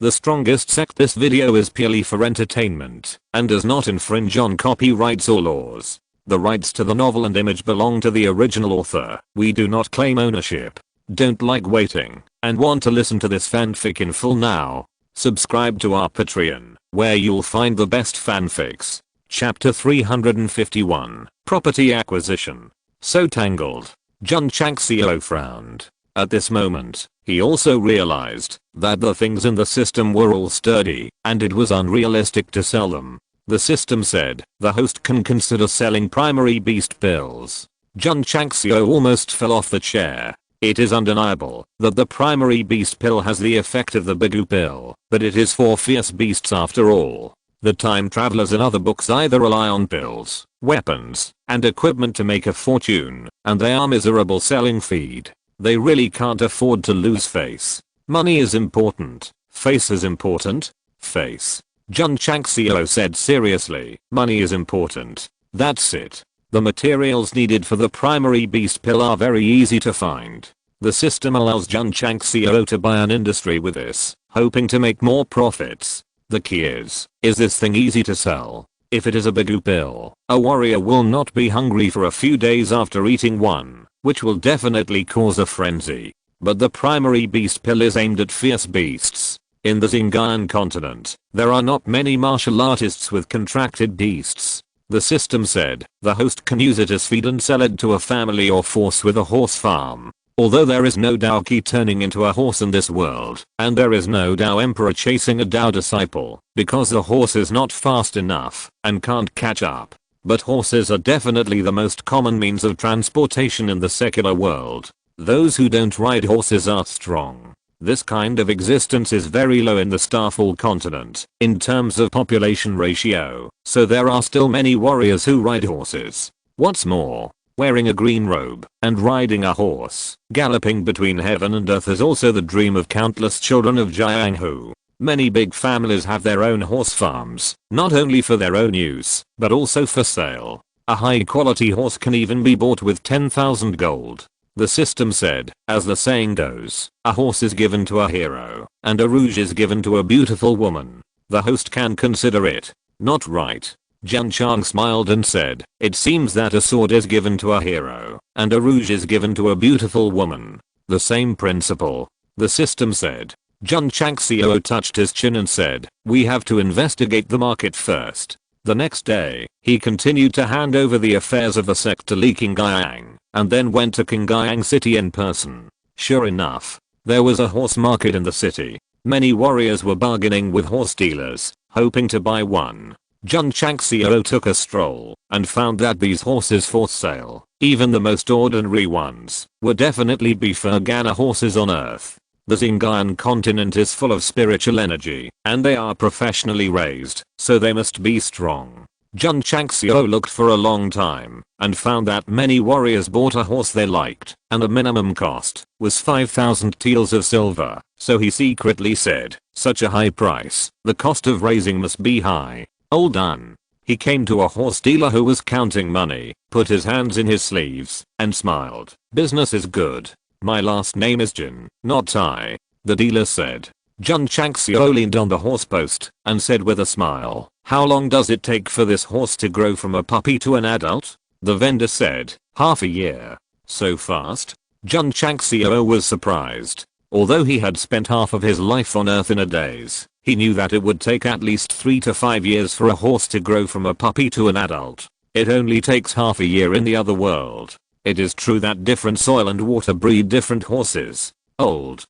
The Strongest Sect. This video is purely for entertainment and does not infringe on copyrights or laws. The rights to the novel and image belong to the original author. We do not claim ownership. Don't like waiting and want to listen to this fanfic in full now? Subscribe to our Patreon, where you'll find the best fanfics. Chapter 351, Property Acquisition. So tangled. Jun Changxiao frowned. At this moment, he also realized that the things in the system were all sturdy, and it was unrealistic to sell them. The system said the host can consider selling primary beast pills. Jun Changxiao almost fell off the chair. It is undeniable that the primary beast pill has the effect of the Bigu pill, but it is for fierce beasts after all. The time travelers in other books either rely on pills, weapons, and equipment to make a fortune, and they are miserable selling feed. They really can't afford to lose face. Money is important. Face is important. Face. Jun Changxiao said seriously. Money is important. That's it. The materials needed for the primary beast pill are very easy to find. The system allows Jun Changxiao to buy an industry with this, hoping to make more profits. The key is this thing easy to sell? If it is a Bigu pill, a warrior will not be hungry for a few days after eating one, which will definitely cause a frenzy. But the primary beast pill is aimed at fierce beasts. In the Xinjiang continent, there are not many martial artists with contracted beasts. The system said the host can use it as feed and sell it to a family or force with a horse farm. Although there is no Dao Qi turning into a horse in this world, and there is no Dao Emperor chasing a Dao disciple, because the horse is not fast enough and can't catch up. But horses are definitely the most common means of transportation in the secular world. Those who don't ride horses are strong. This kind of existence is very low in the Starfall continent in terms of population ratio, so there are still many warriors who ride horses. What's more, wearing a green robe and riding a horse, galloping between heaven and earth is also the dream of countless children of Jianghu. Many big families have their own horse farms, not only for their own use, but also for sale. A high quality horse can even be bought with 10,000 gold. The system said, as the saying goes, a horse is given to a hero, and a rouge is given to a beautiful woman. The host can consider it. Not right. Jun Chang smiled and said, it seems that a sword is given to a hero, and a rouge is given to a beautiful woman. The same principle. The system said. Jun Changxiao touched his chin and said, we have to investigate the market first. The next day, he continued to hand over the affairs of the sect to Li Qingyang, and then went to Qingyang city in person. Sure enough, there was a horse market in the city. Many warriors were bargaining with horse dealers, hoping to buy one. Jun Changxiao took a stroll and found that these horses for sale, even the most ordinary ones, were definitely Bifurgana horses on earth. The Xinjiang continent is full of spiritual energy, and they are professionally raised, so they must be strong. Jun Changxiao looked for a long time and found that many warriors bought a horse they liked, and the minimum cost was 5,000 taels of silver, so he secretly said, such a high price, the cost of raising must be high. All done. He came to a horse dealer who was counting money, put his hands in his sleeves, and smiled. Business is good. My last name is Jun, not Tai. The dealer said. Jun Changxiao leaned on the horse post and said with a smile, how long does it take for this horse to grow from a puppy to an adult? The vendor said, half a year. So fast? Jun Changxiao was surprised. Although he had spent half of his life on earth in a daze, he knew that it would take at least 3 to 5 years for a horse to grow from a puppy to an adult. It only takes half a year in the other world. It is true that different soil and water breed different horses. Old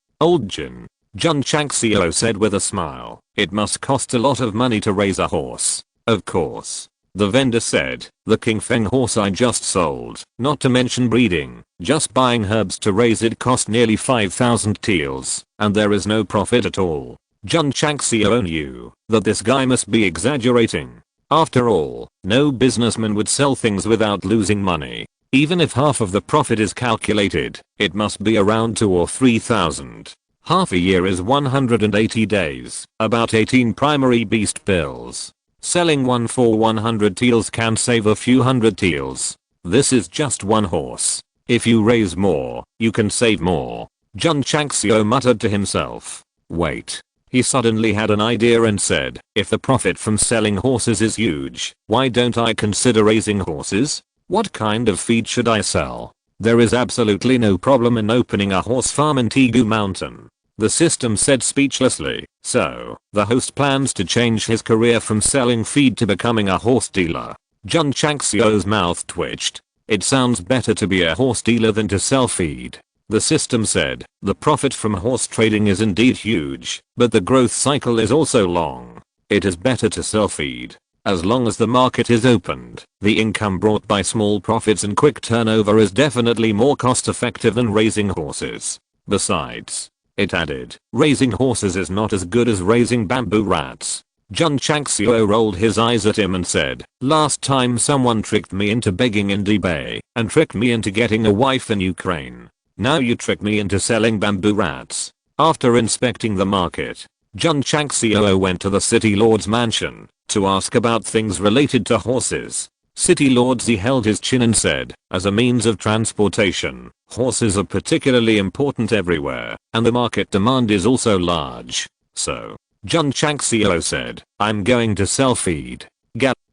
Jun. Jun Changxiao said with a smile, it must cost a lot of money to raise a horse. Of course. The vendor said, the King Feng horse I just sold, not to mention breeding, just buying herbs to raise it cost nearly 5,000 taels, and there is no profit at all. Jun Changxiao knew that this guy must be exaggerating. After all, no businessman would sell things without losing money. Even if half of the profit is calculated, it must be around 2 or 3,000. Half a year is 180 days, about 18 primary beast pills. Selling one for 100 taels can save a few hundred taels. This is just one horse. If you raise more, you can save more. Jun Changxiao muttered to himself. Wait. He suddenly had an idea and said, if the profit from selling horses is huge, why don't I consider raising horses? What kind of feed should I sell? There is absolutely no problem in opening a horse farm in Tegu Mountain. The system said speechlessly. So, the host plans to change his career from selling feed to becoming a horse dealer. Jun Changxiao's mouth twitched. It sounds better to be a horse dealer than to sell feed. The system said, the profit from horse trading is indeed huge, but the growth cycle is also long. It is better to sell feed. As long as the market is opened, the income brought by small profits and quick turnover is definitely more cost effective than raising horses. Besides, it added, raising horses is not as good as raising bamboo rats. Jun Changxiao rolled his eyes at him and said, last time someone tricked me into begging in Dubai and tricked me into getting a wife in Ukraine. Now you trick me into selling bamboo rats. After inspecting the market, Jun Changxiao went to the city lord's mansion to ask about things related to horses. City Lord Z held his chin and said, as a means of transportation, horses are particularly important everywhere, and the market demand is also large. So, Jun Changxiao said, I'm going to sell feed.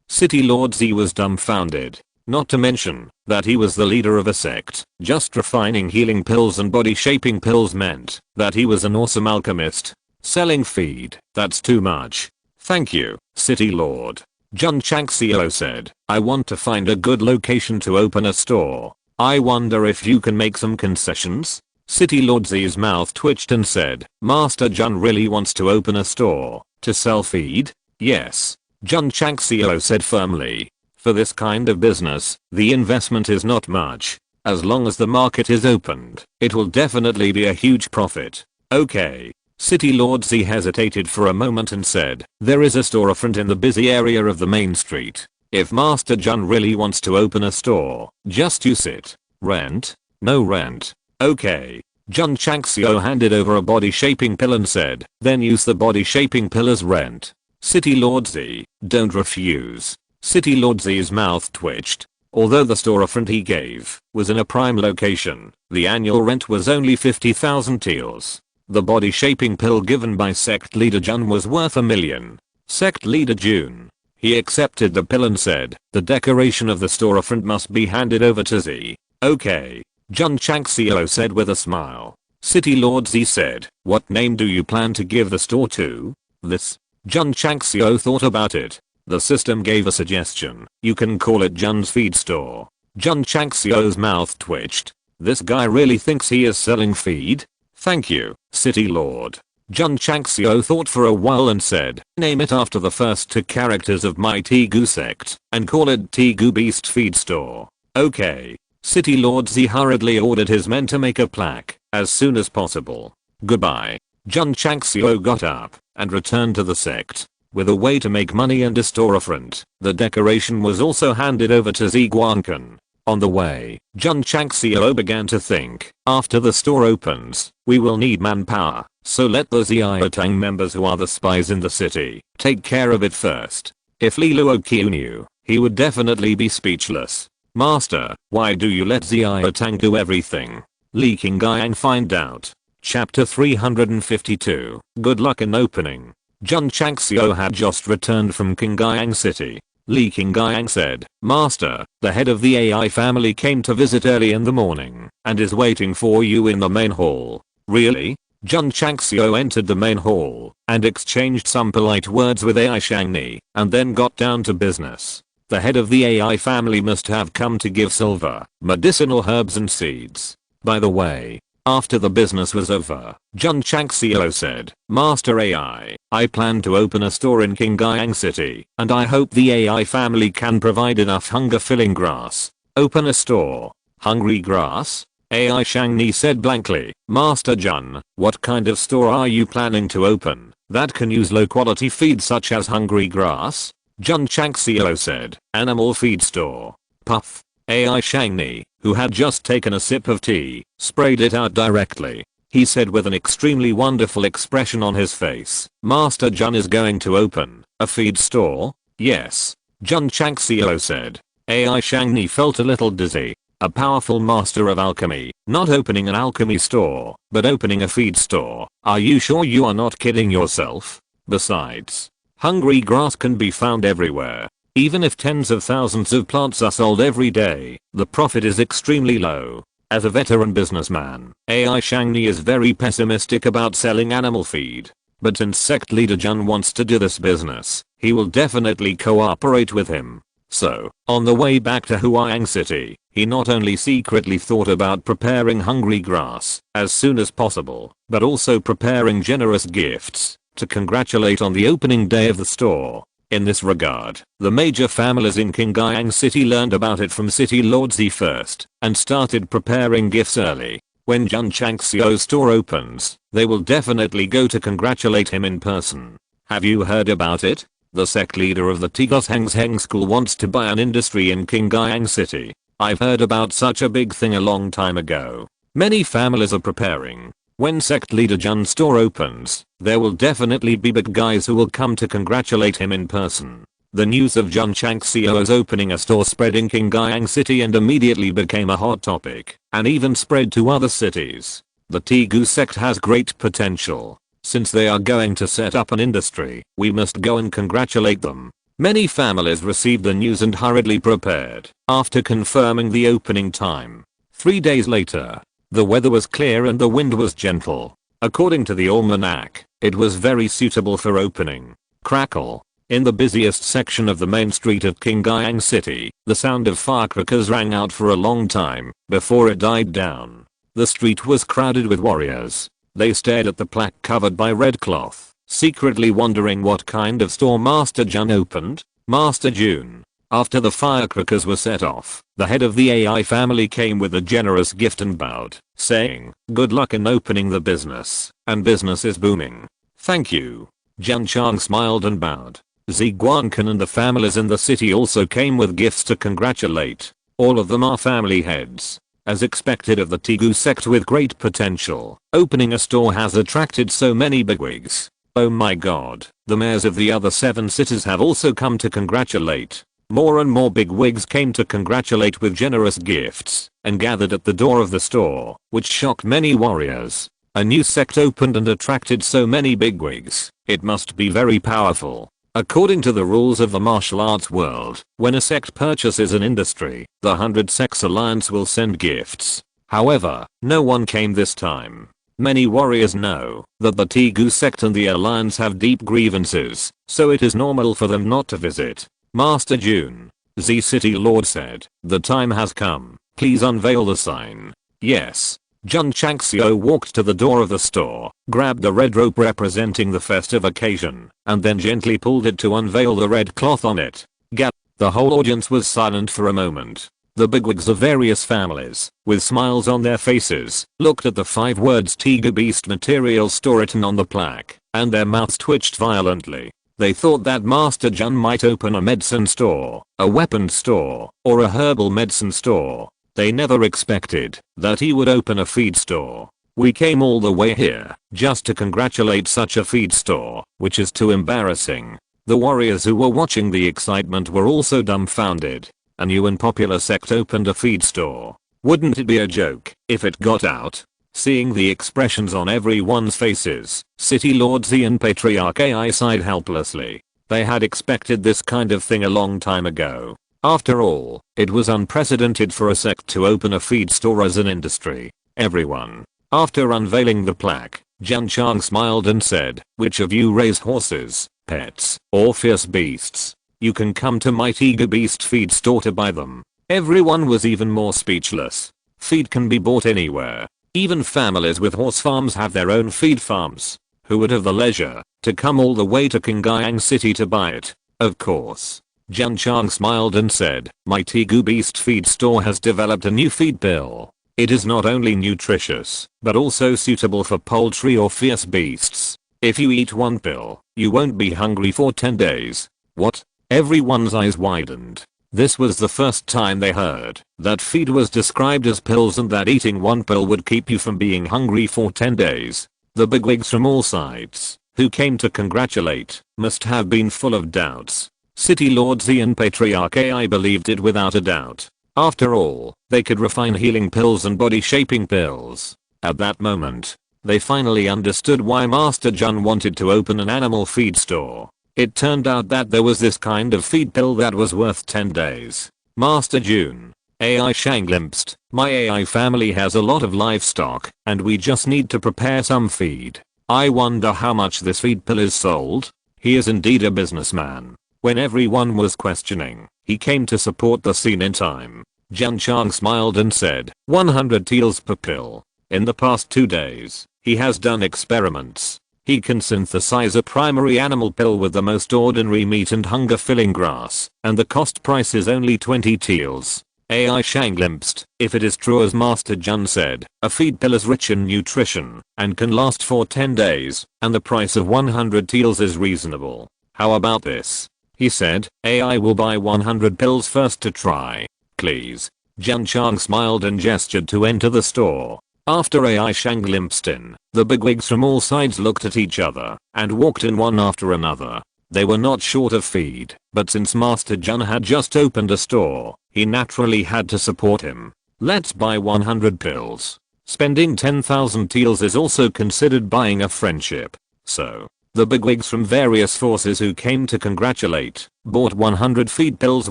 City Lord Z was dumbfounded. Not to mention that he was the leader of a sect. Just refining healing pills and body shaping pills meant that he was an awesome alchemist. Selling feed, that's too much. Thank you, City Lord. Jun Changxiao said, I want to find a good location to open a store. I wonder if you can make some concessions? City Lord Z's mouth twitched and said, Master Jun really wants to open a store to sell feed? Yes. Jun Changxiao said firmly. For this kind of business, the investment is not much. As long as the market is opened, it will definitely be a huge profit. Okay. City Lord Z hesitated for a moment and said, there is a storefront in the busy area of the main street. If Master Jun really wants to open a store, just use it. Rent? No rent. Okay. Jun Changxiao handed over a body shaping pill and said, then use the body shaping pill as rent. City Lord Z, don't refuse. City Lord Z's mouth twitched. Although the storefront he gave was in a prime location, the annual rent was only 50,000 taels. The body shaping pill given by sect leader Jun was worth $1 million. Sect leader Jun. He accepted the pill and said, the decoration of the storefront must be handed over to Z. Okay. Jun Changxiao said with a smile. City Lord Z said, what name do you plan to give the store to? This. Jun Changxiao thought about it. The system gave a suggestion. You can call it Jun's Feed Store. Jun Changxiao's mouth twitched. This guy really thinks he is selling feed? Thank you, City Lord. Jun Changxiao thought for a while and said, name it after the first 2 characters of my Tegu sect and call it Tegu Beast Feed Store. Okay. City Lord Z hurriedly ordered his men to make a plaque as soon as possible. Goodbye. Jun Changxiao got up and returned to the sect. With a way to make money and a storefront, the decoration was also handed over to Z Guankan. On the way, Jun Changxiao began to think, after the store opens, we will need manpower, so let the Xiaotang members who are the spies in the city take care of it first. If Li Luoqiu knew, he would definitely be speechless. Master, why do you let Xiaotang do everything? Li Qingyang find out. Chapter 352. Good luck in opening. Jun Changxiao had just returned from Qingyang City. Li Qingyang said, Master, the head of the AI family came to visit early in the morning and is waiting for you in the main hall. Really? Jun Changxiao entered the main hall and exchanged some polite words with AI Shangni and then got down to business. The head of the AI family must have come to give silver, medicinal herbs and seeds. By the way, after the business was over, Jun Changxiao said, Master AI, I plan to open a store in Qingyang City, and I hope the AI family can provide enough hunger-filling grass. Open a store. Hungry grass? AI Shangni said blankly, Master Jun, what kind of store are you planning to open that can use low-quality feed such as hungry grass? Jun Changxiao said, animal feed store. Puff. AI Shangni, who had just taken a sip of tea, sprayed it out directly. He said with an extremely wonderful expression on his face, Master Jun is going to open a feed store? Yes. Jun Changxiao said. AI Shangni felt a little dizzy. a powerful master of alchemy, not opening an alchemy store, but opening a feed store. Are you sure you are not kidding yourself? Besides, hungry grass can be found everywhere. Even if tens of thousands of plants are sold every day, the profit is extremely low. As a veteran businessman, AI Shangni is very pessimistic about selling animal feed. But since sect leader Jun wants to do this business, he will definitely cooperate with him. So, on the way back to Huayang City, he not only secretly thought about preparing hungry grass as soon as possible, but also preparing generous gifts to congratulate on the opening day of the store. In this regard, the major families in Qingyang City learned about it from City Lord Z first and started preparing gifts early. When Jun Changxiao's store opens, they will definitely go to congratulate him in person. Have you heard about it? The sect leader of the Tigos Heng school wants to buy an industry in Qingyang City. I've heard about such a big thing a long time ago. Many families are preparing. When sect leader Jun's store opens, there will definitely be big guys who will come to congratulate him in person. The news of Jun Changxiao's opening a store spread in Qingyang City and immediately became a hot topic, and even spread to other cities. The Tigu sect has great potential. Since they are going to set up an industry, we must go and congratulate them. Many families received the news and hurriedly prepared. After confirming the opening time, 3 days later, the weather was clear and the wind was gentle. According to the almanac, it was very suitable for opening. Crackle. In the busiest section of the main street of Qingyang City, the sound of firecrackers rang out for a long time before it died down. The street was crowded with warriors. They stared at the plaque covered by red cloth, secretly wondering what kind of store Master Jun opened. Master Jun. After the firecrackers were set off, the head of the AI family came with a generous gift and bowed, saying, "Good luck in opening the business, and business is booming." "Thank you." Jun Chang smiled and bowed. Ziguancan and the families in the city also came with gifts to congratulate. All of them are family heads. As expected of the Tigu sect with great potential, opening a store has attracted so many bigwigs. Oh my god, the mayors of the other 7 cities have also come to congratulate. More and more bigwigs came to congratulate with generous gifts and gathered at the door of the store, which shocked many warriors. A new sect opened and attracted so many bigwigs. It must be very powerful. According to the rules of the martial arts world, when a sect purchases an industry, the 100 Sects Alliance will send gifts. However, no one came this time. Many warriors know that the Tigu sect and the Alliance have deep grievances, so it is normal for them not to visit. Master Jun. Z City Lord said, "The time has come. Please unveil the sign." Yes. Jun Changxiao walked to the door of the store, grabbed the red rope representing the festive occasion, and then gently pulled it to unveil the red cloth on it. Gap. The whole audience was silent for a moment. The bigwigs of various families, with smiles on their faces, looked at the 5 words Tiger Beast Material Store written on the plaque, and their mouths twitched violently. They thought that Master Jun might open a medicine store, a weapon store, or a herbal medicine store. They never expected that he would open a feed store. "We came all the way here just to congratulate such a feed store, which is too embarrassing." The warriors who were watching the excitement were also dumbfounded. A new and popular sect opened a feed store. Wouldn't it be a joke if it got out? Seeing the expressions on everyone's faces, City Lord Z and Patriarch AI sighed helplessly. They had expected this kind of thing a long time ago. After all, it was unprecedented for a sect to open a feed store as an industry. Everyone. After unveiling the plaque, Jun Chang smiled and said, "Which of you raise horses, pets, or fierce beasts? You can come to my Tiger Beast feed store to buy them." Everyone was even more speechless. Feed can be bought anywhere. Even families with horse farms have their own feed farms. Who would have the leisure to come all the way to Qingyang City to buy it? Of course. Jun Chang smiled and said, "My Tigu Beast feed store has developed a new feed pill. It is not only nutritious, but also suitable for poultry or fierce beasts. If you eat one pill, you won't be hungry for 10 days. What? Everyone's eyes widened. This was the first time they heard that feed was described as pills and that eating one pill would keep you from being hungry for 10 days. The bigwigs from all sides, who came to congratulate, must have been full of doubts. City Lord Z and Patriarch AI believed it without a doubt. After all, they could refine healing pills and body shaping pills. At that moment, they finally understood why Master Jun wanted to open an animal feed store. It turned out that there was this kind of feed pill that was worth 10 days. Master Jun. AI Shanglimpst, my AI family has a lot of livestock, and we just need to prepare some feed. I wonder how much this feed pill is sold? He is indeed a businessman. When everyone was questioning, he came to support the scene in time. Jun Chang smiled and said, 100 taels per pill. In the past 2 days, he has done experiments. He can synthesize a primary animal pill with the most ordinary meat and hunger-filling grass, and the cost price is only 20 taels. AI Shanglimpst, if it is true as Master Jun said, a feed pill is rich in nutrition, and can last for 10 days, and the price of 100 taels is reasonable. How about this? He said, AI will buy 100 pills first to try. Please. Jun Chang smiled and gestured to enter the store. After AI Shanglimpst in, the bigwigs from all sides looked at each other, and walked in one after another. They were not short of feed, but since Master Jun had just opened a store, he naturally had to support him. Let's buy 100 pills. Spending 10,000 taels is also considered buying a friendship. So, the bigwigs from various forces who came to congratulate, bought 100 feed pills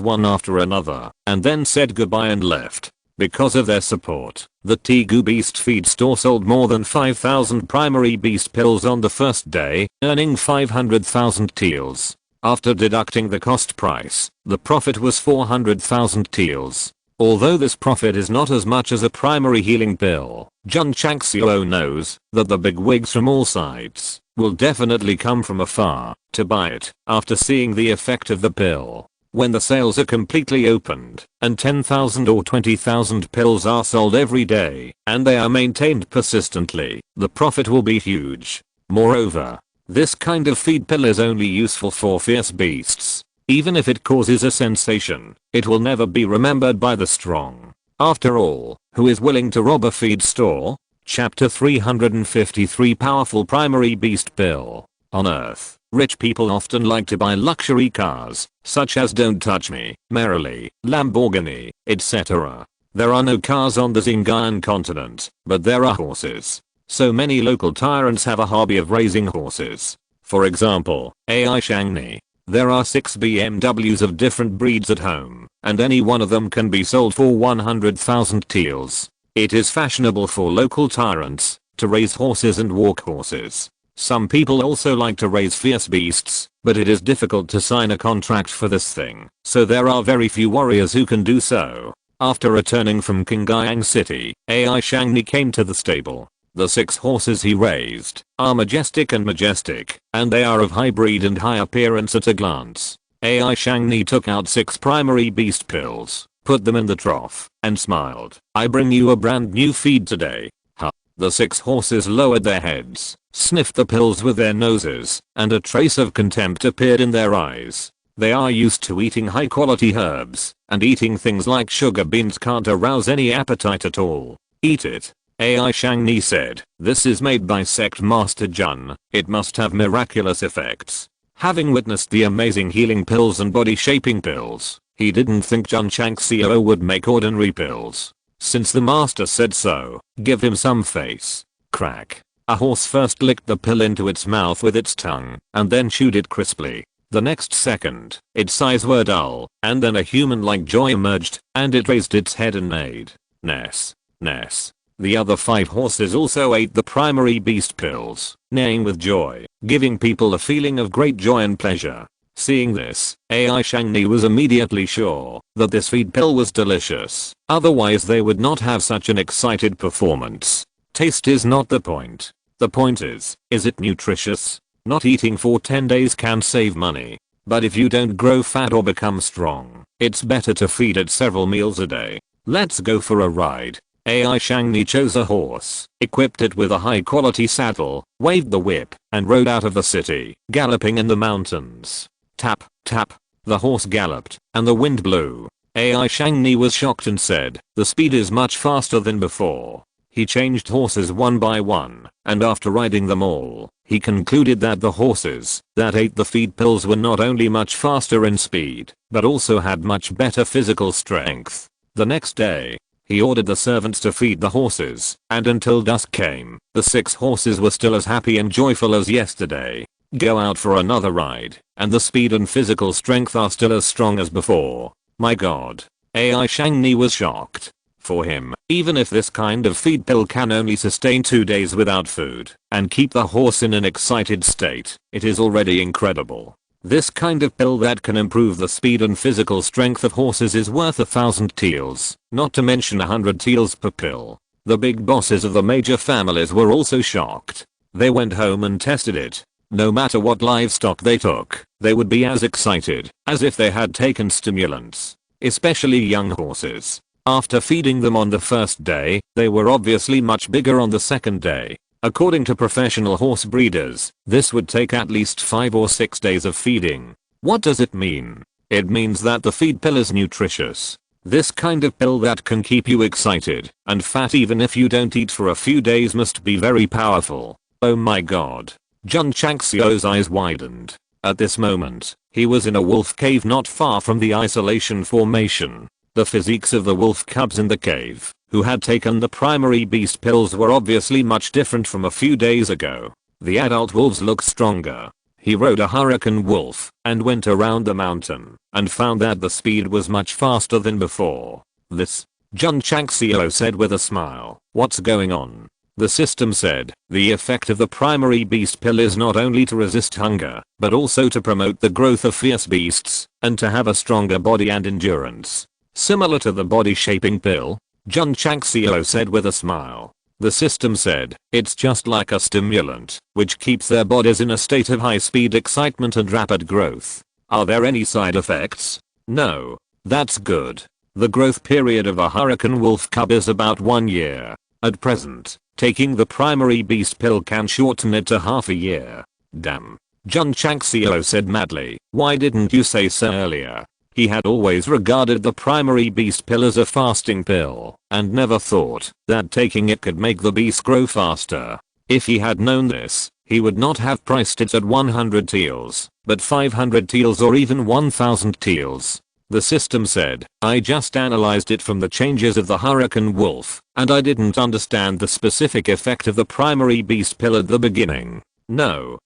one after another, and then said goodbye and left. Because of their support, the Tegu Beast Feed Store sold more than 5,000 primary beast pills on the first day, earning 500,000 taels. After deducting the cost price, the profit was 400,000 taels. Although this profit is not as much as a primary healing pill, Jun Changxiao knows that the bigwigs from all sides will definitely come from afar to buy it after seeing the effect of the pill. When the sales are completely opened, and 10,000 or 20,000 pills are sold every day, and they are maintained persistently, the profit will be huge. Moreover, this kind of feed pill is only useful for fierce beasts. Even if it causes a sensation, it will never be remembered by the strong. After all, who is willing to rob a feed store? Chapter 353 Powerful Primary Beast Pill. On Earth, rich people often like to buy luxury cars, such as Don't Touch Me, Merrily, Lamborghini, etc. There are no cars on the Xinjiang continent, but there are horses. So many local tyrants have a hobby of raising horses. For example, AI Shangni. There are 6 BMWs of different breeds at home, and any one of them can be sold for 100,000 taels. It is fashionable for local tyrants to raise horses and walk horses. Some people also like to raise fierce beasts, but it is difficult to sign a contract for this thing, so there are very few warriors who can do so. After returning from Qingyang City, AI Shangni came to the stable. The 6 horses he raised are majestic, and they are of high breed and high appearance at a glance. AI Shangni took out 6 primary beast pills, put them in the trough, and smiled. I bring you a brand new feed today. Huh. The 6 horses lowered their heads, sniffed the pills with their noses, and a trace of contempt appeared in their eyes. They are used to eating high quality herbs, and eating things like sugar beans can't arouse any appetite at all. Eat it. AI Shangni said, this is made by Sect Master Jun, it must have miraculous effects. Having witnessed the amazing healing pills and body shaping pills, he didn't think Jun Changxiao would make ordinary pills. Since the master said so, give him some face. Crack. A horse first licked the pill into its mouth with its tongue, and then chewed it crisply. The next second, its eyes were dull, and then a human-like joy emerged, and it raised its head and neighed. Ness. Ness. The other 5 horses also ate the primary beast pills, neighing with joy, giving people a feeling of great joy and pleasure. Seeing this, AI Shangni was immediately sure that this feed pill was delicious, otherwise they would not have such an excited performance. Taste is not the point. The point is it nutritious? Not eating for 10 days can save money. But if you don't grow fat or become strong, it's better to feed it several meals a day. Let's go for a ride. AI Shangni chose a horse, equipped it with a high quality saddle, waved the whip, and rode out of the city, galloping in the mountains. Tap, tap. The horse galloped, and the wind blew. AI Shangni was shocked and said, the speed is much faster than before. He changed horses one by one, and after riding them all, he concluded that the horses that ate the feed pills were not only much faster in speed, but also had much better physical strength. The next day, he ordered the servants to feed the horses, and until dusk came, the 6 horses were still as happy and joyful as yesterday. Go out for another ride, and the speed and physical strength are still as strong as before. My god. AI Shangni was shocked. For him, even if this kind of feed pill can only sustain 2 days without food and keep the horse in an excited state, it is already incredible. This kind of pill that can improve the speed and physical strength of horses is worth 1,000 taels, not to mention 100 taels per pill. The big bosses of the major families were also shocked. They went home and tested it. No matter what livestock they took, they would be as excited as if they had taken stimulants. Especially young horses. After feeding them on the first day, they were obviously much bigger on the second day. According to professional horse breeders, this would take at least 5 or 6 days of feeding. What does it mean? It means that the feed pill is nutritious. This kind of pill that can keep you excited and fat even if you don't eat for a few days must be very powerful. Oh my god. Jun Changxiao's eyes widened. At this moment, he was in a wolf cave not far from the isolation formation. The physiques of the wolf cubs in the cave, who had taken the primary beast pills, were obviously much different from a few days ago. The adult wolves looked stronger. He rode a hurricane wolf and went around the mountain and found that the speed was much faster than before. This, Jun Changxiao said with a smile. What's going on? The system said, the effect of the primary beast pill is not only to resist hunger, but also to promote the growth of fierce beasts and to have a stronger body and endurance. Similar to the body shaping pill, Jun Changxiao said with a smile. The system said, it's just like a stimulant, which keeps their bodies in a state of high speed excitement and rapid growth. Are there any side effects? No. That's good. The growth period of a hurricane wolf cub is about 1 year. At present, taking the primary beast pill can shorten it to half a year. Damn. Jun Changxiao said madly, why didn't you say so earlier? He had always regarded the primary beast pill as a fasting pill and never thought that taking it could make the beast grow faster. If he had known this, he would not have priced it at 100 taels, but 500 taels or even 1000 taels. The system said, I just analyzed it from the changes of the hurricane wolf, and I didn't understand the specific effect of the primary beast pill at the beginning. No.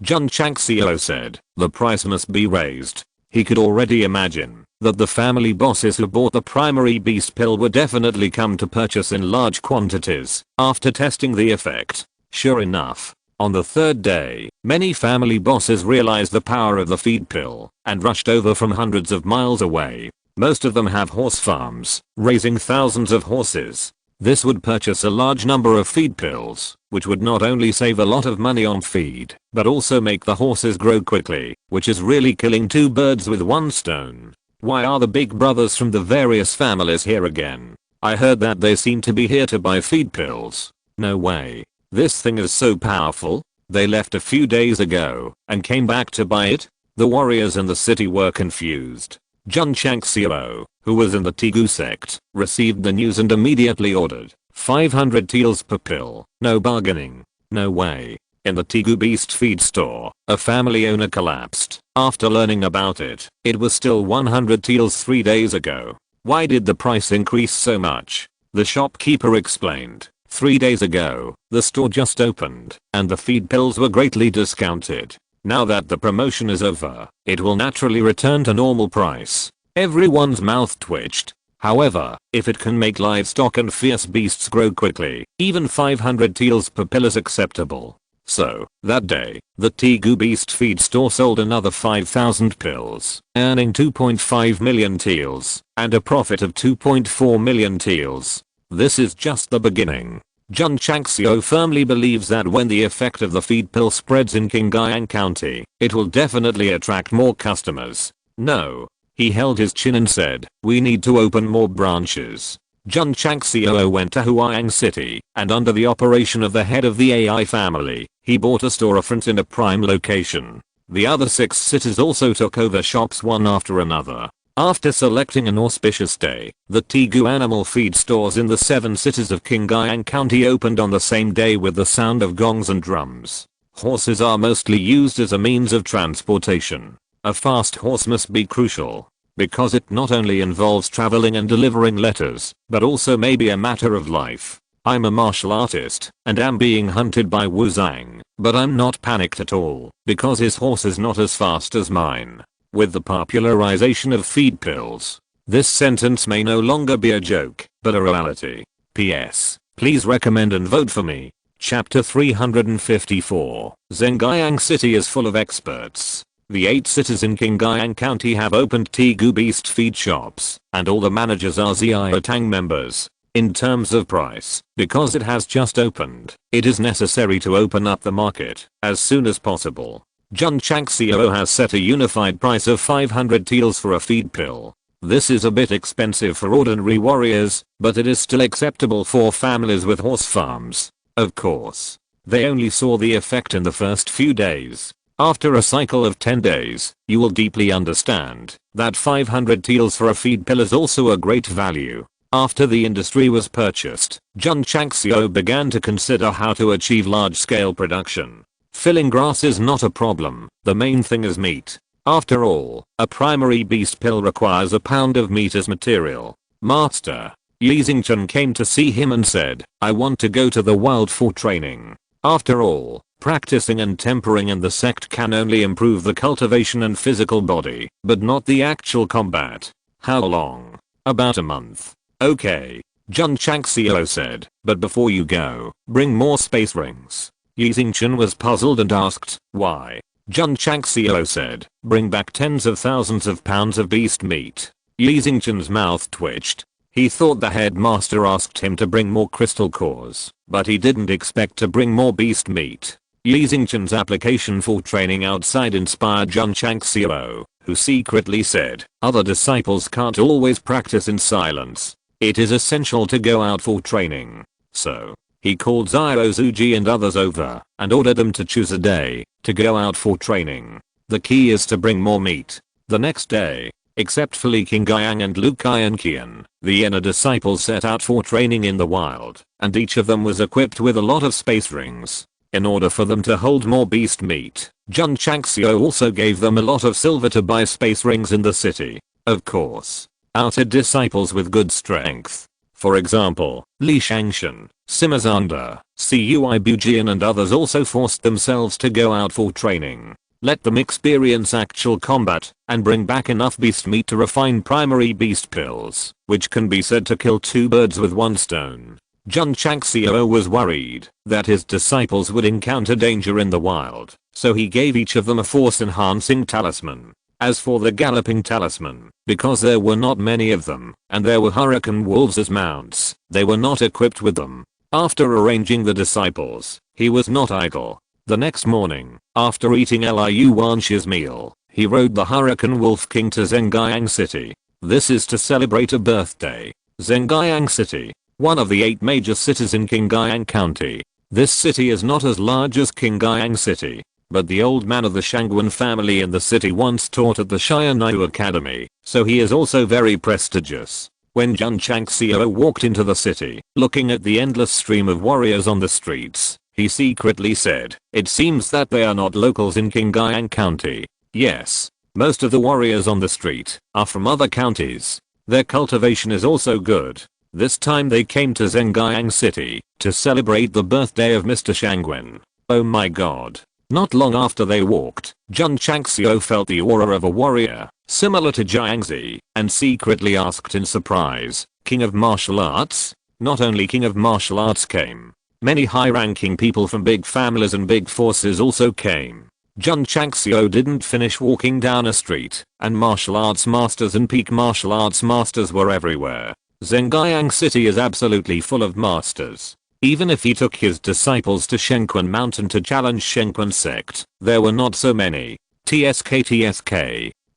Jun Changxiao said, the price must be raised. He could already imagine that the family bosses who bought the primary beast pill would definitely come to purchase in large quantities after testing the effect. Sure enough, on the third day, many family bosses realized the power of the feed pill and rushed over from hundreds of miles away. Most of them have horse farms, raising thousands of horses. This would purchase a large number of feed pills, which would not only save a lot of money on feed, but also make the horses grow quickly, which is really killing 2 birds with 1 stone. Why are the big brothers from the various families here again? I heard that they seem to be here to buy feed pills. No way. This thing is so powerful. They left a few days ago and came back to buy it? The warriors in the city were confused. Jun Changxiao, who was in the Tegu sect, received the news and immediately ordered 500 taels per pill. No bargaining. No way. In the Tegu beast feed store, a family owner collapsed after learning about it. It was still 100 taels 3 days ago. Why did the price increase so much? The shopkeeper explained. 3 days ago, the store just opened and the feed pills were greatly discounted. Now that the promotion is over, it will naturally return to normal price. Everyone's mouth twitched. However, if it can make livestock and fierce beasts grow quickly, even 500 taels per pill is acceptable. So, that day, the Tegu beast feed store sold another 5,000 pills, earning 2.5 million taels and a profit of 2.4 million taels. This is just the beginning. Jun Changxiao firmly believes that when the effect of the feed pill spreads in Qinghai County, it will definitely attract more customers. No. He held his chin and said, we need to open more branches. Jun Changxiao went to Huang City, and under the operation of the head of the AI family, he bought a storefront in a prime location. The other 6 cities also took over shops one after another. After selecting an auspicious day, the Tegu animal feed stores in the 7 cities of Qinghai County opened on the same day with the sound of gongs and drums. Horses are mostly used as a means of transportation. A fast horse must be crucial, because it not only involves traveling and delivering letters, but also may be a matter of life. I'm a martial artist and am being hunted by Wu Zhang, but I'm not panicked at all because his horse is not as fast as mine. With the popularization of feed pills, this sentence may no longer be a joke, but a reality. PS. Please recommend and vote for me. Chapter 354. Zhenjiang City is full of experts. The 8 cities in Qingyang County have opened Tegu Beast feed shops, and all the managers are Xiaotang members. In terms of price, because it has just opened, it is necessary to open up the market as soon as possible. Jun Changxiao has set a unified price of 500 taels for a feed pill. This is a bit expensive for ordinary warriors, but it is still acceptable for families with horse farms. Of course, they only saw the effect in the first few days. After a cycle of 10 days, you will deeply understand that 500 taels for a feed pill is also a great value. After the industry was purchased, Jun Changxiao began to consider how to achieve large-scale production. Filling grass is not a problem, the main thing is meat. After all, a primary beast pill requires a pound of meat as material. Master, Li Xingchen came to see him and said, I want to go to the wild for training. After all, practicing and tempering in the sect can only improve the cultivation and physical body, but not the actual combat. How long? About a month. Okay, Jun Changxiao said, but before you go, bring more space rings. Li Xingchen was puzzled and asked, why? Jun Changxiao said, bring back tens of thousands of pounds of beast meat. Li Xingchen's mouth twitched. He thought the headmaster asked him to bring more crystal cores, but he didn't expect to bring more beast meat. Li Xingchen's application for training outside inspired Jun Changxiao, who secretly said, other disciples can't always practice in silence. It is essential to go out for training. So, he called Zhao Zuji and others over and ordered them to choose a day to go out for training. The key is to bring more meat. The next day, except for Li Qingyang and Lu Qian, the inner disciples set out for training in the wild, and each of them was equipped with a lot of space rings. In order for them to hold more beast meat, Jun Changxiao also gave them a lot of silver to buy space rings in the city. Of course, outer disciples with good strength. For example, Li Shangshan, Sima Zanda, Cui Bujian and others also forced themselves to go out for training. Let them experience actual combat and bring back enough beast meat to refine primary beast pills, which can be said to kill 2 birds with 1 stone. Jun Changxiao was worried that his disciples would encounter danger in the wild, so he gave each of them a force-enhancing talisman. As for the galloping talisman, because there were not many of them, and there were hurricane wolves as mounts, they were not equipped with them. After arranging the disciples, he was not idle. The next morning, after eating Liu Wanxi's meal, he rode the Hurricane Wolf King to Zhenjiang City. This is to celebrate a birthday. Zhenjiang City, one of the 8 major cities in Qingyang County. This city is not as large as Qingyang City, but the old man of the Shangguan family in the city once taught at the Xianyu Academy, so he is also very prestigious. When Jun Changxiao walked into the city, looking at the endless stream of warriors on the streets, he secretly said, it seems that they are not locals in Qingyang County. Yes, most of the warriors on the street are from other counties. Their cultivation is also good. This time they came to Zhenjiang City to celebrate the birthday of Mr. Shangguan. Oh my god. Not long after they walked, Jun Changxiao felt the aura of a warrior, similar to Jiangzi, and secretly asked in surprise, King of Martial Arts? Not only King of Martial Arts came. Many high-ranking people from big families and big forces also came. Jun Changxiao didn't finish walking down a street, and martial arts masters and peak martial arts masters were everywhere. Zhenjiang City is absolutely full of masters. Even if he took his disciples to Shengquan Mountain to challenge Strongest Sect, there were not so many. TSK.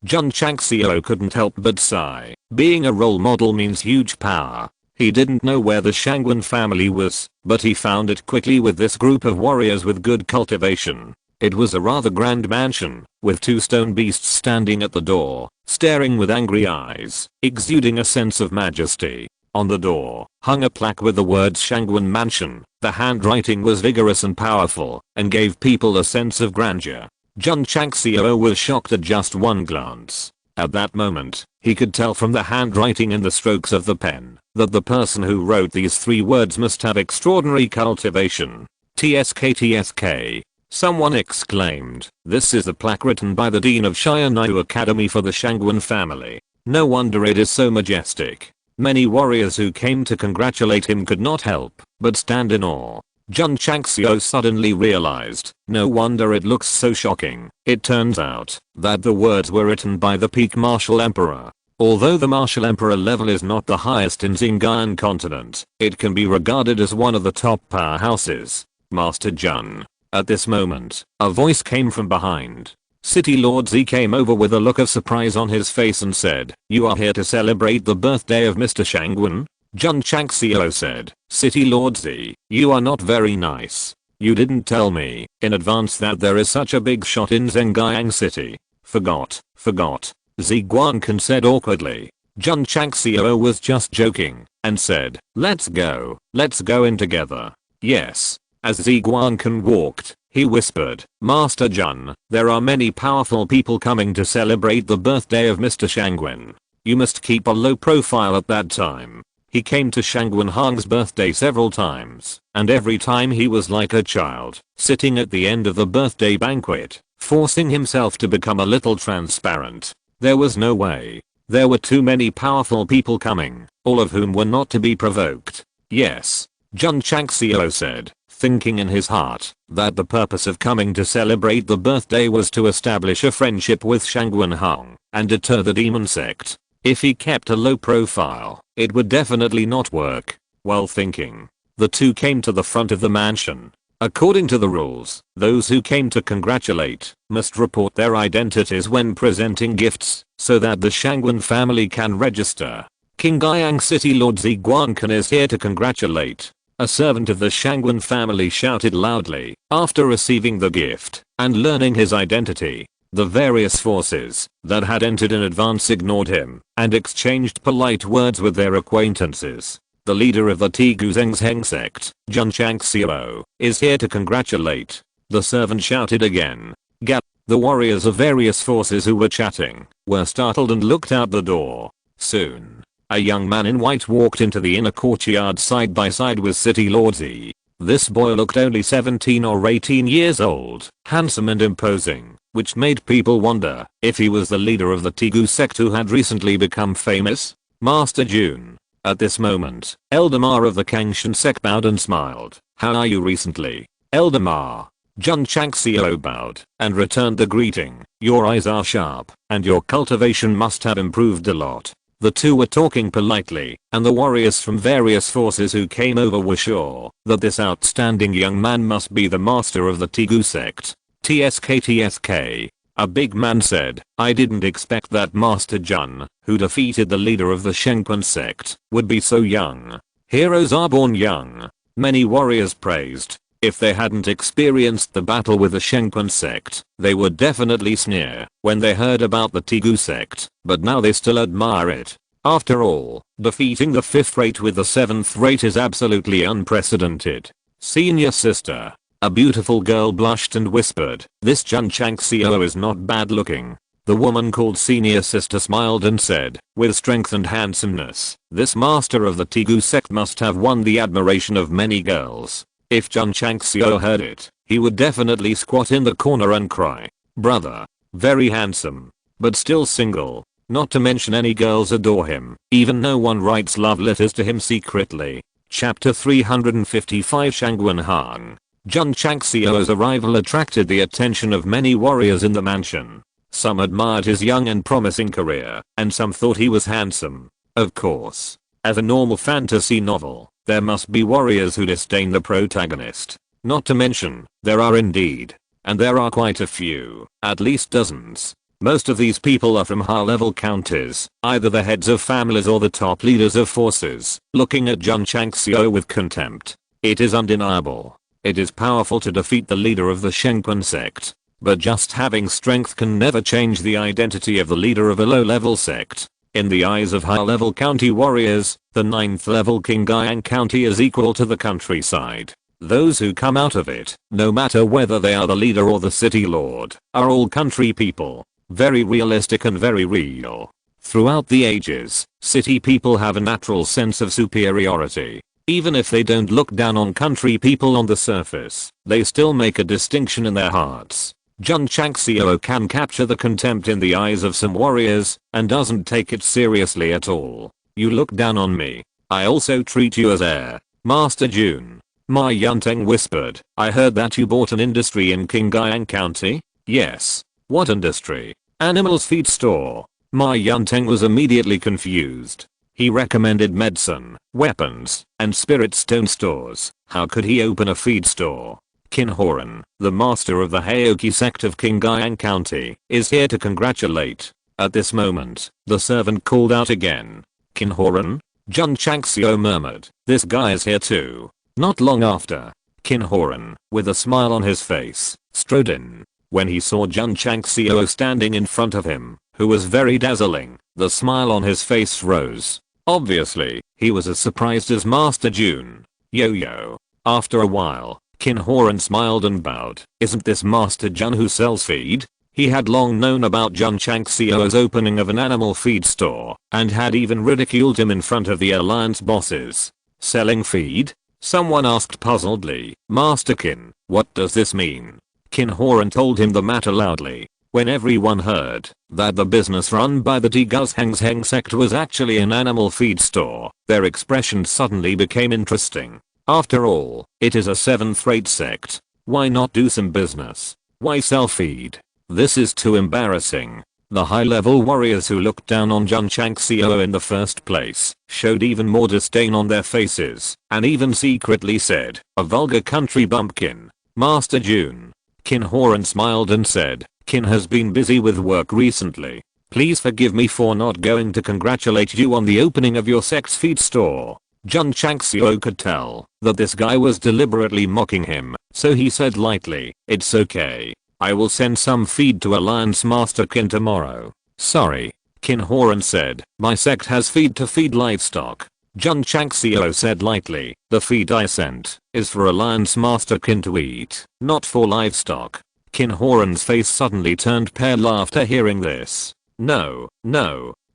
Jun Changxiao couldn't help but sigh. Being a role model means huge power. He didn't know where the Shangguan family was, but he found it quickly with this group of warriors with good cultivation. It was a rather grand mansion, with 2 stone beasts standing at the door, staring with angry eyes, exuding a sense of majesty. On the door hung a plaque with the words Shangguan Mansion. The handwriting was vigorous and powerful, and gave people a sense of grandeur. Jun Changxiao was shocked at just one glance. At that moment, he could tell from the handwriting and the strokes of the pen that the person who wrote these 3 words must have extraordinary cultivation. TSK. Someone exclaimed, "This is the plaque written by the Dean of Xianyu Academy for the Shangguan family. No wonder it is so majestic." Many warriors who came to congratulate him could not help but stand in awe. Jun Changxiao suddenly realized, no wonder it looks so shocking. It turns out that the words were written by the peak martial emperor. Although the martial emperor level is not the highest in Xinjiang continent, it can be regarded as one of the top powerhouses. Master Jun. At this moment, a voice came from behind. City Lord Z came over with a look of surprise on his face and said, "You are here to celebrate the birthday of Mr. Shangguan?" Jun Changxiao said, "City Lord Z, you are not very nice. You didn't tell me in advance that there is such a big shot in Zhenjiang City." Forgot. Z Guankan said awkwardly. Jun Changxiao was just joking and said, let's go in together." Yes. As Z Guankan walked, he whispered, "Master Jun, there are many powerful people coming to celebrate the birthday of Mr. Shangguan. You must keep a low profile at that time." He came to Shangguan Hang's birthday several times, and every time he was like a child, sitting at the end of the birthday banquet, forcing himself to become a little transparent. There was no way. There were too many powerful people coming, all of whom were not to be provoked. Yes. Jun Changxiao said, thinking in his heart that the purpose of coming to celebrate the birthday was to establish a friendship with Shangguan Hang and deter the demon sect. If he kept a low profile, it would definitely not work. While thinking, the two came to the front of the mansion. According to the rules, those who came to congratulate must report their identities when presenting gifts so that the Shangguan family can register. Qingyang City Lord Z Guankan is here to congratulate. A servant of the Shangguan family shouted loudly after receiving the gift and learning his identity. The various forces that had entered in advance ignored him and exchanged polite words with their acquaintances. The leader of the Strongest Sect, Jun Changxiao, is here to congratulate. The servant shouted again. The warriors of various forces who were chatting were startled and looked out the door. Soon, a young man in white walked into the inner courtyard side by side with City Lord Z. This boy looked only 17 or 18 years old, handsome and imposing, which made people wonder if he was the leader of the Tigu sect who had recently become famous. Master Jun. At this moment, Elder Ma of the Kangshan sect bowed and smiled. "How are you recently, Elder Ma?" Jun Changxiao bowed and returned the greeting. "Your eyes are sharp, and your cultivation must have improved a lot." The two were talking politely, and the warriors from various forces who came over were sure that this outstanding young man must be the master of the Tigu sect. TSK. A big man said, "I didn't expect that Master Jun, who defeated the leader of the Shangguan sect, would be so young. Heroes are born young." Many warriors praised. If they hadn't experienced the battle with the Shangguan sect, they would definitely sneer when they heard about the Tigu sect, but now they still admire it. After all, defeating the 5th rate with the 7th rate is absolutely unprecedented. Senior sister. A beautiful girl blushed and whispered, "This Jun Changxiao is not bad looking." The woman called senior sister smiled and said, with strength and handsomeness, "This master of the Tigu sect must have won the admiration of many girls." If Jun Changxiao heard it, he would definitely squat in the corner and cry. Brother. Very handsome. But still single. Not to mention any girls adore him. Even no one writes love letters to him secretly. Chapter 355 Shangguan Hang. Jun Changxiao's arrival attracted the attention of many warriors in the mansion. Some admired his young and promising career, and some thought he was handsome. Of course, as a normal fantasy novel, there must be warriors who disdain the protagonist. Not to mention, there are indeed. And there are quite a few, at least dozens. Most of these people are from high-level counties, either the heads of families or the top leaders of forces, looking at Jun Changxiao with contempt. It is undeniable. It is powerful to defeat the leader of the Shangguan sect. But just having strength can never change the identity of the leader of a low-level sect. In the eyes of high-level county warriors, the 9th level Qingyang County is equal to the countryside. Those who come out of it, no matter whether they are the leader or the city lord, are all country people. Very realistic and very real. Throughout the ages, city people have a natural sense of superiority. Even if they don't look down on country people on the surface, they still make a distinction in their hearts. Jun Changxiao can capture the contempt in the eyes of some warriors and doesn't take it seriously at all. You look down on me. I also treat you as heir. Master Jun. Ma Yunteng whispered, I heard that you bought an industry in Qingyang County? Yes. What industry? Animals feed store. Ma Yunteng was immediately confused. He recommended medicine, weapons, and spirit stone stores. How could he open a feed store? Qin Horan, the master of the Heoki sect of Qingyang County, is here to congratulate. At this moment, the servant called out again. Qin Horan? Jun Changxiao murmured, this guy is here too. Not long after, Qin Horan, with a smile on his face, strode in. When he saw Jun Changxiao standing in front of him, who was very dazzling, the smile on his face rose. Obviously, he was as surprised as Master Jun. Yo. After a while, Qin Horan smiled and bowed. Isn't this Master Jun who sells feed? He had long known about Jun Changxiao's opening of an animal feed store, and had even ridiculed him in front of the alliance bosses. Selling feed? Someone asked puzzledly. Master Qin, what does this mean? Qin Horan told him the matter loudly. When everyone heard that the business run by the Strongest Sect was actually an animal feed store, their expressions suddenly became interesting. After all, it is a 7th-rate sect. Why not do some business? Why sell feed? This is too embarrassing. The high-level warriors who looked down on Jun Changxiao in the first place showed even more disdain on their faces, and even secretly said, a vulgar country bumpkin. Master Jun. Qin Horan smiled and said, Qin has been busy with work recently. Please forgive me for not going to congratulate you on the opening of your sect's feed store. Jun Changxiao could tell that this guy was deliberately mocking him, so he said lightly, it's okay. I will send some feed to Alliance Master Qin tomorrow. Sorry. Qin Horan said, my sect has feed to feed livestock. Jun Changxiao said lightly, the feed I sent is for Alliance Master Qin to eat, not for livestock. Qin Horan's face suddenly turned pale after hearing this. No.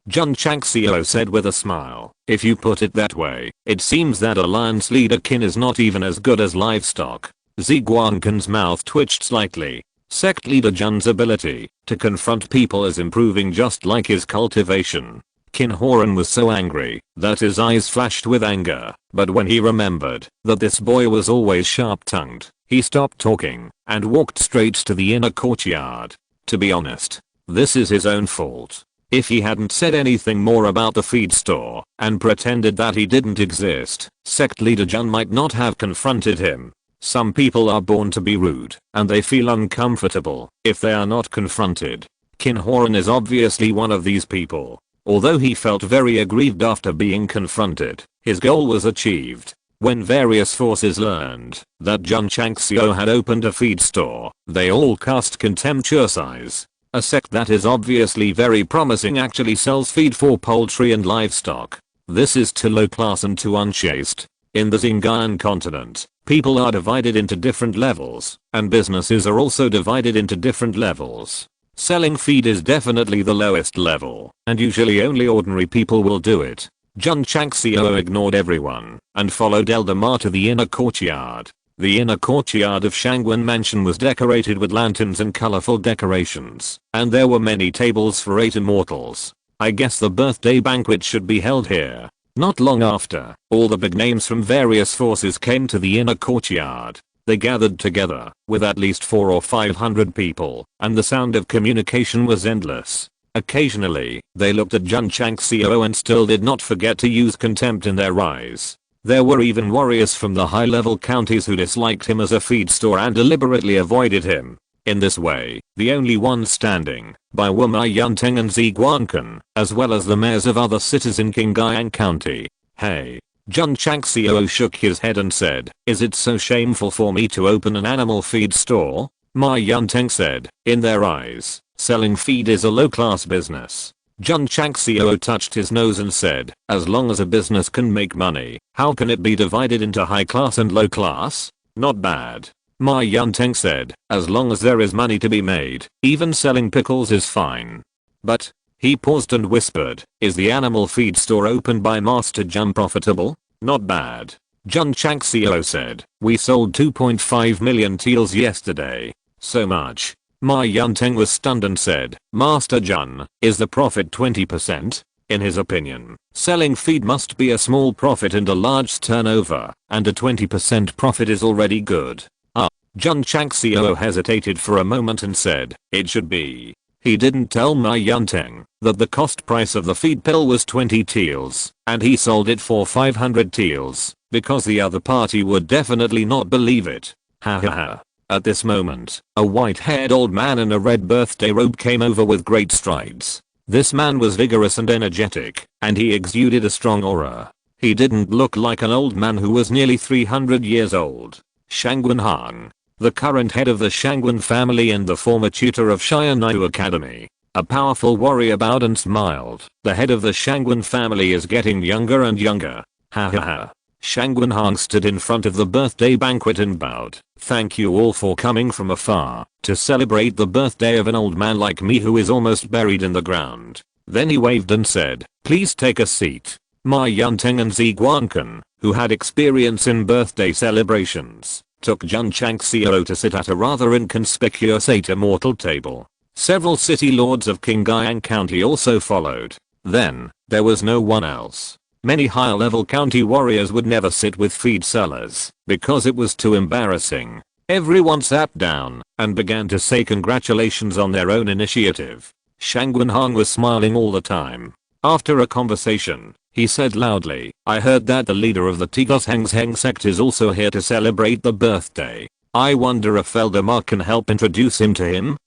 Jun Changxiao said with a smile, if you put it that way, it seems that Alliance leader Qin is not even as good as livestock. Ziguankan's mouth twitched slightly. Sect leader Jun's ability to confront people is improving just like his cultivation. Qin Horan was so angry that his eyes flashed with anger, but when he remembered that this boy was always sharp-tongued, he stopped talking and walked straight to the inner courtyard. To be honest, this is his own fault. If he hadn't said anything more about the feed store and pretended that he didn't exist, sect leader Jun might not have confronted him. Some people are born to be rude, and they feel uncomfortable if they are not confronted. Qin Horan is obviously one of these people. Although he felt very aggrieved after being confronted, his goal was achieved. When various forces learned that Jun Changxiao had opened a feed store, they all cast contemptuous eyes. A sect that is obviously very promising actually sells feed for poultry and livestock. This is too low class and too unchaste. In the Xinjiang continent, people are divided into different levels, and businesses are also divided into different levels. Selling feed is definitely the lowest level, and usually only ordinary people will do it. Jun Changxiao ignored everyone and followed Elder Ma to the inner courtyard. The inner courtyard of Shangwen Mansion was decorated with lanterns and colorful decorations, and there were many tables for 8 immortals. I guess the birthday banquet should be held here. Not long after, all the big names from various forces came to the inner courtyard. They gathered together with at least 400 or 500 people, and the sound of communication was endless. Occasionally, they looked at Jun Changxiao and still did not forget to use contempt in their eyes. There were even warriors from the high-level counties who disliked him as a feed store and deliberately avoided him. In this way, the only ones standing by were Ma Yunteng and Ziguankan, as well as the mayors of other cities in Qingyang County. Hey. Jun Changxiao shook his head and said, is it so shameful for me to open an animal feed store? Ma Yunteng said, in their eyes, selling feed is a low-class business. Jun Changxiao touched his nose and said, as long as a business can make money, how can it be divided into high class and low class? Not bad. Ma Yunteng said, as long as there is money to be made, even selling pickles is fine. But, he paused and whispered, is the animal feed store opened by Master Jun profitable? Not bad. Jun Changxiao said, we sold 2.5 million teals yesterday. So much. Ma Yunteng was stunned and said, Master Jun, is the profit 20%? In his opinion, selling feed must be a small profit and a large turnover, and a 20% profit is already good. Jun Changxiao hesitated for a moment and said, it should be. He didn't tell Ma Yunteng that the cost price of the feed pill was 20 teals, and he sold it for 500 teals, because the other party would definitely not believe it. Ha ha ha. At this moment, a white-haired old man in a red birthday robe came over with great strides. This man was vigorous and energetic, and he exuded a strong aura. He didn't look like an old man who was nearly 300 years old. Shangwen Hang, the current head of the Shangwen family and the former tutor of Xianyu Academy. A powerful warrior bowed and smiled. The head of the Shangwen family is getting younger and younger. Ha ha ha. Shangwen Hang stood in front of the birthday banquet and bowed. Thank you all for coming from afar to celebrate the birthday of an old man like me who is almost buried in the ground. Then he waved and said, please take a seat. Ma Yunteng and Zi Guankan, who had experience in birthday celebrations, took Jun Changxiao to sit at a rather inconspicuous 8-immortal table. Several city lords of Qingyang County also followed. Then, there was no one else. Many high-level county warriors would never sit with feed sellers, because it was too embarrassing. Everyone sat down, and began to say congratulations on their own initiative. Shangwen Hang was smiling all the time. After a conversation, he said loudly, I heard that the leader of the Strongest Sect is also here to celebrate the birthday. I wonder if Eldamar can help introduce him to him?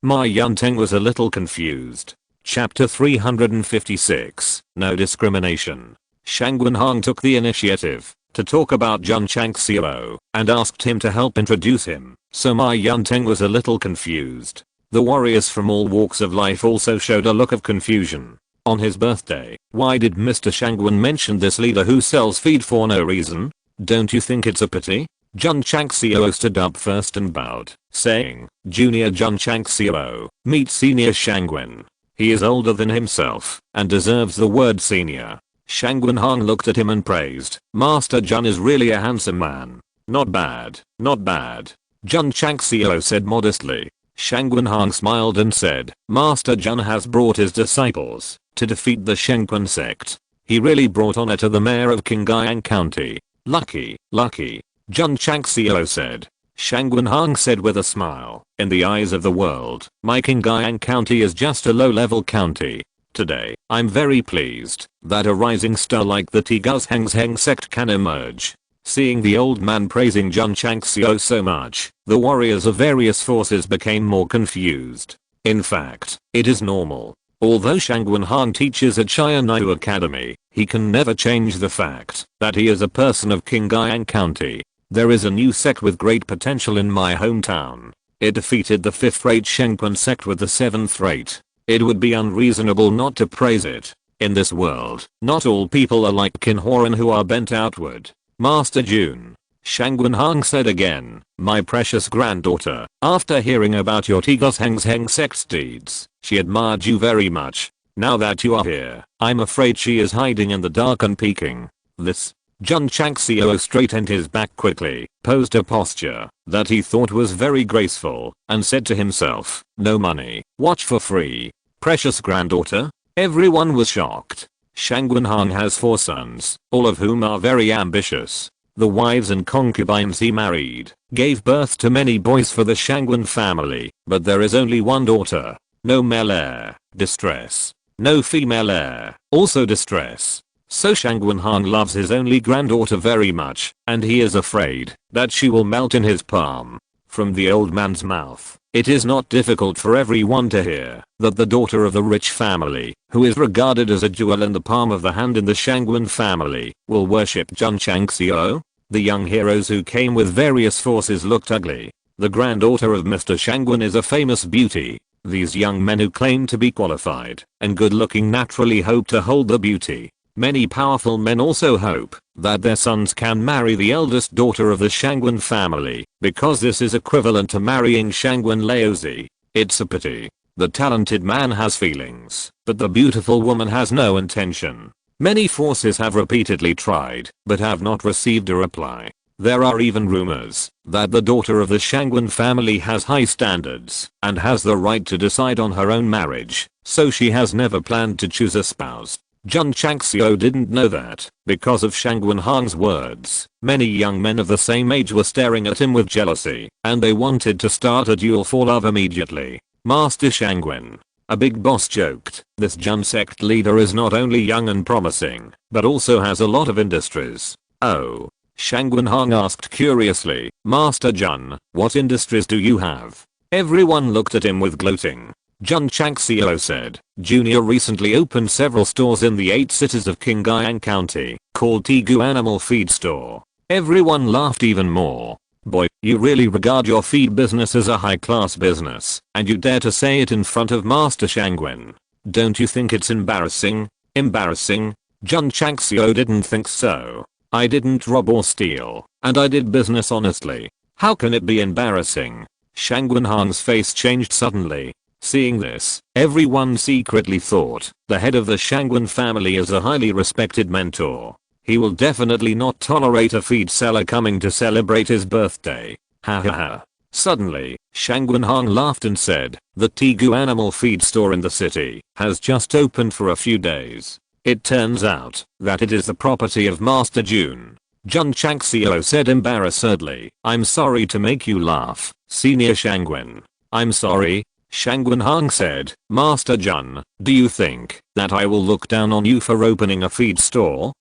Ma Yunteng was a little confused. Chapter 356, No Discrimination. Shangwen Hang took the initiative to talk about Jun Changxiao and asked him to help introduce him, so Ma Yunteng was a little confused. The warriors from all walks of life also showed a look of confusion. On his birthday, why did Mr. Shangwen mention this leader who sells feed for no reason? Don't you think it's a pity? Jun Changxiao stood up first and bowed, saying, Junior Jun Changxiao, meet Senior Shangwen. He is older than himself, and deserves the word senior. Shangwen Hang looked at him and praised, Master Jun is really a handsome man. Not bad, not bad. Jun Changxiao said modestly. Shangwen Hang smiled and said, Master Jun has brought his disciples to defeat the Strongest Sect. He really brought honor to the mayor of Qingyang County. Lucky, lucky. Jun Changxiao said. Shangwen Hang said with a smile, in the eyes of the world, my Qingyang County is just a low-level county. Today, I'm very pleased that a rising star like the Strongest Sect can emerge. Seeing the old man praising Jun Changxiao so much, the warriors of various forces became more confused. In fact, it is normal. Although Shangwen Hang teaches at Xianyu Academy, he can never change the fact that he is a person of Qingyang County. There is a new sect with great potential in my hometown. It defeated the 5th-rate Strongest Sect with the 7th-rate. It would be unreasonable not to praise it. In this world, not all people are like Qinhuan who are bent outward. Master Jun. Shangwen Hang said again, my precious granddaughter, after hearing about your Strongest Sect's deeds, she admired you very much. Now that you are here, I'm afraid she is hiding in the dark and peeking. This. Jun Changxiao straightened his back quickly, posed a posture that he thought was very graceful, and said to himself, no money, watch for free. Precious granddaughter? Everyone was shocked. Shangwen Hang has 4 sons, all of whom are very ambitious. The wives and concubines he married gave birth to many boys for the Shangwen family, but there is only one daughter. No male heir, distress. No female heir, also distress. So Shangwen Hang loves his only granddaughter very much, and he is afraid that she will melt in his palm. From the old man's mouth, it is not difficult for everyone to hear that the daughter of the rich family, who is regarded as a jewel in the palm of the hand in the Shangwen family, will worship Jun Changxiao. The young heroes who came with various forces looked ugly. The granddaughter of Mr. Shangwen is a famous beauty. These young men who claim to be qualified and good looking naturally hope to hold the beauty. Many powerful men also hope that their sons can marry the eldest daughter of the Shangwen family, because this is equivalent to marrying Shangwen Laozi. It's a pity. The talented man has feelings, but the beautiful woman has no intention. Many forces have repeatedly tried, but have not received a reply. There are even rumors that the daughter of the Shangwen family has high standards and has the right to decide on her own marriage, so she has never planned to choose a spouse. Jun Changxiao didn't know that, because of Shangwen Hang's words, many young men of the same age were staring at him with jealousy, and they wanted to start a duel for love immediately. Master Shangwen, a big boss, joked, this Jun sect leader is not only young and promising, but also has a lot of industries. Oh. Shangwen Hang asked curiously, Master Jun, what industries do you have? Everyone looked at him with gloating. Jun Changxiao said, Junior recently opened several stores in the 8 cities of Qinghai County, called Tigu Animal Feed Store. Everyone laughed even more. Boy, you really regard your feed business as a high-class business, and you dare to say it in front of Master Shangwen. Don't you think it's embarrassing? Embarrassing? Jun Changxiao didn't think so. I didn't rob or steal, and I did business honestly. How can it be embarrassing? Shangwen Hang's face changed suddenly. Seeing this, everyone secretly thought the head of the Shangwen family is a highly respected mentor. He will definitely not tolerate a feed seller coming to celebrate his birthday. Ha ha ha. Suddenly, Shangwen Hang laughed and said, the Tigu Animal Feed Store in the city has just opened for a few days. It turns out that it is the property of Master Jun. Jun Changxiao said embarrassedly, I'm sorry to make you laugh, Senior Shangwen. I'm sorry. Shangwen Hang said, Master Jun, do you think that I will look down on you for opening a feed store?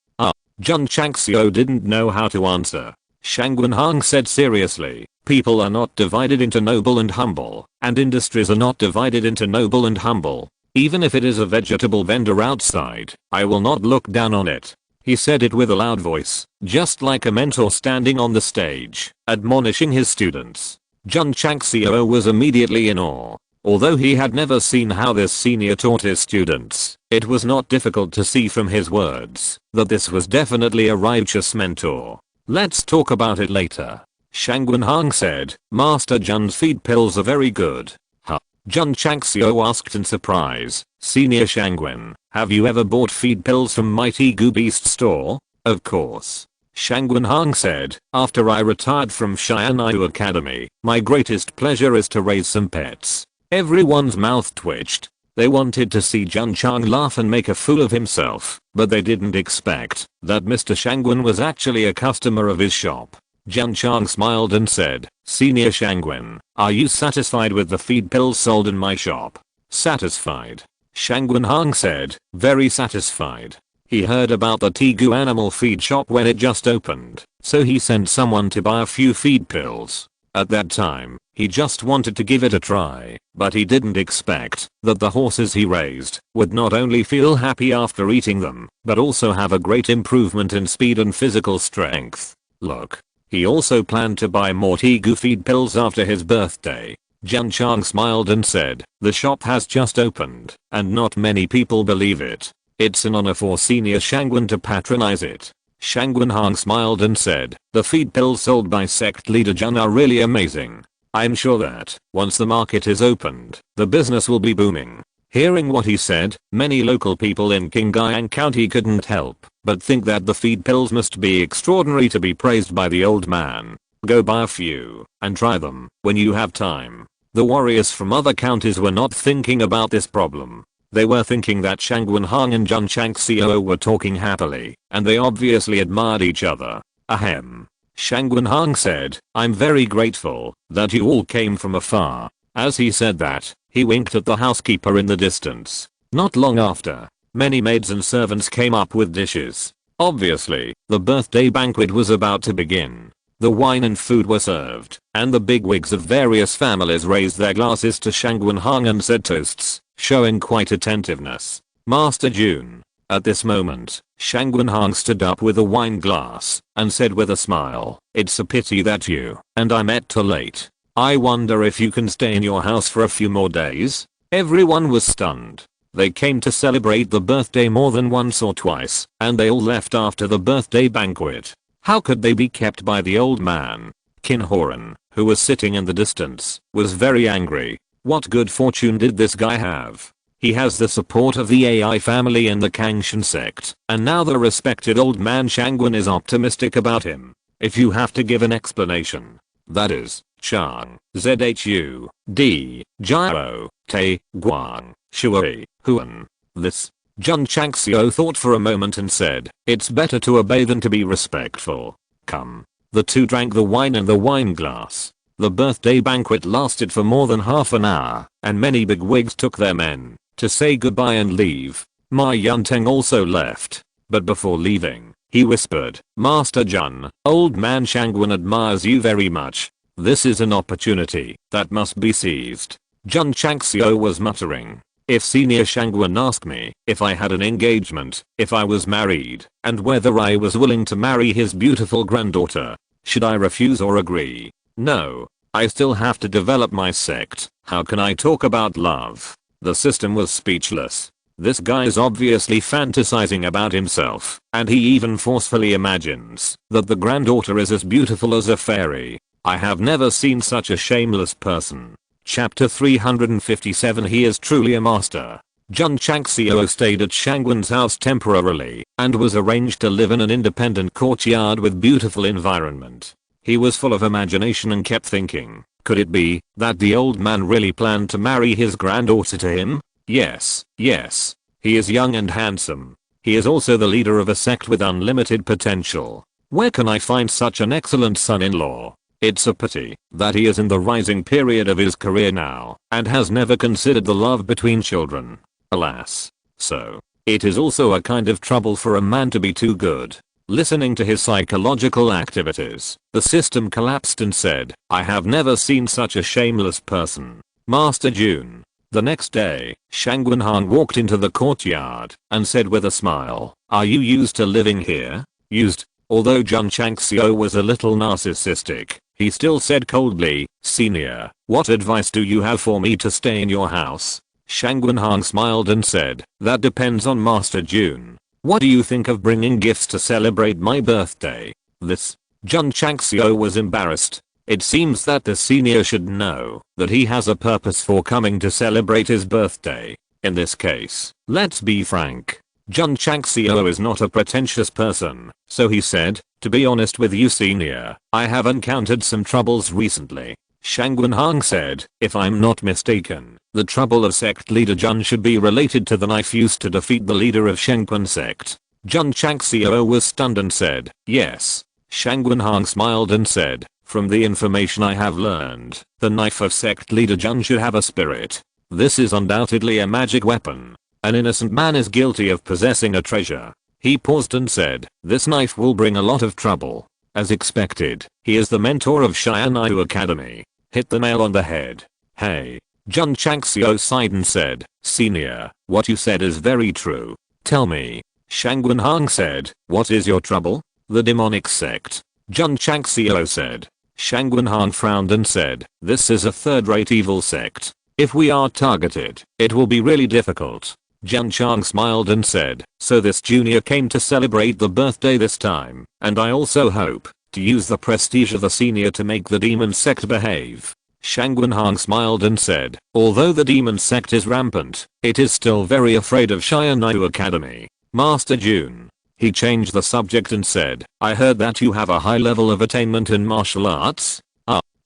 Jun Changxiao didn't know how to answer. Shangwen Hang said seriously, people are not divided into noble and humble, and industries are not divided into noble and humble. Even if it is a vegetable vendor outside, I will not look down on it. He said it with a loud voice, just like a mentor standing on the stage, admonishing his students. Jun Changxiao was immediately in awe. Although he had never seen how this senior taught his students, it was not difficult to see from his words that this was definitely a righteous mentor. Let's talk about it later. Shangwen Hang said, Master Jun's feed pills are very good. Huh? Jun Changxiao asked in surprise, Senior Shangwen, have you ever bought feed pills from Mighty Goo Beast store? Of course. Shangwen Hang said, after I retired from Xianyu Academy, my greatest pleasure is to raise some pets. Everyone's mouth twitched. They wanted to see Jun Chang laugh and make a fool of himself, but they didn't expect that Mr. Shangwen was actually a customer of his shop. Jun Chang smiled and said, Senior Shangwen, are you satisfied with the feed pills sold in my shop? Satisfied. Shangwen Hang said, very satisfied. He heard about the Tigu animal feed shop when it just opened, so he sent someone to buy a few feed pills. At that time, he just wanted to give it a try, but he didn't expect that the horses he raised would not only feel happy after eating them, but also have a great improvement in speed and physical strength. Look. He also planned to buy more Tigu feed pills after his birthday. Jun Chang smiled and said, the shop has just opened, and not many people believe it. It's an honor for Senior Shangwen to patronize it. Shangwen Hang smiled and said, the feed pills sold by sect leader Jun are really amazing. I'm sure that, once the market is opened, the business will be booming. Hearing what he said, many local people in Qinghai County couldn't help but think that the feed pills must be extraordinary to be praised by the old man. Go buy a few, and try them, when you have time. The warriors from other counties were not thinking about this problem. They were thinking that Shangwen Hang and Jun Changxiao were talking happily, and they obviously admired each other. Ahem. Shangwen Hang said, I'm very grateful that you all came from afar. As he said that, he winked at the housekeeper in the distance. Not long after, many maids and servants came up with dishes. Obviously, the birthday banquet was about to begin. The wine and food were served, and the bigwigs of various families raised their glasses to Shangwen Hang and said toasts, showing quite attentiveness. Master Jun. At this moment, Shangwen Hang stood up with a wine glass and said with a smile, it's a pity that you and I met too late. I wonder if you can stay in your house for a few more days? Everyone was stunned. They came to celebrate the birthday more than once or twice, and they all left after the birthday banquet. How could they be kept by the old man? Kinhoran, who was sitting in the distance, was very angry. What good fortune did this guy have? He has the support of the AI family and the Kangshan sect, and now the respected old man Shangwen is optimistic about him. If you have to give an explanation, that is, Chang, Zhu, D, Jiao, Te, Guang, Shui, Huan. This. Jun Changxiao thought for a moment and said, it's better to obey than to be respectful. Come. The two drank the wine in the wine glass. The birthday banquet lasted for more than half an hour, and many bigwigs took their men to say goodbye and leave. Ma Yunteng also left. But before leaving, he whispered, Master Jun, old man Shangwen admires you very much. This is an opportunity that must be seized. Jun Changxiao was muttering. If Senior Shangwen asked me if I had an engagement, if I was married, and whether I was willing to marry his beautiful granddaughter, should I refuse or agree? No. I still have to develop my sect. How can I talk about love? The system was speechless. This guy is obviously fantasizing about himself, and he even forcefully imagines that the granddaughter is as beautiful as a fairy. I have never seen such a shameless person. Chapter 357. He is truly a master. Jun Changxiao stayed at Shangwen's house temporarily and was arranged to live in an independent courtyard with beautiful environment. He was full of imagination and kept thinking, could it be that the old man really planned to marry his granddaughter to him? Yes. He is young and handsome. He is also the leader of a sect with unlimited potential. Where can I find such an excellent son-in-law? It's a pity that he is in the rising period of his career now and has never considered the love between children. Alas. So, it is also a kind of trouble for a man to be too good. Listening to his psychological activities, the system collapsed and said, I have never seen such a shameless person. Master Jun. The next day, Shangwen Han walked into the courtyard and said with a smile, are you used to living here? Used? Although Jun Changxiao was a little narcissistic, he still said coldly, Senior, what advice do you have for me to stay in your house? Shangwen Han smiled and said, that depends on Master Jun. What do you think of bringing gifts to celebrate my birthday? This. Jun Changxiao was embarrassed. It seems that the senior should know that he has a purpose for coming to celebrate his birthday. In this case, let's be frank. Jun Changxiao is not a pretentious person, so he said, to be honest with you senior, I have encountered some troubles recently. Shangwen Han said, if I'm not mistaken, the trouble of sect leader Jun should be related to the knife used to defeat the leader of Shangwen sect. Jun Changxiao was stunned and said, yes. Shangwen Han smiled and said, from the information I have learned, the knife of sect leader Jun should have a spirit. This is undoubtedly a magic weapon. An innocent man is guilty of possessing a treasure. He paused and said, this knife will bring a lot of trouble. As expected, he is the mentor of Xianyu Academy. Hit the nail on the head. Hey. Jun Changxiao sighed and said, Senior, what you said is very true. Tell me. Shangwen Han said, what is your trouble? The demonic sect. Jun Changxiao said. Shangwen Han frowned and said, this is a third-rate evil sect. If we are targeted, it will be really difficult. Jun Chang smiled and said, so this junior came to celebrate the birthday this time, and I also hope to use the prestige of the senior to make the demon sect behave. Shangwen Han smiled and said, although the demon sect is rampant, it is still very afraid of Xianyu Academy. Master Jun. He changed the subject and said, I heard that you have a high level of attainment in martial arts?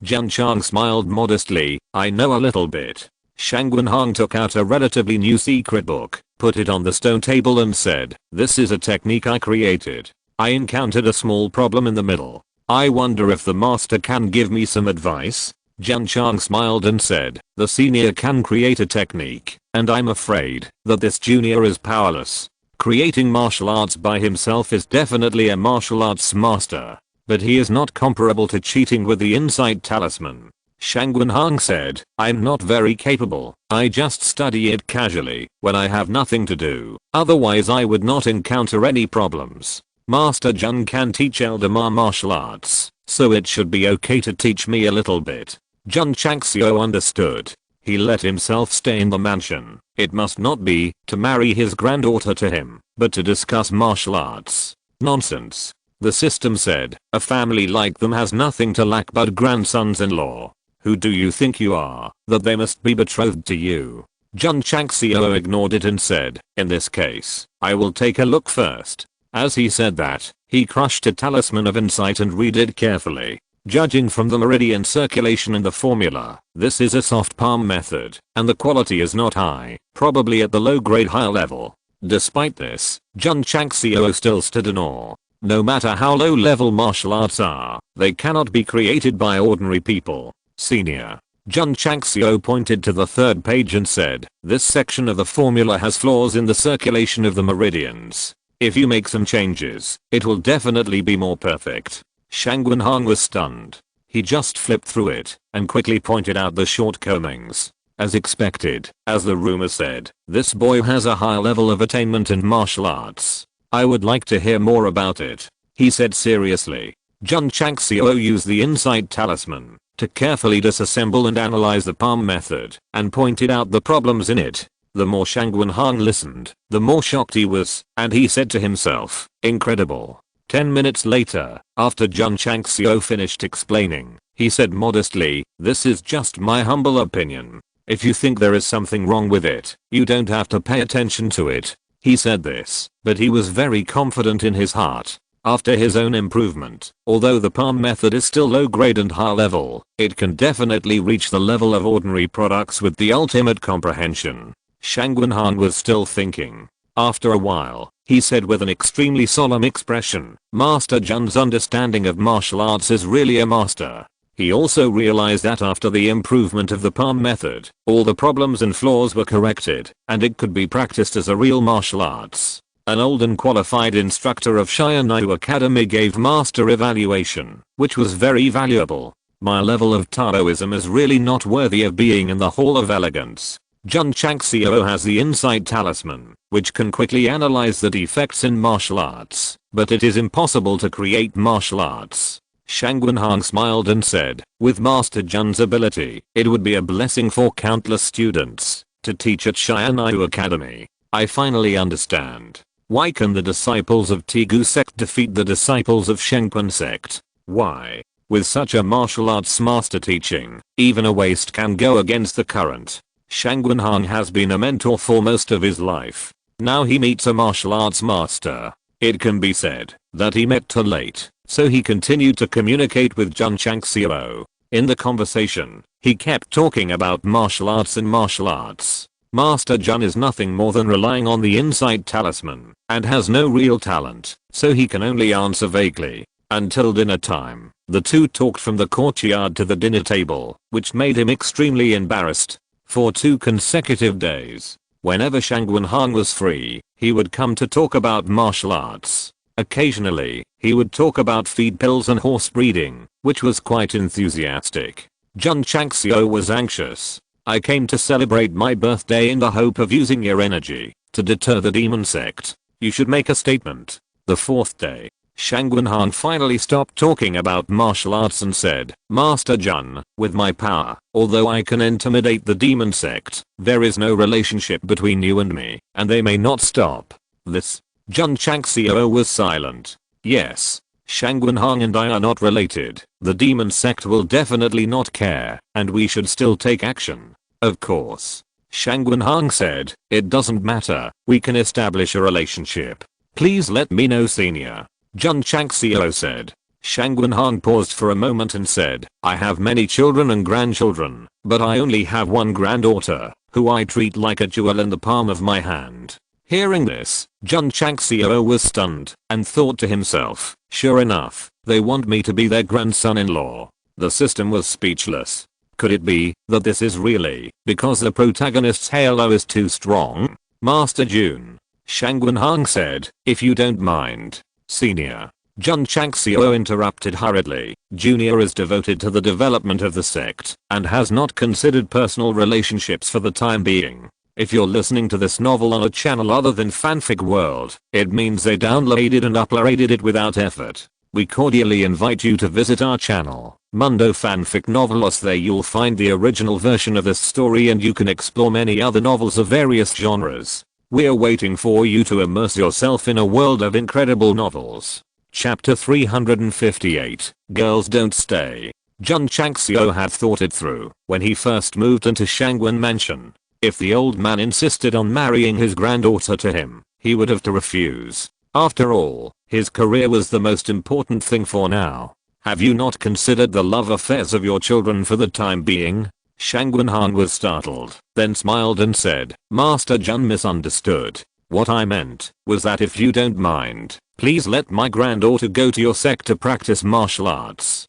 Jun Chang smiled modestly, I know a little bit. Shangwen Han took out a relatively new secret book, put it on the stone table and said, this is a technique I created. I encountered a small problem in the middle. I wonder if the master can give me some advice? Jun Chang smiled and said, the senior can create a technique, and I'm afraid that this junior is powerless. Creating martial arts by himself is definitely a martial arts master, but he is not comparable to cheating with the insight talisman. Shangwen Han said, I'm not very capable, I just study it casually when I have nothing to do, otherwise I would not encounter any problems. Master Jun can teach Elder Ma martial arts, so it should be okay to teach me a little bit. Jun Changxiao understood. He let himself stay in the mansion. It must not be to marry his granddaughter to him, but to discuss martial arts. Nonsense. The system said, a family like them has nothing to lack but grandsons-in-law. Who do you think you are, that they must be betrothed to you? Jun Changxiao ignored it and said, in this case, I will take a look first. As he said that, he crushed a talisman of insight and read it carefully. Judging from the meridian circulation and the formula, this is a soft palm method, and the quality is not high, probably at the low-grade high level. Despite this, Jun Changxiao still stood in awe. No matter how low-level martial arts are, they cannot be created by ordinary people. Senior. Jun Changxiao pointed to the third page and said, this section of the formula has flaws in the circulation of the meridians. If you make some changes, it will definitely be more perfect. Shangwen Han was stunned. He just flipped through it and quickly pointed out the shortcomings. As expected, as the rumor said, this boy has a high level of attainment in martial arts. I would like to hear more about it, he said seriously. Jun Changxiao used the insight talisman to carefully disassemble and analyze the palm method and pointed out the problems in it. The more Shangwen Han listened, the more shocked he was, and he said to himself, incredible. 10 minutes later, after Jun Changxiao finished explaining, he said modestly, this is just my humble opinion. If you think there is something wrong with it, you don't have to pay attention to it. He said this, but he was very confident in his heart. After his own improvement, although the palm method is still low grade and high level, it can definitely reach the level of ordinary products with the ultimate comprehension. Shangwen Han was still thinking. After a while, he said with an extremely solemn expression, Master Jun's understanding of martial arts is really a master. He also realized that after the improvement of the palm method, all the problems and flaws were corrected, and it could be practiced as a real martial arts. An old and qualified instructor of Shianai Academy gave master evaluation, which was very valuable. My level of Taoism is really not worthy of being in the Hall of Elegance. Jun Changxiao has the insight talisman, which can quickly analyze the defects in martial arts, but it is impossible to create martial arts. Shangwen Han smiled and said, with Master Jun's ability, it would be a blessing for countless students to teach at Shianai Academy. I finally understand. Why can the disciples of Tigu Sect defeat the disciples of Shengwen Sect? Why? With such a martial arts master teaching, even a waste can go against the current. Shangwen Han has been a mentor for most of his life. Now he meets a martial arts master. It can be said that he met too late, so he continued to communicate with Jun Changxiao. In the conversation, he kept talking about martial arts and martial arts. Master Jun is nothing more than relying on the insight talisman, and has no real talent, so he can only answer vaguely. Until dinner time, the two talked from the courtyard to the dinner table, which made him extremely embarrassed. For 2 consecutive days, whenever Shangwen Han was free, he would come to talk about martial arts. Occasionally, he would talk about feed pills and horse breeding, which was quite enthusiastic. Jun Changxiao was anxious. I came to celebrate my birthday in the hope of using your energy to deter the demon sect. You should make a statement. The 4th day, Shangwen Han finally stopped talking about martial arts and said, Master Jun, with my power, although I can intimidate the demon sect, there is no relationship between you and me, and they may not stop this. Jun Changxiao was silent. Yes, Shangwen Han and I are not related. The demon sect will definitely not care, and we should still take action. Of course. Shangwen Han said, it doesn't matter, we can establish a relationship. Please let me know, senior. Jun Changxiao said. Shangwen Han paused for a moment and said, I have many children and grandchildren, but I only have one granddaughter, who I treat like a jewel in the palm of my hand. Hearing this, Jun Changxiao was stunned, and thought to himself, sure enough, they want me to be their grandson-in-law. The system was speechless. Could it be that this is really because the protagonist's halo is too strong? Master Jun. Shangwen Han said, if you don't mind. Senior. Jun Changxiao interrupted hurriedly. Junior is devoted to the development of the sect and has not considered personal relationships for the time being. If you're listening to this novel on a channel other than Fanfic World, it means they downloaded and uploaded it without effort. we cordially invite you to visit our channel, Mundo Fanfic Novelos. There you'll find the original version of this story and you can explore many other novels of various genres. We're waiting for you to immerse yourself in a world of incredible novels. Chapter 358, Girls Don't Stay. Jun Changxiao had thought it through when he first moved into Shangwen Mansion. If the old man insisted on marrying his granddaughter to him, he would have to refuse. After all, his career was the most important thing for now. Have you not considered the love affairs of your children for the time being? Shangwen Han was startled, then smiled and said, Master Jun misunderstood. What I meant was that if you don't mind, please let my granddaughter go to your sect to practice martial arts.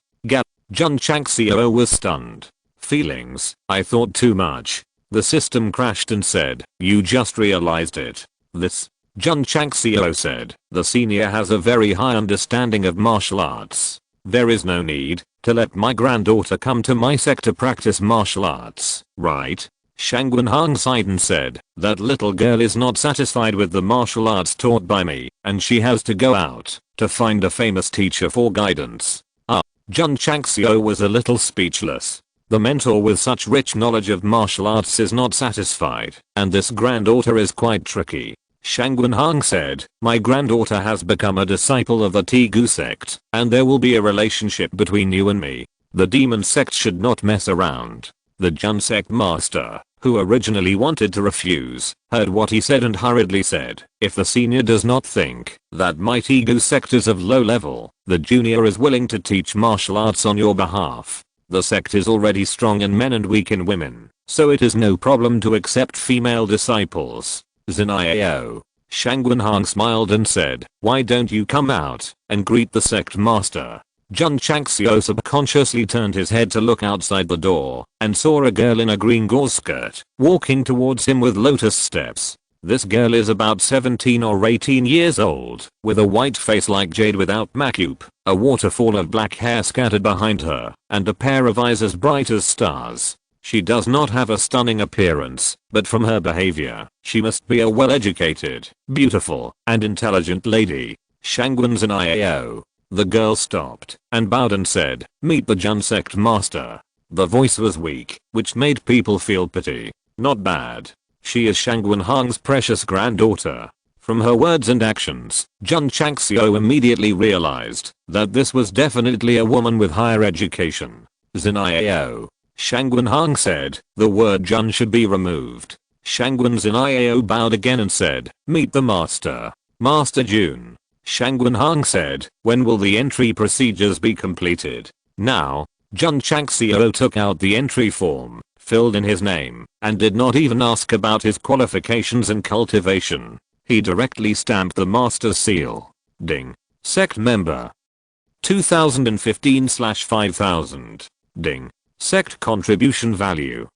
Jun Changxiao was stunned. Feelings, I thought too much. The system crashed and said, you just realized it. This. Jun Changxiao said, the senior has a very high understanding of martial arts. There is no need to let my granddaughter come to my sect to practice martial arts, right? Shangwen Han sighed and said, that little girl is not satisfied with the martial arts taught by me, and she has to go out to find a famous teacher for guidance. Jun Changxiao was a little speechless. The mentor with such rich knowledge of martial arts is not satisfied, and this granddaughter is quite tricky. Shangwen Han said, my granddaughter has become a disciple of the Tegu sect, and there will be a relationship between you and me. The demon sect should not mess around. The Jun sect master, who originally wanted to refuse, heard what he said and hurriedly said, if the senior does not think that my Tegu sect is of low level, the junior is willing to teach martial arts on your behalf. The sect is already strong in men and weak in women, so it is no problem to accept female disciples. SYNOPSIS. Shangwen Han smiled and said, why don't you come out and greet the sect master? Jun Changxiao subconsciously turned his head to look outside the door and saw a girl in a green gauze skirt walking towards him with lotus steps. This girl is about 17 or 18 years old, with a white face like jade without makeup, a waterfall of black hair scattered behind her, and a pair of eyes as bright as stars. She does not have a stunning appearance, but from her behavior, she must be a well-educated, beautiful, and intelligent lady. Shangwen SYNOPSIS. The girl stopped and bowed and said, meet the Jun sect master. The voice was weak, which made people feel pity. Not bad. She is Shangwen Han's precious granddaughter. From her words and actions, Jun Changxiao immediately realized that this was definitely a woman with higher education. SYNOPSIS. Shangwen Han said, the word Jun should be removed. Shangwen SYNOPSIS bowed again and said, meet the master. Master Jun. Shangwen Han said, when will the entry procedures be completed? Now. Jun Changxiao took out the entry form, filled in his name, and did not even ask about his qualifications and cultivation. He directly stamped the master's seal. Ding. Sect member. 2015/5000. Ding. Sect contribution value.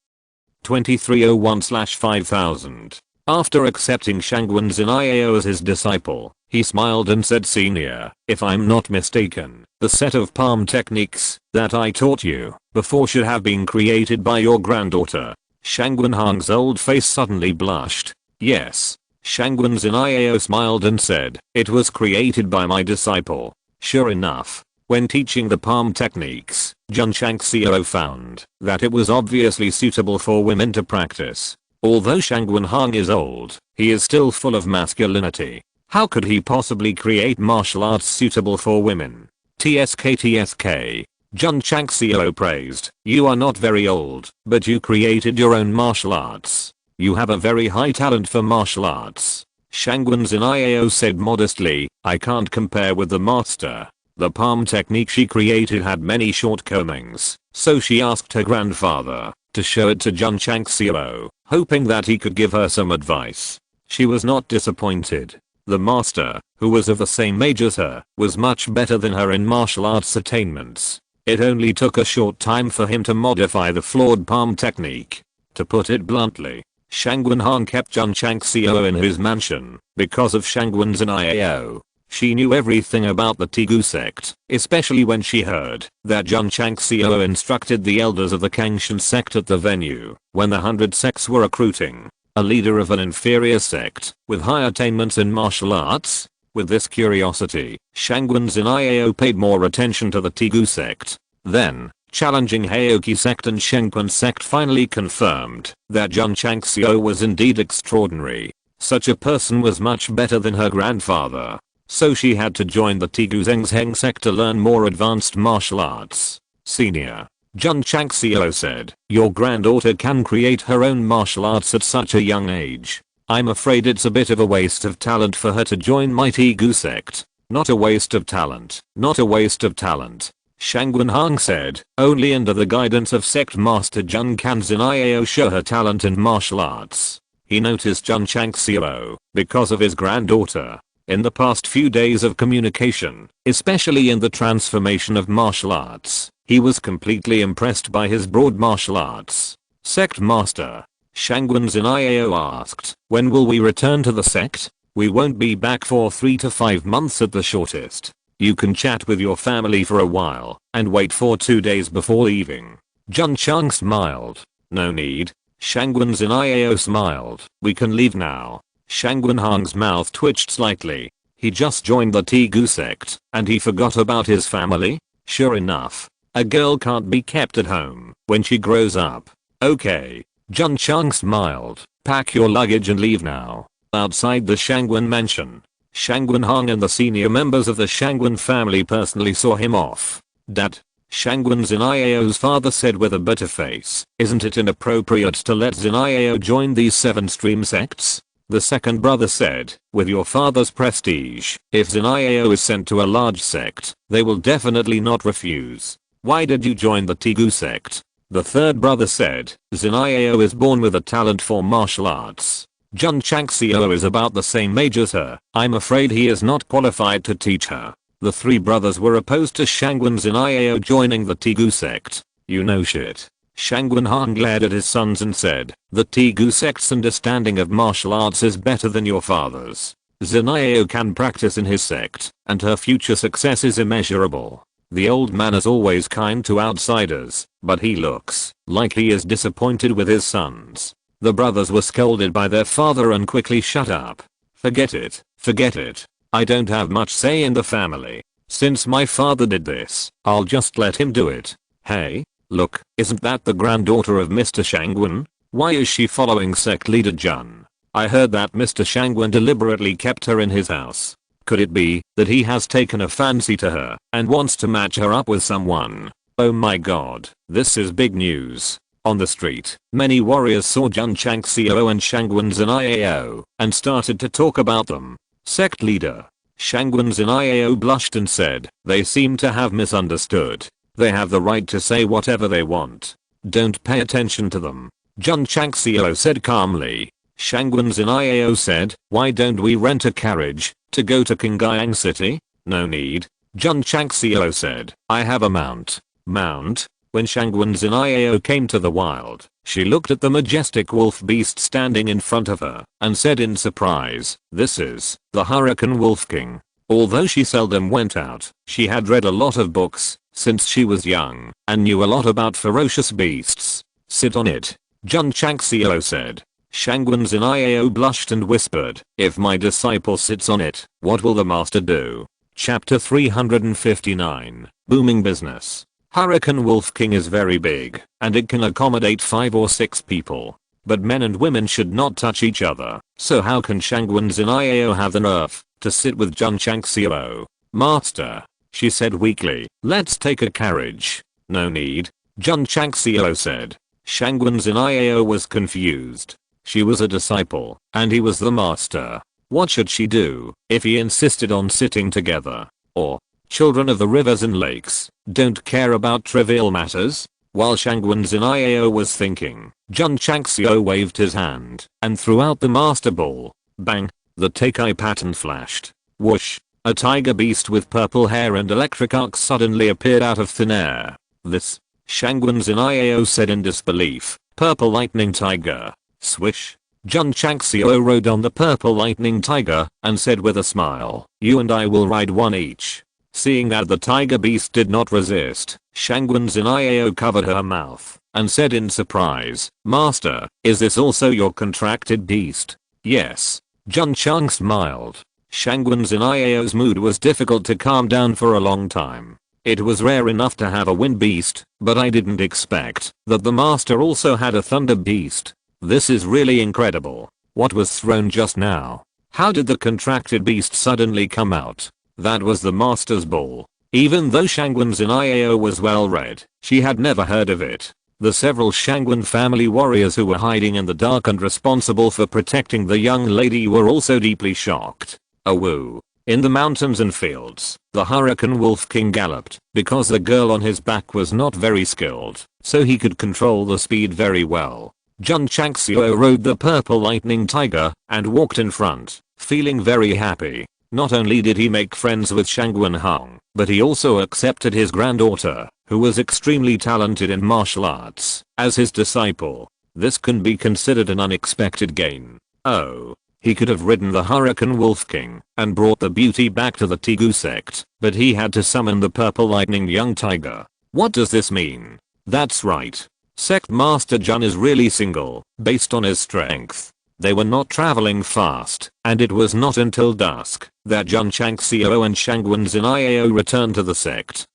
2301/5000. After accepting Shangwen SYNOPSIS as his disciple, he smiled and said, senior, if I'm not mistaken, the set of palm techniques that I taught you before should have been created by your granddaughter. Shangwen Han's old face suddenly blushed. Yes. Shangwen SYNOPSIS smiled and said, it was created by my disciple. Sure enough, when teaching the palm techniques, Jun Changxiao found that it was obviously suitable for women to practice. Although Shangwen Han is old, he is still full of masculinity. How could he possibly create martial arts suitable for women? TSK. Jun Changxiao praised, you are not very old, but you created your own martial arts. You have a very high talent for martial arts. Shangwen SYNOPSIS said modestly, I can't compare with the master. The palm technique she created had many shortcomings, so she asked her grandfather to show it to Jun Changxiao, hoping that he could give her some advice. She was not disappointed. The master, who was of the same age as her, was much better than her in martial arts attainments. It only took a short time for him to modify the flawed palm technique. To put it bluntly, Shangwen Han kept Jun Changxiao in his mansion because of Shangwen SYNOPSIS. She knew everything about the Tegu sect, especially when she heard that Jun Changxiao instructed the elders of the Kangshan sect at the venue when the 100 sects were recruiting a leader of an inferior sect with high attainments in martial arts. With this curiosity, Shangwen Ziniao paid more attention to the Tegu sect. Then, challenging Heoki sect and Shangwen sect finally confirmed that Jun Changxiao was indeed extraordinary. Such a person was much better than her grandfather. So she had to join the Tegu Zhengheng sect to learn more advanced martial arts. Senior Jun Changxiao said, "Your granddaughter can create her own martial arts at such a young age. I'm afraid it's a bit of a waste of talent for her to join my Tegu sect." "Not a waste of talent. Not a waste of talent," Shangwen Hang said. "Only under the guidance of sect master Jun can Ziniao show her talent in martial arts." He noticed Jun Changxiao because of his granddaughter. In the past few days of communication, especially in the transformation of martial arts, he was completely impressed by his broad martial arts. "Sect master," Shangwen Ziniao asked, "when will we return to the sect?" "We won't be back for 3 to 5 months at the shortest. You can chat with your family for a while and wait for 2 days before leaving." Jun Chang smiled. "No need." Shangwen Ziniao smiled. "We can leave now." Shangwen Hang's mouth twitched slightly. He just joined the Tegu sect and he forgot about his family? Sure enough, a girl can't be kept at home when she grows up. "Okay." Jun Chang smiled. "Pack your luggage and leave now." Outside the Shangwen mansion, Shangwen Hang and the senior members of the Shangwen family personally saw him off. "Dad," Shangwen Ziniao's father said with a bitter face, "isn't it inappropriate to let Ziniao join these 7 stream sects?" The second brother said, "With your father's prestige, if Ziniao is sent to a large sect, they will definitely not refuse. Why did you join the Tegu sect?" The third brother said, "Ziniao is born with a talent for martial arts. Jun Changxiao is about the same age as her. I'm afraid he is not qualified to teach her." The 3 brothers were opposed to Shangwen Ziniao joining the Tegu sect. "You know shit." Shangwen Han glared at his sons and said, "The Tegu sect's understanding of martial arts is better than your father's. Ziniao can practice in his sect, and her future success is immeasurable." The old man is always kind to outsiders, but he looks like he is disappointed with his sons. The brothers were scolded by their father and quickly shut up. "Forget it, forget it. I don't have much say in the family. Since my father did this, I'll just let him do it." "Hey, look, isn't that the granddaughter of Mr. Shangwen? Why is she following sect leader Jun? I heard that Mr. Shangwen deliberately kept her in his house. Could it be that he has taken a fancy to her and wants to match her up with someone? Oh my god, this is big news." On the street, many warriors saw Jun Changxiao and Shangwen Ziniao and started to talk about them. "Sect leader." Shangwen Ziniao blushed and said, "They seem to have misunderstood. They have the right to say whatever they want. Don't pay attention to them." Jun Changxiao said calmly. Shangwen Ziniao said, "Why don't we rent a carriage to go to Qingyang City?" "No need." Jun Changxiao said, "I have a mount." "Mount?" When Shangwen Ziniao came to the wild, she looked at the majestic wolf beast standing in front of her and said in surprise, "This is the Hurricane Wolf King." Although she seldom went out, she had read a lot of books since she was young and knew a lot about ferocious beasts. "Sit on it," Jun Changxiao said. Shangwen Ziniao blushed and whispered, "If my disciple sits on it, what will the master do?" Chapter 359, Booming Business. Hurricane Wolf King is very big, and it can accommodate 5 or 6 people. But men and women should not touch each other, so how can Shangwen Ziniao have the nerve to sit with Jun Changxiao? "Master," she said weakly, "let's take a carriage." "No need," Jun Changxiao said. Shangwen Ziniao was confused. She was a disciple, and he was the master. What should she do if he insisted on sitting together? Or, children of the rivers and lakes don't care about trivial matters? While Shangwen Ziniao was thinking, Jun Changxiao waved his hand and threw out the master ball. Bang! The Tekai pattern flashed. Whoosh! A tiger beast with purple hair and electric arcs suddenly appeared out of thin air. "This," Shangwen Ziniao said in disbelief. "Purple lightning tiger." Swish! Jun Changxiao rode on the purple lightning tiger and said with a smile, "You and I will ride one each." Seeing that the tiger beast did not resist, Shangwen Ziniao covered her mouth and said in surprise, "Master, is this also your contracted beast?" "Yes." Jun Chang smiled. Shangwen's in IAO's mood was difficult to calm down for a long time. It was rare enough to have a wind beast, but I didn't expect that the master also had a thunder beast. This is really incredible. What was thrown just now? How did the contracted beast suddenly come out? That was the master's ball. Even though Shangwen's in IAO was well read, she had never heard of it. The several Shangwen family warriors who were hiding in the dark and responsible for protecting the young lady were also deeply shocked. Awoo. In the mountains and fields, the Hurricane Wolf King galloped because the girl on his back was not very skilled, so he could control the speed very well. Jun Changxiao rode the purple lightning tiger and walked in front, feeling very happy. Not only did he make friends with Shangwen Hong, but he also accepted his granddaughter, who was extremely talented in martial arts, as his disciple. This can be considered an unexpected gain. Oh. He could have ridden the Hurricane Wolf King and brought the beauty back to the Tigu sect, but he had to summon the purple lightning young tiger. What does this mean? That's right. Sect Master Jun is really single, based on his strength. They were not traveling fast, and it was not until dusk that Jun Changxiao and Shangwen's in IAO returned to the sect.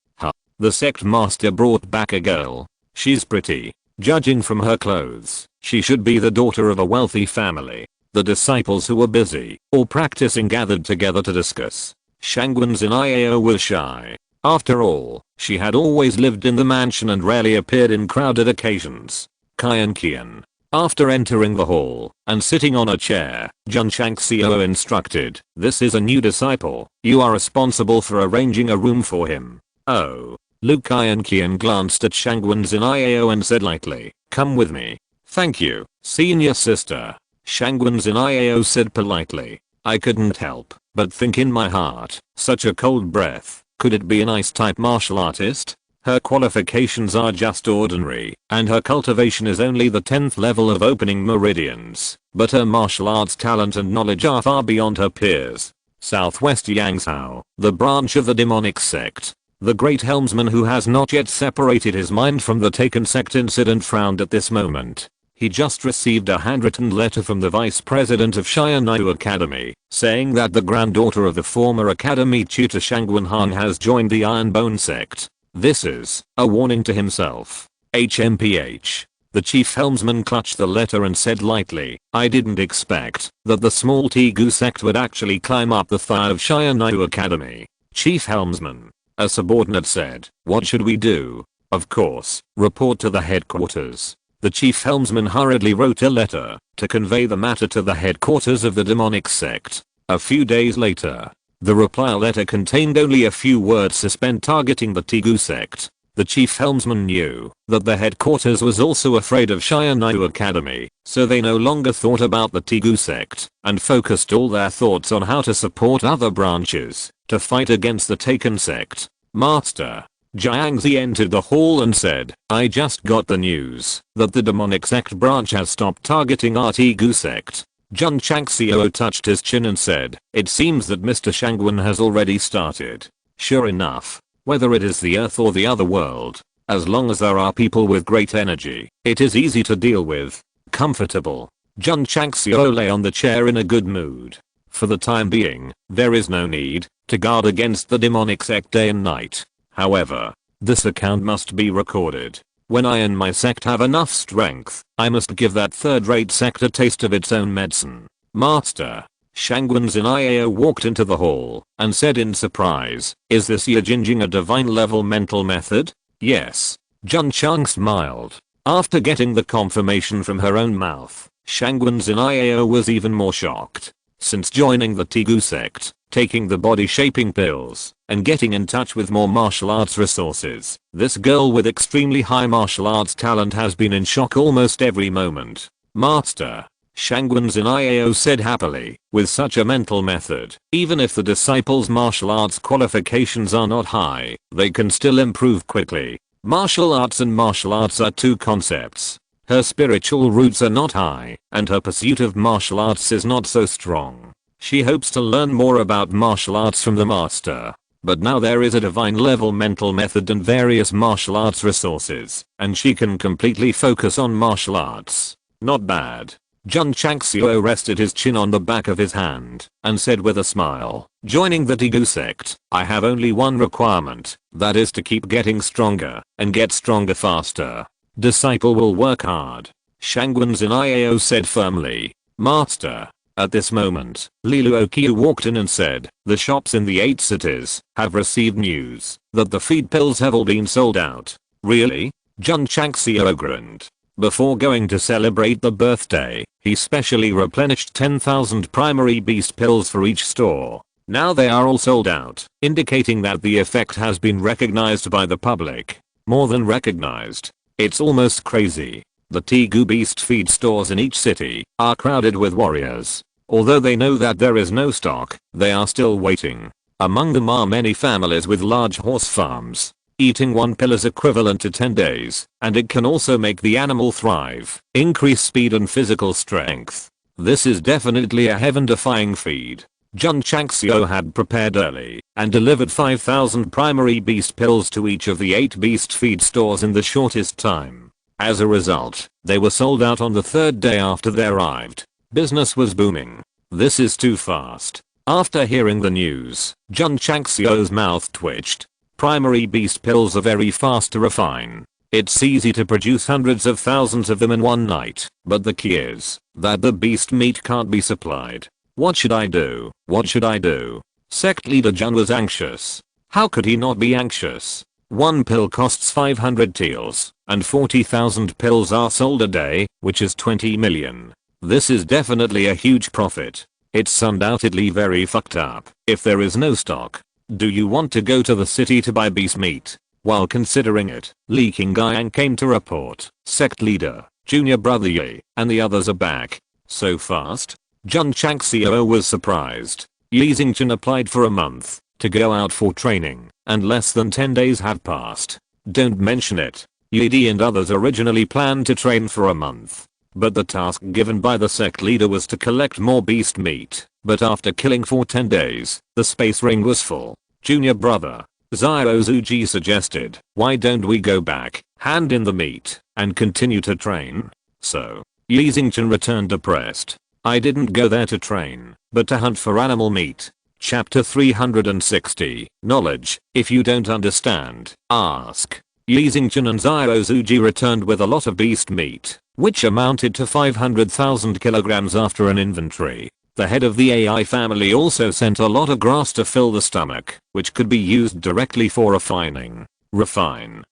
The sect master brought back a girl. She's pretty. Judging from her clothes, she should be the daughter of a wealthy family. The disciples who were busy or practicing gathered together to discuss. Shangwen's in IAO was shy. After all, she had always lived in the mansion and rarely appeared in crowded occasions. Qian. After entering the hall and sitting on a chair, Jun Changxiao instructed, "This is a new disciple. You are responsible for arranging a room for him." Oh. Qian glanced at Shangwen's in IAO and said lightly, "Come with me." "Thank you, senior sister." Shangwen's in IAO said politely. I couldn't help but think in my heart, such a cold breath, could it be an ice-type martial artist? Her qualifications are just ordinary, and her cultivation is only the 10th level of opening meridians, but her martial arts talent and knowledge are far beyond her peers. Southwest Yangzhou, the branch of the demonic sect. The great helmsman who has not yet separated his mind from the taken sect incident frowned at this moment. He just received a handwritten letter from the vice president of Xianyu Academy, saying that the granddaughter of the former academy tutor Shangwen Han has joined the Iron Bone Sect. This is a warning to himself. HMPH. The chief helmsman clutched the letter and said lightly, I didn't expect that the small Tigu sect would actually climb up the thigh of Xianyu Academy. Chief helmsman. A subordinate said, what should we do? Of course, report to the headquarters. The chief helmsman hurriedly wrote a letter to convey the matter to the headquarters of the demonic sect. A few days later, the reply letter contained only a few words to spend targeting the Tigu sect. The chief helmsman knew that the headquarters was also afraid of Xianyu Academy, so they no longer thought about the Tigu sect and focused all their thoughts on how to support other branches to fight against the taken sect. Master Jiangzi entered the hall and said, I just got the news that the demonic sect branch has stopped targeting our Tigu sect. Jun Changxiao touched his chin and said, it seems that Mr. Shangwen has already started. Sure enough, whether it is the earth or the other world, as long as there are people with great energy, it is easy to deal with. Comfortable. Jun Changxiao lay on the chair in a good mood. For the time being, there is no need to guard against the demonic sect day and night. However, this account must be recorded. When I and my sect have enough strength, I must give that third-rate sect a taste of its own medicine. Master. Shangwen's in IAO walked into the hall and said in surprise, is this Yijinjing a divine level mental method? Yes. Jun Chang smiled. After getting the confirmation from her own mouth, Shangwen's in IAO was even more shocked. Since joining the Tigu sect, taking the body shaping pills, and getting in touch with more martial arts resources, this girl with extremely high martial arts talent has been in shock almost every moment. Master. Shangwen's in IAO said happily, with such a mental method, even if the disciples' martial arts qualifications are not high, they can still improve quickly. Martial arts and martial arts are two concepts. Her spiritual roots are not high, and her pursuit of martial arts is not so strong. She hopes to learn more about martial arts from the master. But now there is a divine level mental method and various martial arts resources, and she can completely focus on martial arts. Not bad. Jun Changxiao rested his chin on the back of his hand and said with a smile, joining the Tegu sect, I have only one requirement, that is to keep getting stronger and get stronger faster. Disciple will work hard. Shangwen Ziniao said firmly. Master. At this moment, Li Luoqiu walked in and said, the shops in the 8 cities have received news that the feed pills have all been sold out. Really? Jun Changxiao grinned. Before going to celebrate the birthday, he specially replenished 10,000 primary beast pills for each store. Now they are all sold out, indicating that the effect has been recognized by the public. More than recognized. It's almost crazy. The Tegu beast feed stores in each city are crowded with warriors. Although they know that there is no stock, they are still waiting. Among them are many families with large horse farms. Eating one pill is equivalent to 10 days, and it can also make the animal thrive, increase speed and physical strength. This is definitely a heaven-defying feed. Jun Changxiao had prepared early and delivered 5,000 primary beast pills to each of the 8 beast feed stores in the shortest time. As a result, they were sold out on the 3rd day after they arrived. Business was booming. This is too fast. After hearing the news, Jun Changxiao's mouth twitched. Primary beast pills are very fast to refine. It's easy to produce hundreds of thousands of them in one night, but the key is that the beast meat can't be supplied. What should I do? What should I do? Sect leader Jun was anxious. How could he not be anxious? One pill costs 500 taels, and 40,000 pills are sold a day, which is 20 million. This is definitely a huge profit. It's undoubtedly very fucked up if there is no stock. Do you want to go to the city to buy beast meat? While considering it, Li Qingyang came to report. Sect leader, junior brother Yi, and the others are back. So fast? Jun Changxiao was surprised. Yi Xingchen applied for a month to go out for training, and less than 10 days had passed. Don't mention it. Yi Di and others originally planned to train for a month. But the task given by the sect leader was to collect more beast meat. But after killing for 10 days, the space ring was full. Junior brother, Xiao Zuji suggested, why don't we go back, hand in the meat, and continue to train? So, Yi Xingchen returned depressed. I didn't go there to train, but to hunt for animal meat. Chapter 360, Knowledge. If you don't understand, ask. Yi Xingchen and Xiao Zuji returned with a lot of beast meat, which amounted to 500,000 kilograms after an inventory. The head of the AI family also sent a lot of grass to fill the stomach, which could be used directly for refining. Refine.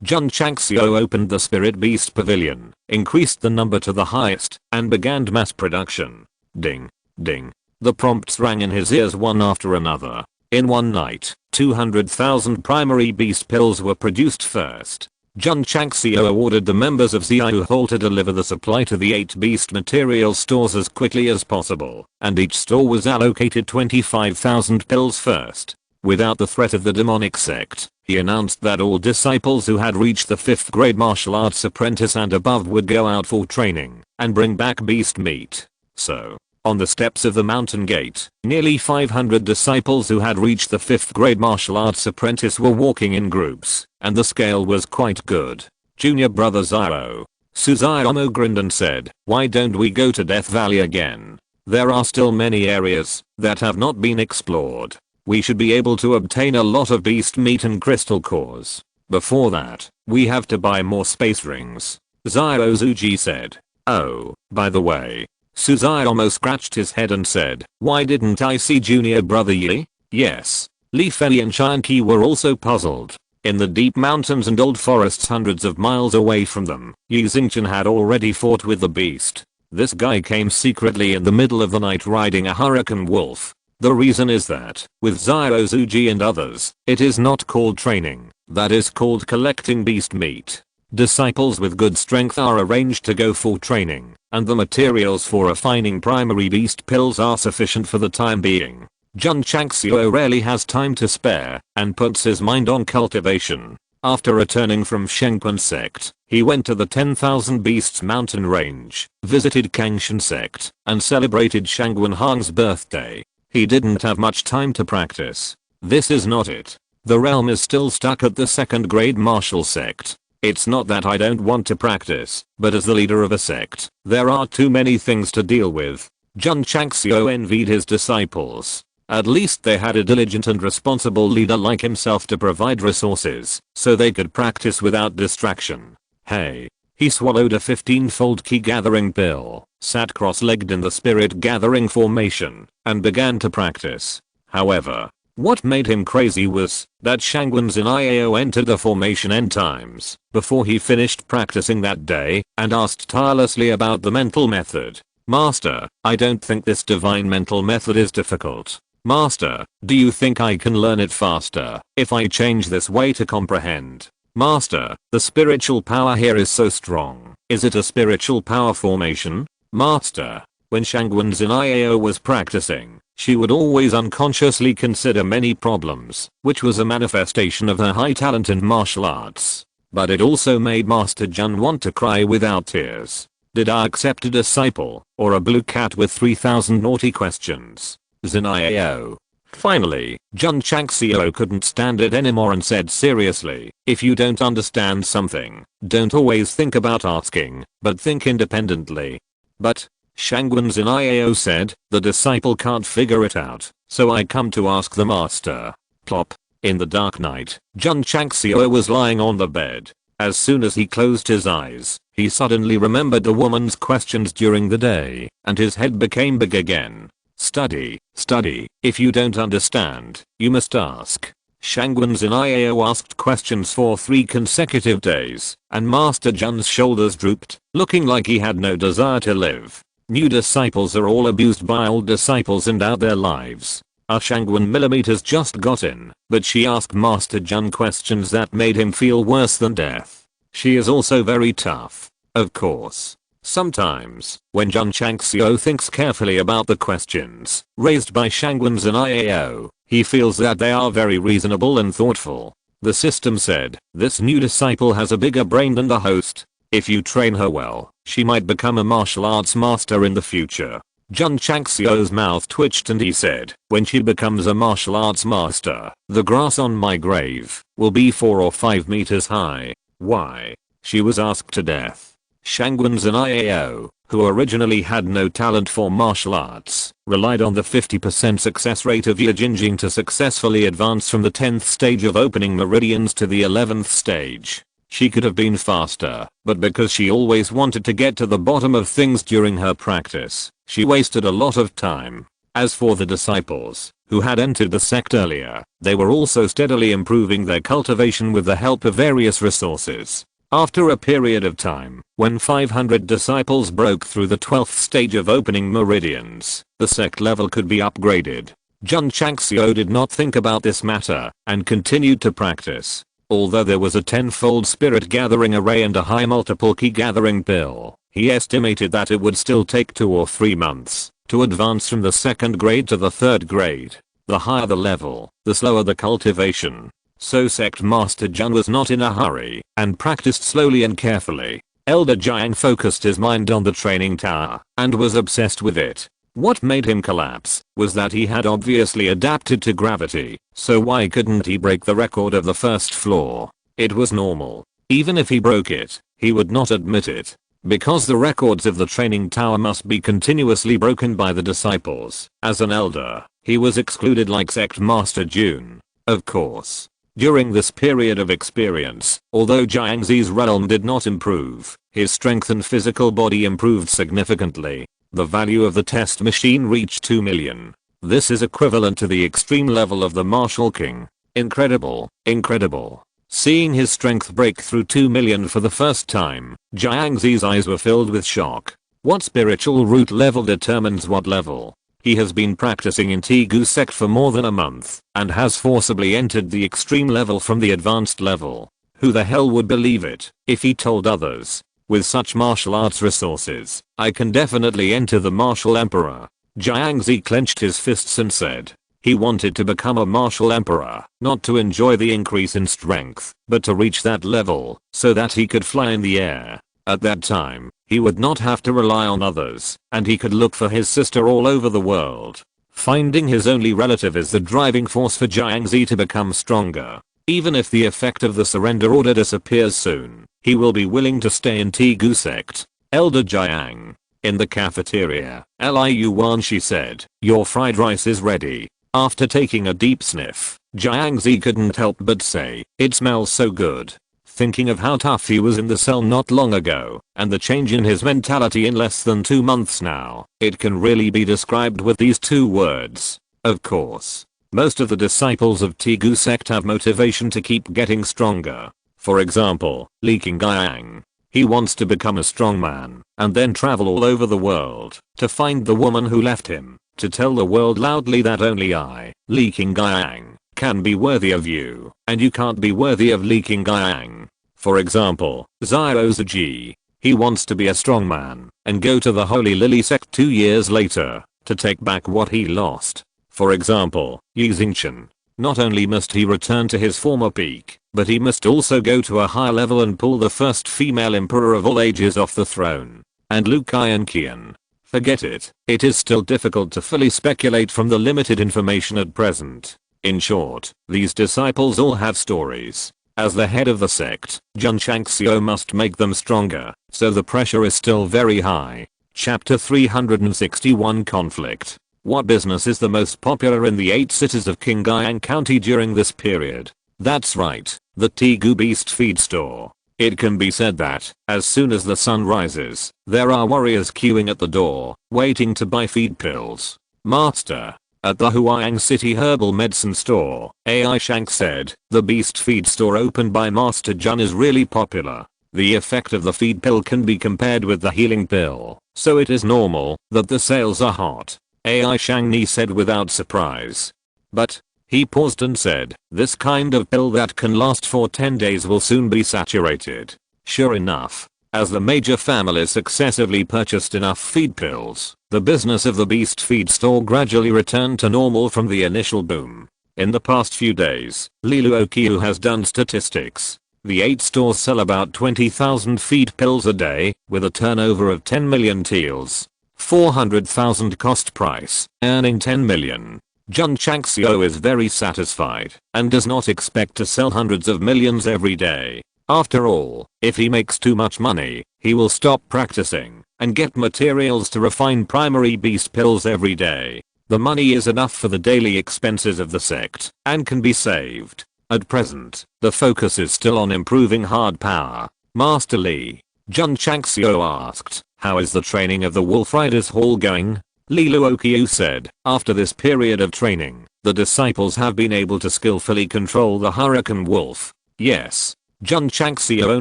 Jun Changxiao opened the spirit beast pavilion, increased the number to the highest, and began mass production. Ding. Ding. The prompts rang in his ears one after another. In one night, 200,000 primary beast pills were produced first. Jun Changxiao ordered the members of Xiao Hall to deliver the supply to the 8 beast material stores as quickly as possible, and each store was allocated 25,000 pills first. Without the threat of the demonic sect, he announced that all disciples who had reached the 5th grade martial arts apprentice and above would go out for training and bring back beast meat. So, on the steps of the mountain gate, nearly 500 disciples who had reached the 5th grade martial arts apprentice were walking in groups, and the scale was quite good. Junior brother Xiao Suzaomo grinned and said, why don't we go to Death Valley again? There are still many areas that have not been explored. We should be able to obtain a lot of beast meat and crystal cores. Before that, we have to buy more space rings. Xiao Zuji said. Oh, by the way. Suzaomo scratched his head and said, why didn't I see junior brother Yi? Yes. Li Fei and Shanqi were also puzzled. In the deep mountains and old forests hundreds of miles away from them, Yi Xingchen had already fought with the beast. This guy came secretly in the middle of the night riding a hurricane wolf. The reason is that, with Xiao Zuji and others, it is not called training, that is called collecting beast meat. Disciples with good strength are arranged to go for training, and the materials for refining primary beast pills are sufficient for the time being. Jun Changxiao rarely has time to spare, and puts his mind on cultivation. After returning from Strongest Sect, he went to the 10,000 Beasts mountain range, visited Kangshan Sect, and celebrated Shangwen Hang's birthday. He didn't have much time to practice. This is not it. The realm is still stuck at the 2nd grade martial sect. It's not that I don't want to practice, but as the leader of a sect, there are too many things to deal with. Jun Changxiao envied his disciples. At least they had a diligent and responsible leader like himself to provide resources, so they could practice without distraction. Hey. He swallowed a 15-fold key gathering pill, sat cross-legged in the spirit gathering formation, and began to practice. However, what made him crazy was that Shangwen's IAO entered the formation n times before he finished practicing that day and asked tirelessly about the mental method. Master, I don't think this divine mental method is difficult. Master, do you think I can learn it faster if I change this way to comprehend? Master, the spiritual power here is so strong. Is it a spiritual power formation? Master, when Shangwen's IAO was practicing, she would always unconsciously consider many problems, which was a manifestation of her high talent in martial arts. But it also made Master Jun want to cry without tears. Did I accept a disciple, or a blue cat with 3000 naughty questions? IAO. Finally, Jun Changxiao couldn't stand it anymore and said seriously, if you don't understand something, don't always think about asking, but think independently. But, Shangwen's IAO said, the disciple can't figure it out, so I come to ask the master. Plop. In the dark night, Jun Changxiao was lying on the bed. As soon as he closed his eyes, he suddenly remembered the woman's questions during the day, and his head became big again. Study, study, if you don't understand, you must ask. Shangwen's IAO asked questions for 3 consecutive days, and Master Jun's shoulders drooped, looking like he had no desire to live. New disciples are all abused by old disciples and out their lives. Shangwen millimeters just got in, but she asked Master Jun questions that made him feel worse than death. She is also very tough. Of course. Sometimes, when Jun Changxiao thinks carefully about the questions raised by Shangwen's IAO, he feels that they are very reasonable and thoughtful. The system said, this new disciple has a bigger brain than the host. If you train her well, she might become a martial arts master in the future. Jun Changxiao's mouth twitched and he said, when she becomes a martial arts master, the grass on my grave will be 4 or 5 meters high. Why? She was asked to death. Shangwen's IAO, who originally had no talent for martial arts, relied on the 50% success rate of Yijinjing to successfully advance from the 10th stage of opening meridians to the 11th stage. She could have been faster, but because she always wanted to get to the bottom of things during her practice, she wasted a lot of time. As for the disciples, who had entered the sect earlier, they were also steadily improving their cultivation with the help of various resources. After a period of time, when 500 disciples broke through the 12th stage of opening meridians, the sect level could be upgraded. Jun Changxiao did not think about this matter, and continued to practice. Although there was a 10-fold spirit gathering array and a high multiple key gathering pill, he estimated that it would still take 2 or 3 months to advance from the 2nd grade to the 3rd grade. The higher the level, the slower the cultivation. So Sect Master Jun was not in a hurry, and practiced slowly and carefully. Elder Jiang focused his mind on the training tower, and was obsessed with it. What made him collapse was that he had obviously adapted to gravity, so why couldn't he break the record of the 1st floor? It was normal. Even if he broke it, he would not admit it. Because the records of the training tower must be continuously broken by the disciples. As an elder, he was excluded like Sect Master Jun. Of course. During this period of experience, although Jiangxi's realm did not improve, his strength and physical body improved significantly. The value of the test machine reached 2 million. This is equivalent to the extreme level of the Martial King. Incredible, incredible. Seeing his strength break through 2 million for the first time, Jiangxi's eyes were filled with shock. What spiritual root level determines what level? He has been practicing in Tegu sect for more than a month, and has forcibly entered the extreme level from the advanced level. Who the hell would believe it, if he told others? With such martial arts resources, I can definitely enter the martial emperor. Jiangxi clenched his fists and said. He wanted to become a martial emperor, not to enjoy the increase in strength, but to reach that level, so that he could fly in the air. At that time, he would not have to rely on others, and he could look for his sister all over the world. Finding his only relative is the driving force for Jiangxi to become stronger. Even if the effect of the surrender order disappears soon, he will be willing to stay in Tegu sect. Elder Jiang. In the cafeteria, Liu Wanshi said, "Your fried rice is ready." After taking a deep sniff, Jiangzi couldn't help but say, "It smells so good." Thinking of how tough he was in the cell not long ago, and the change in his mentality in less than 2 months now, it can really be described with these 2 words. Of course, most of the disciples of Tegu sect have motivation to keep getting stronger. For example, Li Qingyang. He wants to become a strong man, and then travel all over the world, to find the woman who left him, to tell the world loudly that only I, Li Qingyang, can be worthy of you, and you can't be worthy of Li Qingyang. For example, Xiao Ziji. He wants to be a strong man, and go to the Holy Lily sect 2 years later, to take back what he lost. For example, Yi Xingchen. Not only must he return to his former peak, but he must also go to a higher level and pull the first female emperor of all ages off the throne. And Lu Qian. Forget it, it is still difficult to fully speculate from the limited information at present. In short, these disciples all have stories. As the head of the sect, Jun Changxiao must make them stronger, so the pressure is still very high. Chapter 361 Conflict. What business is the most popular in the 8 cities of Qingyang County during this period? That's right, the Tegu Beast Feed Store. It can be said that, as soon as the sun rises, there are warriors queuing at the door, waiting to buy feed pills. Master. At the Huang City Herbal Medicine Store, AI Shank said, the Beast Feed Store opened by Master Jun is really popular. The effect of the feed pill can be compared with the healing pill, so it is normal that the sales are hot. AI Shang Ni said without surprise. But, he paused and said, this kind of pill that can last for 10 days will soon be saturated. Sure enough, as the major families successively purchased enough feed pills, the business of the Beast Feed Store gradually returned to normal from the initial boom. In the past few days, Liluo Qiu has done statistics. The 8 stores sell about 20,000 feed pills a day, with a turnover of 10 million taels. 400,000 cost price, earning 10 million. Jun Changxiao is very satisfied, and does not expect to sell hundreds of millions every day. After all, if he makes too much money, he will stop practicing, and get materials to refine primary beast pills every day. The money is enough for the daily expenses of the sect, and can be saved. At present, the focus is still on improving hard power. Master Li. Jun Changxiao asked, how is the training of the Wolf Riders Hall going? Li Luoqiu said, after this period of training, the disciples have been able to skillfully control the Hurricane Wolf. Yes. Jun Changxiao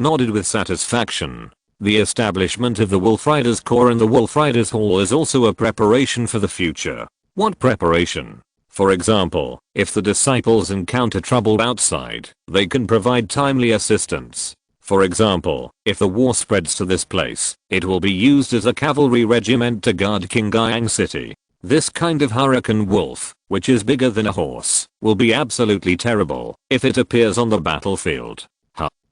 nodded with satisfaction. The establishment of the Wolf Riders Corps and the Wolf Riders Hall is also a preparation for the future. What preparation? For example, if the disciples encounter trouble outside, they can provide timely assistance. For example, if the war spreads to this place, it will be used as a cavalry regiment to guard Qingyang City. This kind of Hurricane Wolf, which is bigger than a horse, will be absolutely terrible if it appears on the battlefield.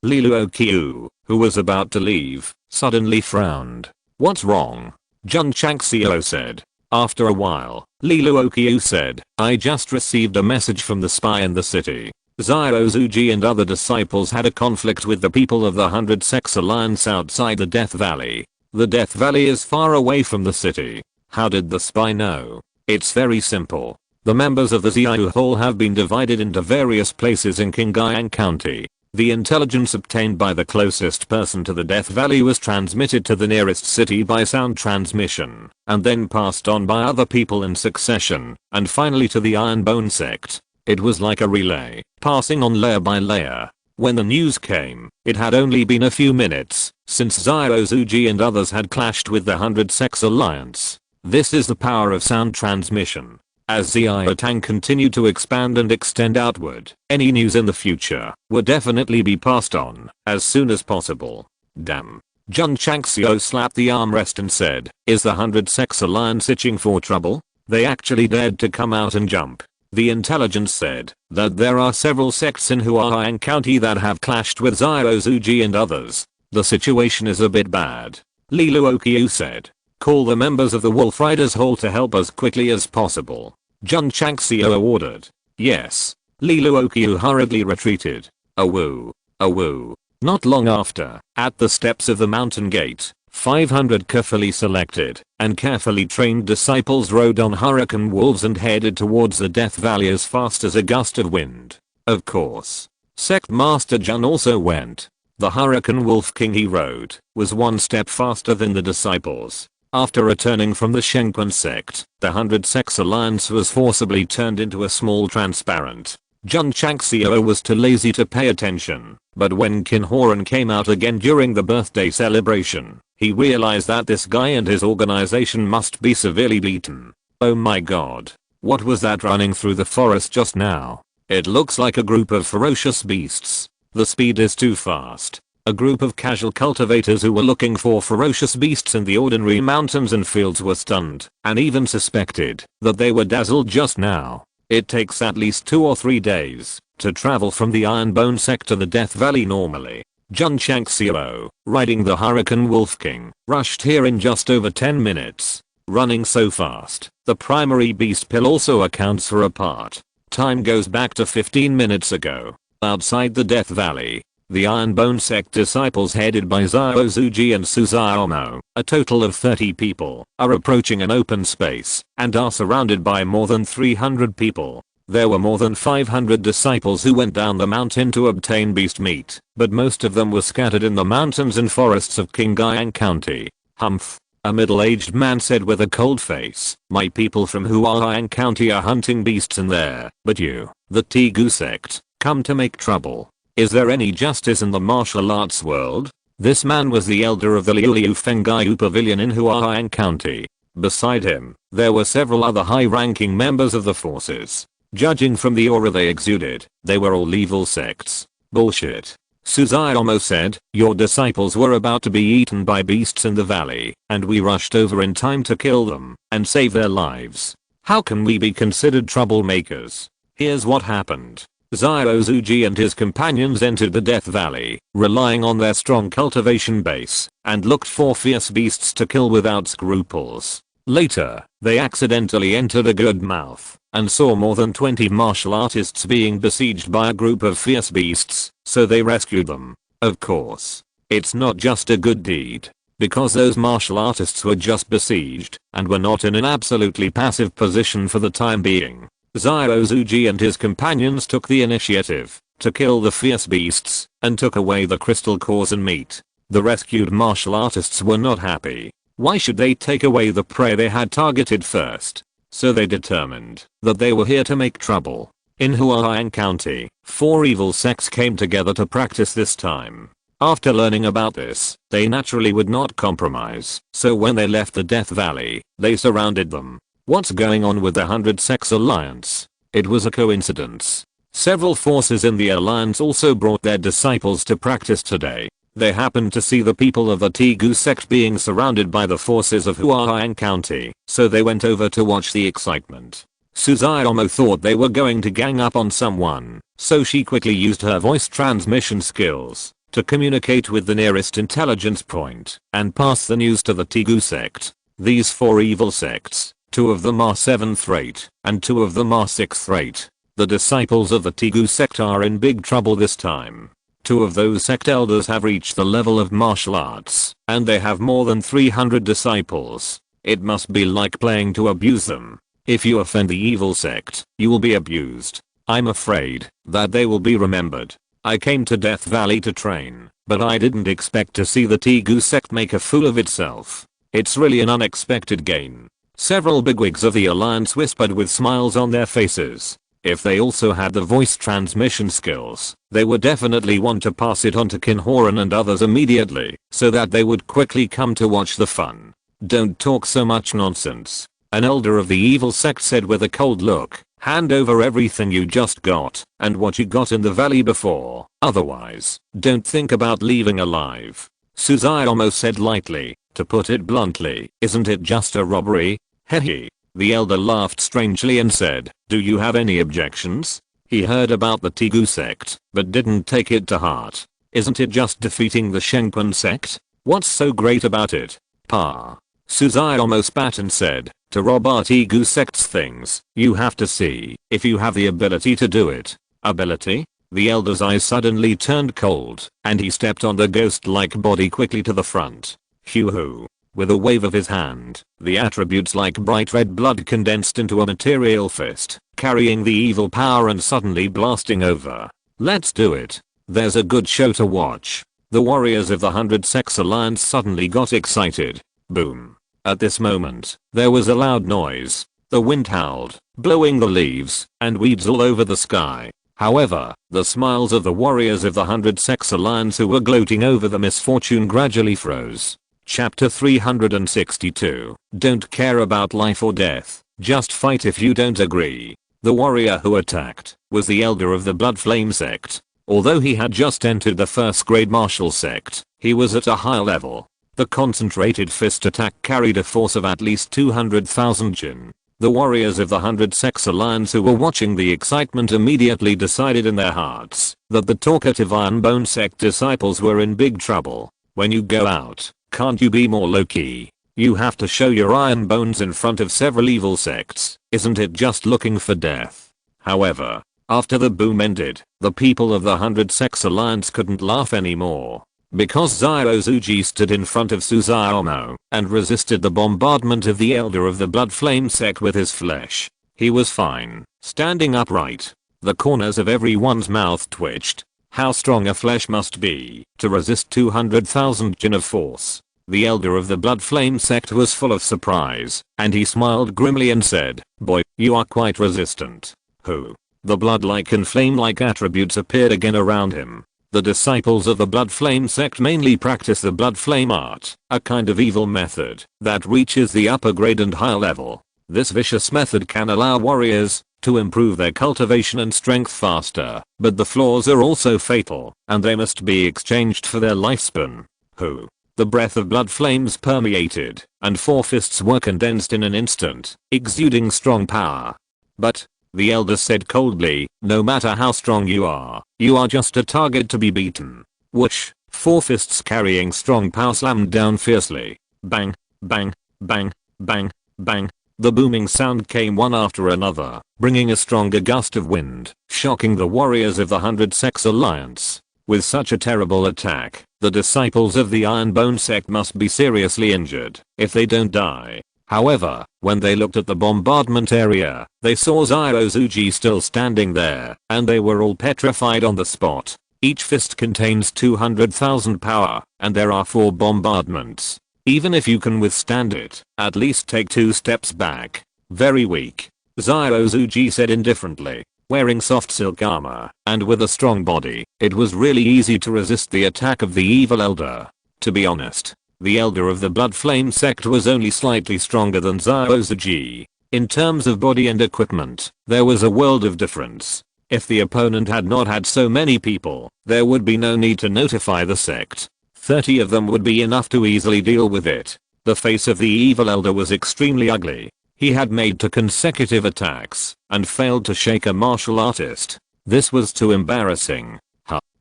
Li Luoqiu, who was about to leave, suddenly frowned. What's wrong? Jun Changxiao said. After a while, Li Luoqiu said, I just received a message from the spy in the city. Xiao Zuji and other disciples had a conflict with the people of the 100 Sects Alliance outside the Death Valley. The Death Valley is far away from the city. How did the spy know? It's very simple. The members of the Xiao Hall have been divided into various places in Qingyang County. The intelligence obtained by the closest person to the Death Valley was transmitted to the nearest city by sound transmission, and then passed on by other people in succession, and finally to the Iron Bone Sect. It was like a relay, passing on layer by layer. When the news came, it had only been a few minutes, since Xiao Zuji and others had clashed with the 100 Sects Alliance. This is the power of sound transmission. As Xiao Tang continued to expand and extend outward, any news in the future would definitely be passed on as soon as possible. Damn. Jun Changxiao slapped the armrest and said, is the 100 Sects Alliance itching for trouble? They actually dared to come out and jump. The intelligence said that there are several sects in Huang County that have clashed with Xiao Zuji and others. The situation is a bit bad. Li Luoqiu said. Call the members of the Wolf Riders Hall to help as quickly as possible. Jun Changxiao ordered. Yes. Li Luoqiu hurriedly retreated. Awoo. Awoo. Not long after, at the steps of the mountain gate, 500 carefully selected and carefully trained disciples rode on hurricane wolves and headed towards the Death Valley as fast as a gust of wind. Of course, Sect Master Jun also went. The Hurricane Wolf King he rode was one step faster than the disciples. After returning from the Strongest Sect, the 100 Sects Alliance was forcibly turned into a small transparent. Jun Changxiao was too lazy to pay attention, but when Kinhoran came out again during the birthday celebration, he realized that this guy and his organization must be severely beaten. Oh my god. What was that running through the forest just now? It looks like a group of ferocious beasts. The speed is too fast. A group of casual cultivators who were looking for ferocious beasts in the ordinary mountains and fields were stunned, and even suspected that they were dazzled just now. It takes at least 2 or 3 days to travel from the Iron Bone Sect to the Death Valley normally. Jun Changxiao, riding the Hurricane Wolf King, rushed here in just over 10 minutes. Running so fast, the primary beast pill also accounts for a part. Time goes back to 15 minutes ago. Outside the Death Valley, the Iron Bone Sect disciples headed by Xiao Zuji and Suzaomo, a total of 30 people, are approaching an open space and are surrounded by more than 300 people. There were more than 500 disciples who went down the mountain to obtain beast meat, but most of them were scattered in the mountains and forests of Qingyang County. Humph. A middle-aged man said with a cold face, my people from Huaiyang County are hunting beasts in there, but you, the Tegu sect, come to make trouble. Is there any justice in the martial arts world? This man was the elder of the Liuliu Fengaiu Pavilion in Huaiyang County. Beside him, there were several other high-ranking members of the forces. Judging from the aura they exuded, they were all evil sects. Bullshit. Suzaomo said, your disciples were about to be eaten by beasts in the valley, and we rushed over in time to kill them and save their lives. How can we be considered troublemakers? Here's what happened. Xiao Zuji and his companions entered the Death Valley, relying on their strong cultivation base, and looked for fierce beasts to kill without scruples. Later, they accidentally entered a good mouth and saw more than 20 martial artists being besieged by a group of fierce beasts, so they rescued them. Of course, it's not just a good deed, because those martial artists were just besieged and were not in an absolutely passive position for the time being. Xiao Zuji and his companions took the initiative to kill the fierce beasts and took away the crystal cores and meat. The rescued martial artists were not happy. Why should they take away the prey they had targeted first? So they determined that they were here to make trouble. In Huaiyang County, 4 evil sects came together to practice this time. After learning about this, they naturally would not compromise, so when they left the Death Valley, they surrounded them. What's going on with the 100 Sects Alliance? It was a coincidence. Several forces in the alliance also brought their disciples to practice today. They happened to see the people of the Tegu sect being surrounded by the forces of Huaiyang County, so they went over to watch the excitement. Suzaomo thought they were going to gang up on someone, so she quickly used her voice transmission skills to communicate with the nearest intelligence point and pass the news to the Tegu sect. These 4 evil sects, 2 of them are 7th rate, and 2 of them are 6th rate. The disciples of the Tegu sect are in big trouble this time. 2 of those sect elders have reached the level of martial arts, and they have more than 300 disciples. It must be like playing to abuse them. If you offend the evil sect, you will be abused. I'm afraid that they will be remembered. I came to Death Valley to train, but I didn't expect to see the Tegu sect make a fool of itself. It's really an unexpected gain. Several bigwigs of the alliance whispered with smiles on their faces. If they also had the voice transmission skills, they would definitely want to pass it on to Kinhoran and others immediately, so that they would quickly come to watch the fun. Don't talk so much nonsense. An elder of the evil sect said with a cold look, hand over everything you just got, and what you got in the valley before, otherwise, don't think about leaving alive. Suzaomo said lightly, to put it bluntly, isn't it just a robbery? Hehe. The elder laughed strangely and said, do you have any objections? He heard about the Tegu sect, but didn't take it to heart. Isn't it just defeating the Strongest Sect? What's so great about it? Pa. Suzaomo spat and said, to rob our Tegu sect's things, you have to see if you have the ability to do it. Ability? The elder's eyes suddenly turned cold, and he stepped on the ghost-like body quickly to the front. Hoo-hoo. With a wave of his hand, the attributes like bright red blood condensed into a material fist, carrying the evil power and suddenly blasting over. Let's do it. There's a good show to watch. The warriors of the 100 Sects Alliance suddenly got excited. Boom. At this moment, there was a loud noise. The wind howled, blowing the leaves and weeds all over the sky. However, the smiles of the warriors of the 100 Sects Alliance who were gloating over the misfortune gradually froze. Chapter 362. Don't care about life or death, just fight if you don't agree. The warrior who attacked was the elder of the Blood Flame Sect. Although he had just entered the first grade martial sect, he was at a high level. The concentrated fist attack carried a force of at least 200,000 Jun. The warriors of the 100 Sects Alliance who were watching the excitement immediately decided in their hearts that the talkative Iron Bone Sect disciples were in big trouble. When you go out, can't you be more low-key? You have to show your iron bones in front of several evil sects, isn't it just looking for death? However, after the boom ended, the people of the 100 Sects Alliance couldn't laugh anymore. Because Zyrozuji stood in front of Suzaomo and resisted the bombardment of the elder of the Blood Flame Sect with his flesh. He was fine, standing upright. The corners of everyone's mouth twitched. How strong a flesh must be to resist 200,000 Jun of force. The elder of the Blood Flame Sect was full of surprise, and he smiled grimly and said, "Boy, you are quite resistant." Who? The blood-like and flame-like attributes appeared again around him. The disciples of the Blood Flame Sect mainly practice the Blood Flame art, a kind of evil method that reaches the upper grade and higher level. This vicious method can allow warriors to improve their cultivation and strength faster, but the flaws are also fatal, and they must be exchanged for their lifespan. Who? The breath of blood flames permeated, and 4 fists were condensed in an instant, exuding strong power. But, the elder said coldly, no matter how strong you are just a target to be beaten. Whoosh, 4 fists carrying strong power slammed down fiercely. Bang, bang, bang, bang, bang. The booming sound came one after another, bringing a stronger gust of wind, shocking the warriors of the 100 Sects Alliance. With such a terrible attack, the disciples of the Iron Bone Sect must be seriously injured if they don't die. However, when they looked at the bombardment area, they saw Zyrozuji still standing there, and they were all petrified on the spot. Each fist contains 200,000 power, and there are 4 bombardments. Even if you can withstand it, at least take 2 steps back. Very weak. Zyrozuji said indifferently. Wearing soft silk armor, and with a strong body, it was really easy to resist the attack of the evil elder. To be honest, the elder of the Blood Flame Sect was only slightly stronger than Zyrozuji. In terms of body and equipment, there was a world of difference. If the opponent had not had so many people, there would be no need to notify the sect. 30 of them would be enough to easily deal with it. The face of the evil elder was extremely ugly. He had made 2 consecutive attacks and failed to shake a martial artist. This was too embarrassing.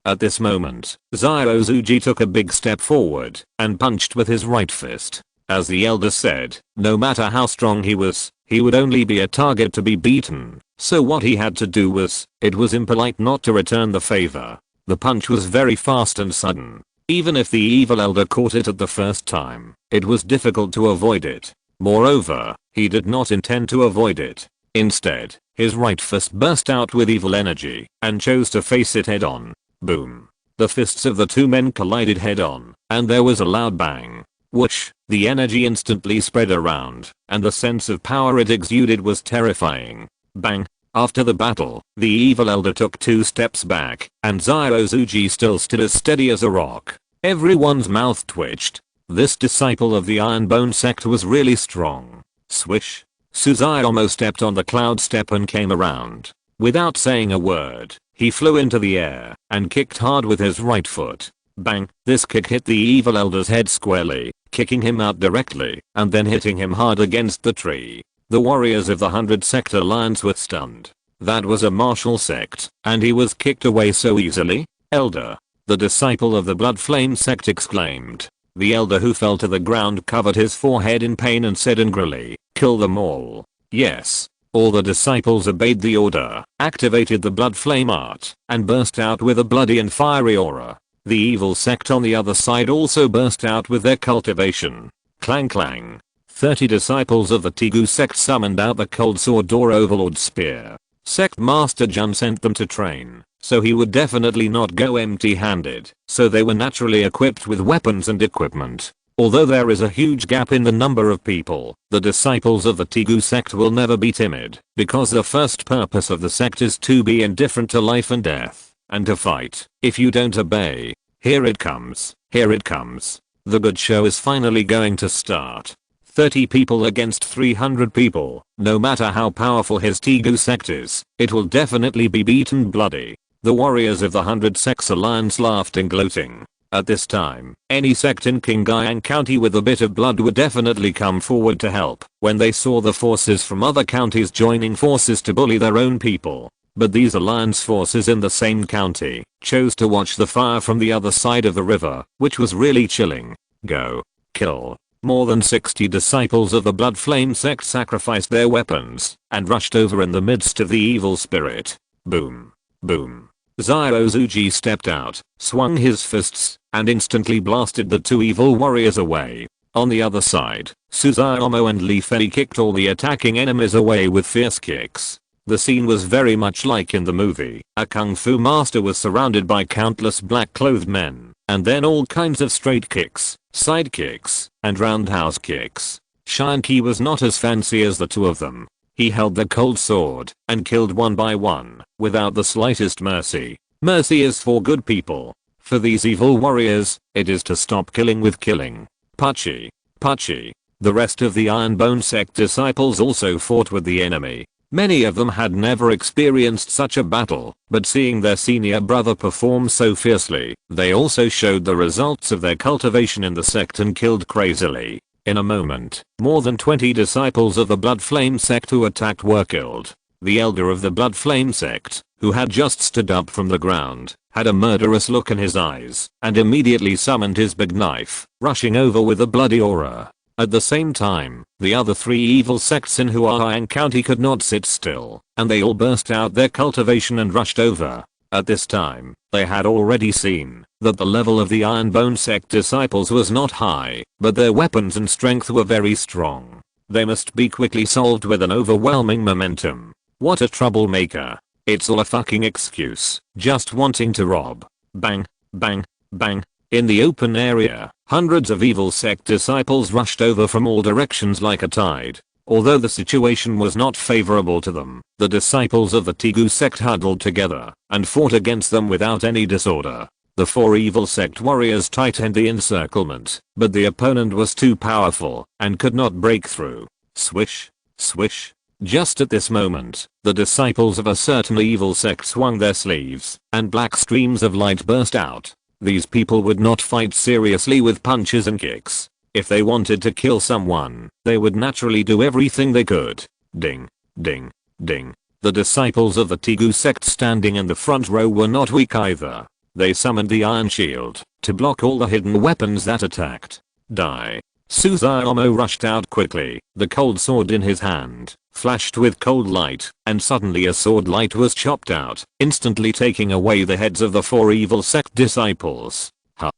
At this moment, Zyrozuji took a big step forward and punched with his right fist. As the elder said, no matter how strong he would only be a target to be beaten. So what he had to do was, it was impolite not to return the favor. The punch was very fast and sudden. Even if the evil elder caught it at the first time, it was difficult to avoid it. Moreover, he did not intend to avoid it. Instead, his right fist burst out with evil energy and chose to face it head on. Boom. The fists of the 2 men collided head on, and there was a loud bang. Whoosh, the energy instantly spread around, and the sense of power it exuded was terrifying. Bang. After the battle, the evil elder took 2 steps back, and Zyrozuji still stood as steady as a rock. Everyone's mouth twitched. This disciple of the Iron Bone Sect was really strong. Swish. Suzaomo stepped on the cloud step and came around. Without saying a word, he flew into the air and kicked hard with his right foot. Bang. This kick hit the evil elder's head squarely, kicking him out directly, and then hitting him hard against the tree. The warriors of the 100 Sect Alliance were stunned. That was a martial sect, and he was kicked away so easily? Elder. The disciple of the Blood Flame Sect exclaimed. The elder who fell to the ground covered his forehead in pain and said angrily, kill them all. Yes. All the disciples obeyed the order, activated the blood flame art, and burst out with a bloody and fiery aura. The evil sect on the other side also burst out with their cultivation. Clang clang. 30 disciples of the Tegu sect summoned out the cold sword or overlord spear. Sect master Jun sent them to train, so he would definitely not go empty-handed, so they were naturally equipped with weapons and equipment. Although there is a huge gap in the number of people, the disciples of the Tegu sect will never be timid, because the first purpose of the sect is to be indifferent to life and death, and to fight. If you don't obey, here it comes, here it comes. The good show is finally going to start. 30 people against 300 people. No matter how powerful his Tegu sect is, it will definitely be beaten bloody. The warriors of the 100 Sects Alliance laughed and gloating. At this time, any sect in Qingyang County with a bit of blood would definitely come forward to help when they saw the forces from other counties joining forces to bully their own people. But these alliance forces in the same county chose to watch the fire from the other side of the river, which was really chilling. Go. Kill. More than 60 disciples of the Blood Flame sect sacrificed their weapons and rushed over in the midst of the evil spirit. Boom. Boom. Zyouzuji stepped out, swung his fists, and instantly blasted the two evil warriors away. On the other side, Suzuomo and Li Fei kicked all the attacking enemies away with fierce kicks. The scene was very much like in the movie. A kung fu master was surrounded by countless black-clothed men, and then all kinds of straight kicks, side kicks, and roundhouse kicks. Shinki was not as fancy as the two of them. He held the cold sword and killed one by one, without the slightest mercy. Mercy is for good people. For these evil warriors, it is to stop killing with killing. Pachi. Pachi. The rest of the Iron Bone Sect disciples also fought with the enemy. Many of them had never experienced such a battle, but seeing their senior brother perform so fiercely, they also showed the results of their cultivation in the sect and killed crazily. In a moment, more than 20 disciples of the Blood Flame sect who attacked were killed. The elder of the Blood Flame sect, who had just stood up from the ground, had a murderous look in his eyes, and immediately summoned his big knife, rushing over with a bloody aura. At the same time, the other 3 evil sects in Huahang County could not sit still, and they all burst out their cultivation and rushed over. At this time, they had already seen that the level of the Iron Bone Sect disciples was not high, but their weapons and strength were very strong. They must be quickly solved with an overwhelming momentum. What a troublemaker. It's all a fucking excuse, just wanting to rob. Bang, bang, bang. In the open area, hundreds of evil sect disciples rushed over from all directions like a tide. Although the situation was not favorable to them, the disciples of the Tegu sect huddled together and fought against them without any disorder. The 4 evil sect warriors tightened the encirclement, but the opponent was too powerful and could not break through. Swish, swish. Just at this moment, the disciples of a certain evil sect swung their sleeves, and black streams of light burst out. These people would not fight seriously with punches and kicks. If they wanted to kill someone, they would naturally do everything they could. Ding, ding, ding. The disciples of the Tegu sect standing in the front row were not weak either. They summoned the Iron Shield to block all the hidden weapons that attacked. Die. Suzuomo rushed out quickly, the cold sword in his hand, flashed with cold light, and suddenly a sword light was chopped out, instantly taking away the heads of the 4 evil sect disciples.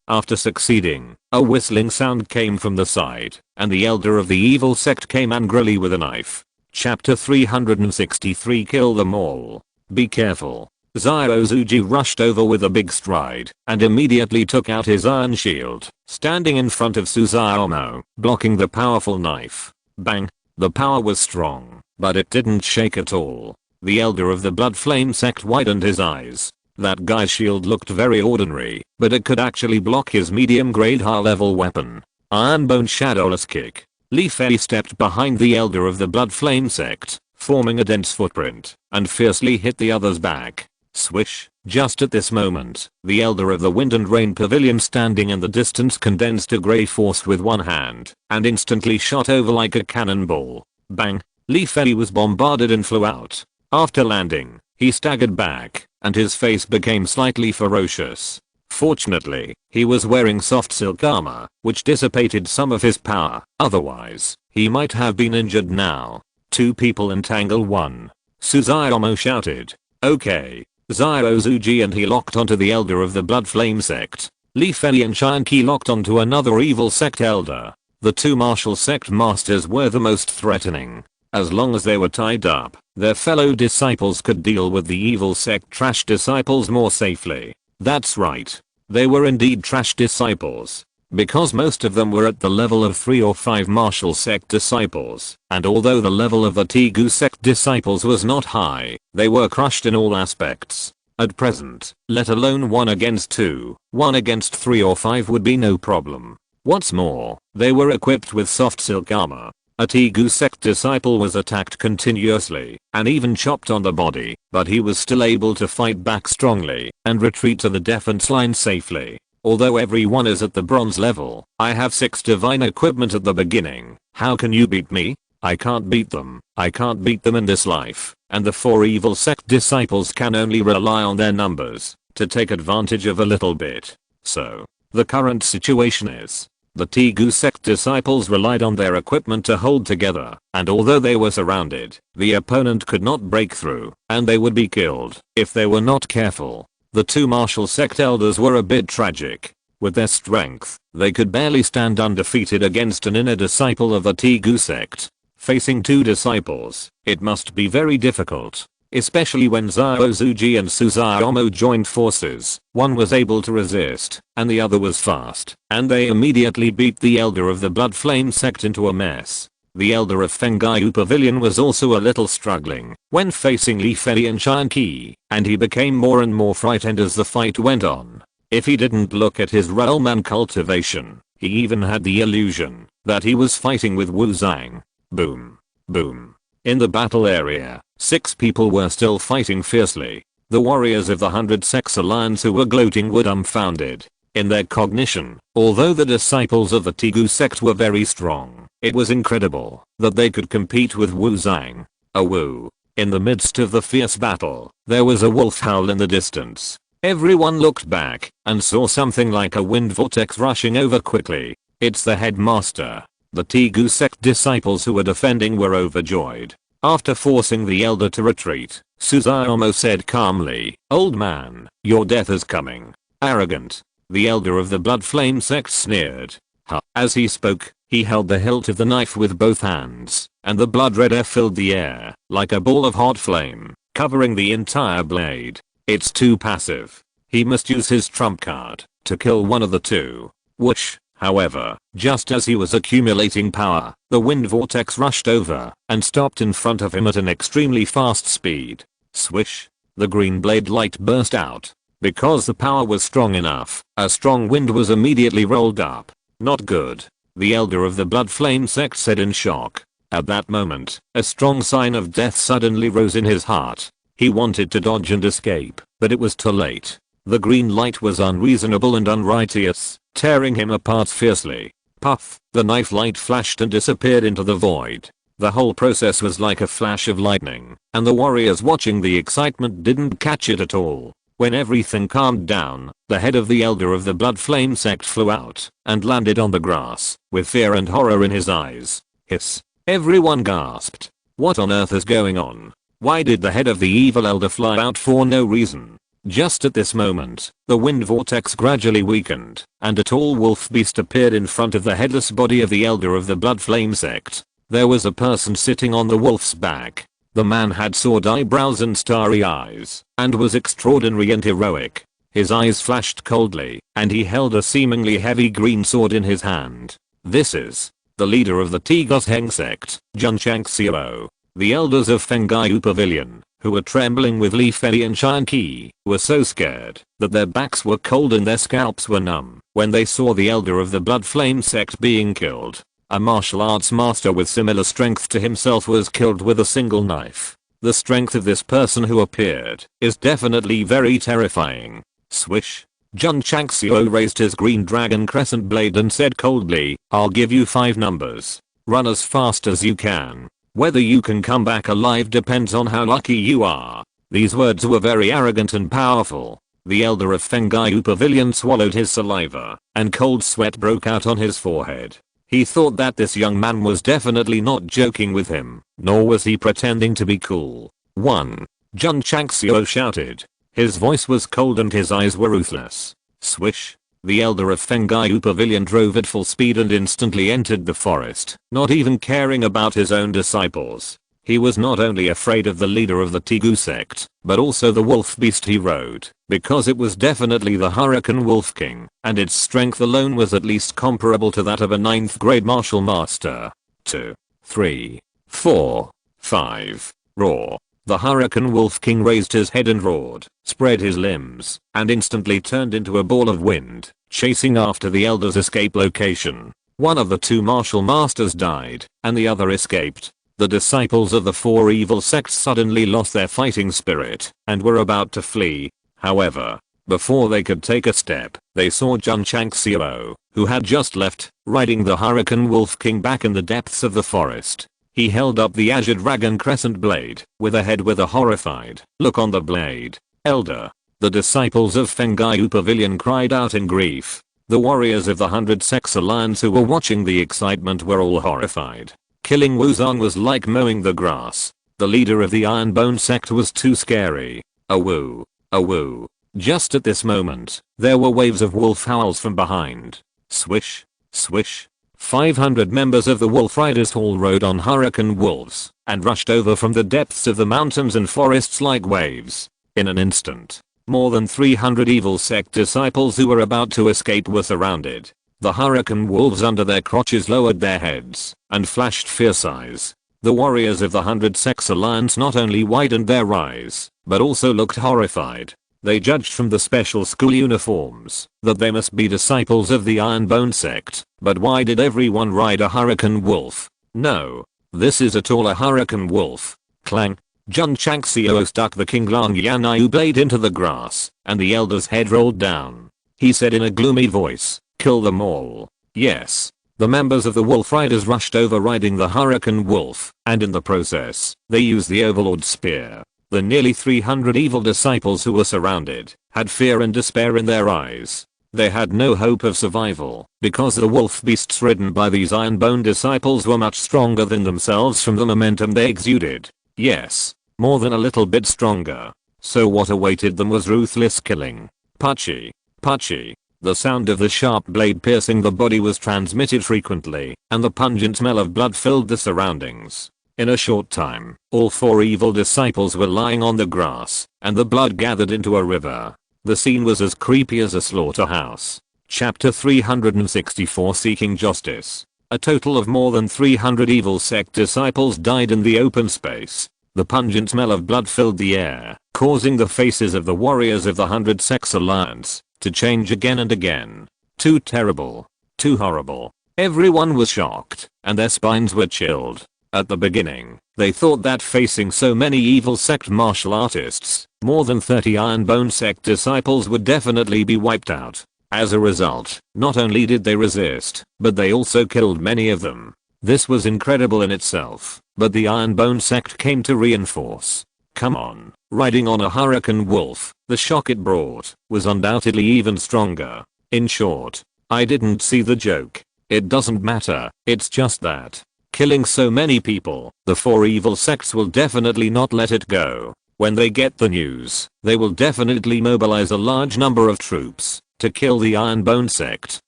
After succeeding, a whistling sound came from the side, and the elder of the evil sect came angrily with a knife. Chapter 363 Kill them all. Be careful. Zyouzuji rushed over with a big stride and immediately took out his iron shield, standing in front of Suzuomo, blocking the powerful knife. Bang. The power was strong, but it didn't shake at all. The elder of the Blood Flame sect widened his eyes. That guy's shield looked very ordinary, but it could actually block his medium-grade high-level weapon. Iron Bone Shadowless Kick. Li Fei stepped behind the elder of the Blood Flame sect, forming a dense footprint, and fiercely hit the other's back. Swish. Just at this moment, the elder of the Wind and Rain Pavilion standing in the distance condensed a grey force with one hand, and instantly shot over like a cannonball. Bang. Li Fei was bombarded and flew out. After landing, he staggered back, and his face became slightly ferocious. Fortunately, he was wearing soft silk armor, which dissipated some of his power, otherwise, he might have been injured now. Two people entangle one. Suzaomo shouted. Okay. Ziozuji and he locked onto the elder of the Blood Flame Sect. Li Fei and Shanqi locked onto another evil sect elder. The two martial sect masters were the most threatening. As long as they were tied up, their fellow disciples could deal with the evil sect trash disciples more safely. That's right. They were indeed trash disciples. Because most of them were at the level of 3 or 5 martial sect disciples, and although the level of the Tegu sect disciples was not high, they were crushed in all aspects. At present, let alone 1 against 2, 1 against 3 or 5 would be no problem. What's more, they were equipped with soft silk armor. A Tegu sect disciple was attacked continuously and even chopped on the body, but he was still able to fight back strongly and retreat to the defense line safely. Although everyone is at the bronze level, I have 6 divine equipment at the beginning. How can you beat me? I can't beat them. I can't beat them in this life. And the 4 evil sect disciples can only rely on their numbers to take advantage of a little bit. So, the current situation is, the Tegu sect disciples relied on their equipment to hold together, and although they were surrounded, the opponent could not break through, and they would be killed if they were not careful. The two martial sect elders were a bit tragic. With their strength, they could barely stand undefeated against an inner disciple of the Tegu sect. Facing 2 disciples, it must be very difficult. Especially when Ziozuji and Suzaomo joined forces. One was able to resist, and the other was fast, and they immediately beat the elder of the Blood Flame Sect into a mess. The elder of Fengaiu Pavilion was also a little struggling when facing Li Fei and Shanqi, and he became more and more frightened as the fight went on. If he didn't look at his realm and cultivation, he even had the illusion that he was fighting with Wu Zhang. Boom. Boom. In the battle area, 6 people were still fighting fiercely. The warriors of the 100 Sects Alliance who were gloating were dumbfounded. In their cognition, although the disciples of the Tegu sect were very strong, it was incredible that they could compete with Wu Zhang. A Wu. In the midst of the fierce battle, there was a wolf howl in the distance. Everyone looked back and saw something like a wind vortex rushing over quickly. It's the headmaster. The Tegu sect disciples who were defending were overjoyed. After forcing the elder to retreat, Suzaomo said calmly, "Old man, your death is coming." Arrogant. The elder of the Blood Flame Sect sneered. Ha. As he spoke, he held the hilt of the knife with both hands, and the blood red air filled the air, like a ball of hot flame, covering the entire blade. It's too passive. He must use his trump card to kill one of the two. Whoosh. However, just as he was accumulating power, the wind vortex rushed over and stopped in front of him at an extremely fast speed. Swish. The green blade light burst out. Because the power was strong enough, a strong wind was immediately rolled up. Not good. The elder of the Blood Flame Sect said in shock. At that moment, a strong sign of death suddenly rose in his heart. He wanted to dodge and escape, but it was too late. The green light was unreasonable and unrighteous, tearing him apart fiercely. Puff, the knife light flashed and disappeared into the void. The whole process was like a flash of lightning, and the warriors watching the excitement didn't catch it at all. When everything calmed down, the head of the elder of the Blood Flame Sect flew out and landed on the grass, with fear and horror in his eyes. Hiss. Everyone gasped. What on earth is going on? Why did the head of the evil elder fly out for no reason? Just at this moment, the wind vortex gradually weakened, and a tall wolf beast appeared in front of the headless body of the elder of the Blood Flame Sect. There was a person sitting on the wolf's back. The man had sword eyebrows and starry eyes, and was extraordinary and heroic. His eyes flashed coldly, and he held a seemingly heavy green sword in his hand. This is the leader of the Strongest Sect, Jun Changxiao. The elders of Fengaiu Pavilion, who were trembling with Li Fei and Shanqi, were so scared that their backs were cold and their scalps were numb when they saw the elder of the Blood Flame Sect being killed. A martial arts master with similar strength to himself was killed with a single knife. The strength of this person who appeared is definitely very terrifying. Swish. Jun Changxiao raised his green dragon crescent blade and said coldly, "I'll give you 5 numbers. Run as fast as you can. Whether you can come back alive depends on how lucky you are." These words were very arrogant and powerful. The elder of Fengaiu Pavilion swallowed his saliva, and cold sweat broke out on his forehead. He thought that this young man was definitely not joking with him, nor was he pretending to be cool. 1. Jun Changxiao shouted. His voice was cold and his eyes were ruthless. Swish. The elder of Fengaiu Pavilion drove at full speed and instantly entered the forest, not even caring about his own disciples. He was not only afraid of the leader of the Tigu sect, but also the wolf beast he rode, because it was definitely the Hurricane Wolf King, and its strength alone was at least comparable to that of a 9th grade martial master. 2, 3, 4, 5. Roar. The Hurricane Wolf King raised his head and roared, spread his limbs, and instantly turned into a ball of wind, chasing after the elder's escape location. One of the two martial masters died, and the other escaped. The disciples of the four evil sects suddenly lost their fighting spirit and were about to flee. However, before they could take a step, they saw Jun Changxiao, who had just left, riding the Hurricane Wolf King back in the depths of the forest. He held up the azure dragon crescent blade, with a head with a horrified look on the blade. Elder. The disciples of Fengaiu Pavilion cried out in grief. The warriors of the 100 Sects Alliance who were watching the excitement were all horrified. Killing Wuzong was like mowing the grass. The leader of the Iron Bone Sect was too scary. Awoo. Awoo. Just at this moment, there were waves of wolf howls from behind. Swish. Swish. 500 members of the Wolf Riders Hall rode on hurricane wolves and rushed over from the depths of the mountains and forests like waves. In an instant, more than 300 evil sect disciples who were about to escape were surrounded. The hurricane wolves under their crotches lowered their heads and flashed fierce eyes. The warriors of the 100 Sects Alliance not only widened their eyes, but also looked horrified. They judged from the special school uniforms that they must be disciples of the Iron Bone Sect. But why did everyone ride a hurricane wolf? No. This is at all a hurricane wolf. Clang. Jun Changxiao stuck the King Lang Yanai blade into the grass, and the elder's head rolled down. He said in a gloomy voice, "Kill them all." Yes. The members of the Wolf Riders rushed over riding the hurricane wolf, and in the process, they used the Overlord spear. The nearly 300 evil disciples who were surrounded had fear and despair in their eyes. They had no hope of survival, because the wolf beasts ridden by these Iron Bone disciples were much stronger than themselves from the momentum they exuded. Yes, more than a little bit stronger. So what awaited them was ruthless killing. Puchy. Puchy. The sound of the sharp blade piercing the body was transmitted frequently, and the pungent smell of blood filled the surroundings. In a short time, all four evil disciples were lying on the grass, and the blood gathered into a river. The scene was as creepy as a slaughterhouse. Chapter 364 Seeking Justice. A total of more than 300 evil sect disciples died in the open space. The pungent smell of blood filled the air, causing the faces of the warriors of the 100 Sects Alliance to change again and again. Too terrible. Too horrible. Everyone was shocked, and their spines were chilled. At the beginning, they thought that facing so many evil sect martial artists, more than 30 Iron Bone Sect disciples would definitely be wiped out. As a result, not only did they resist, but they also killed many of them. This was incredible in itself, but the Iron Bone Sect came to reinforce. Come on, riding on a hurricane wolf, the shock it brought was undoubtedly even stronger. In short, I didn't see the joke. It doesn't matter, it's just that killing so many people, the four evil sects will definitely not let it go. When they get the news, they will definitely mobilize a large number of troops to kill the Iron Bone Sect,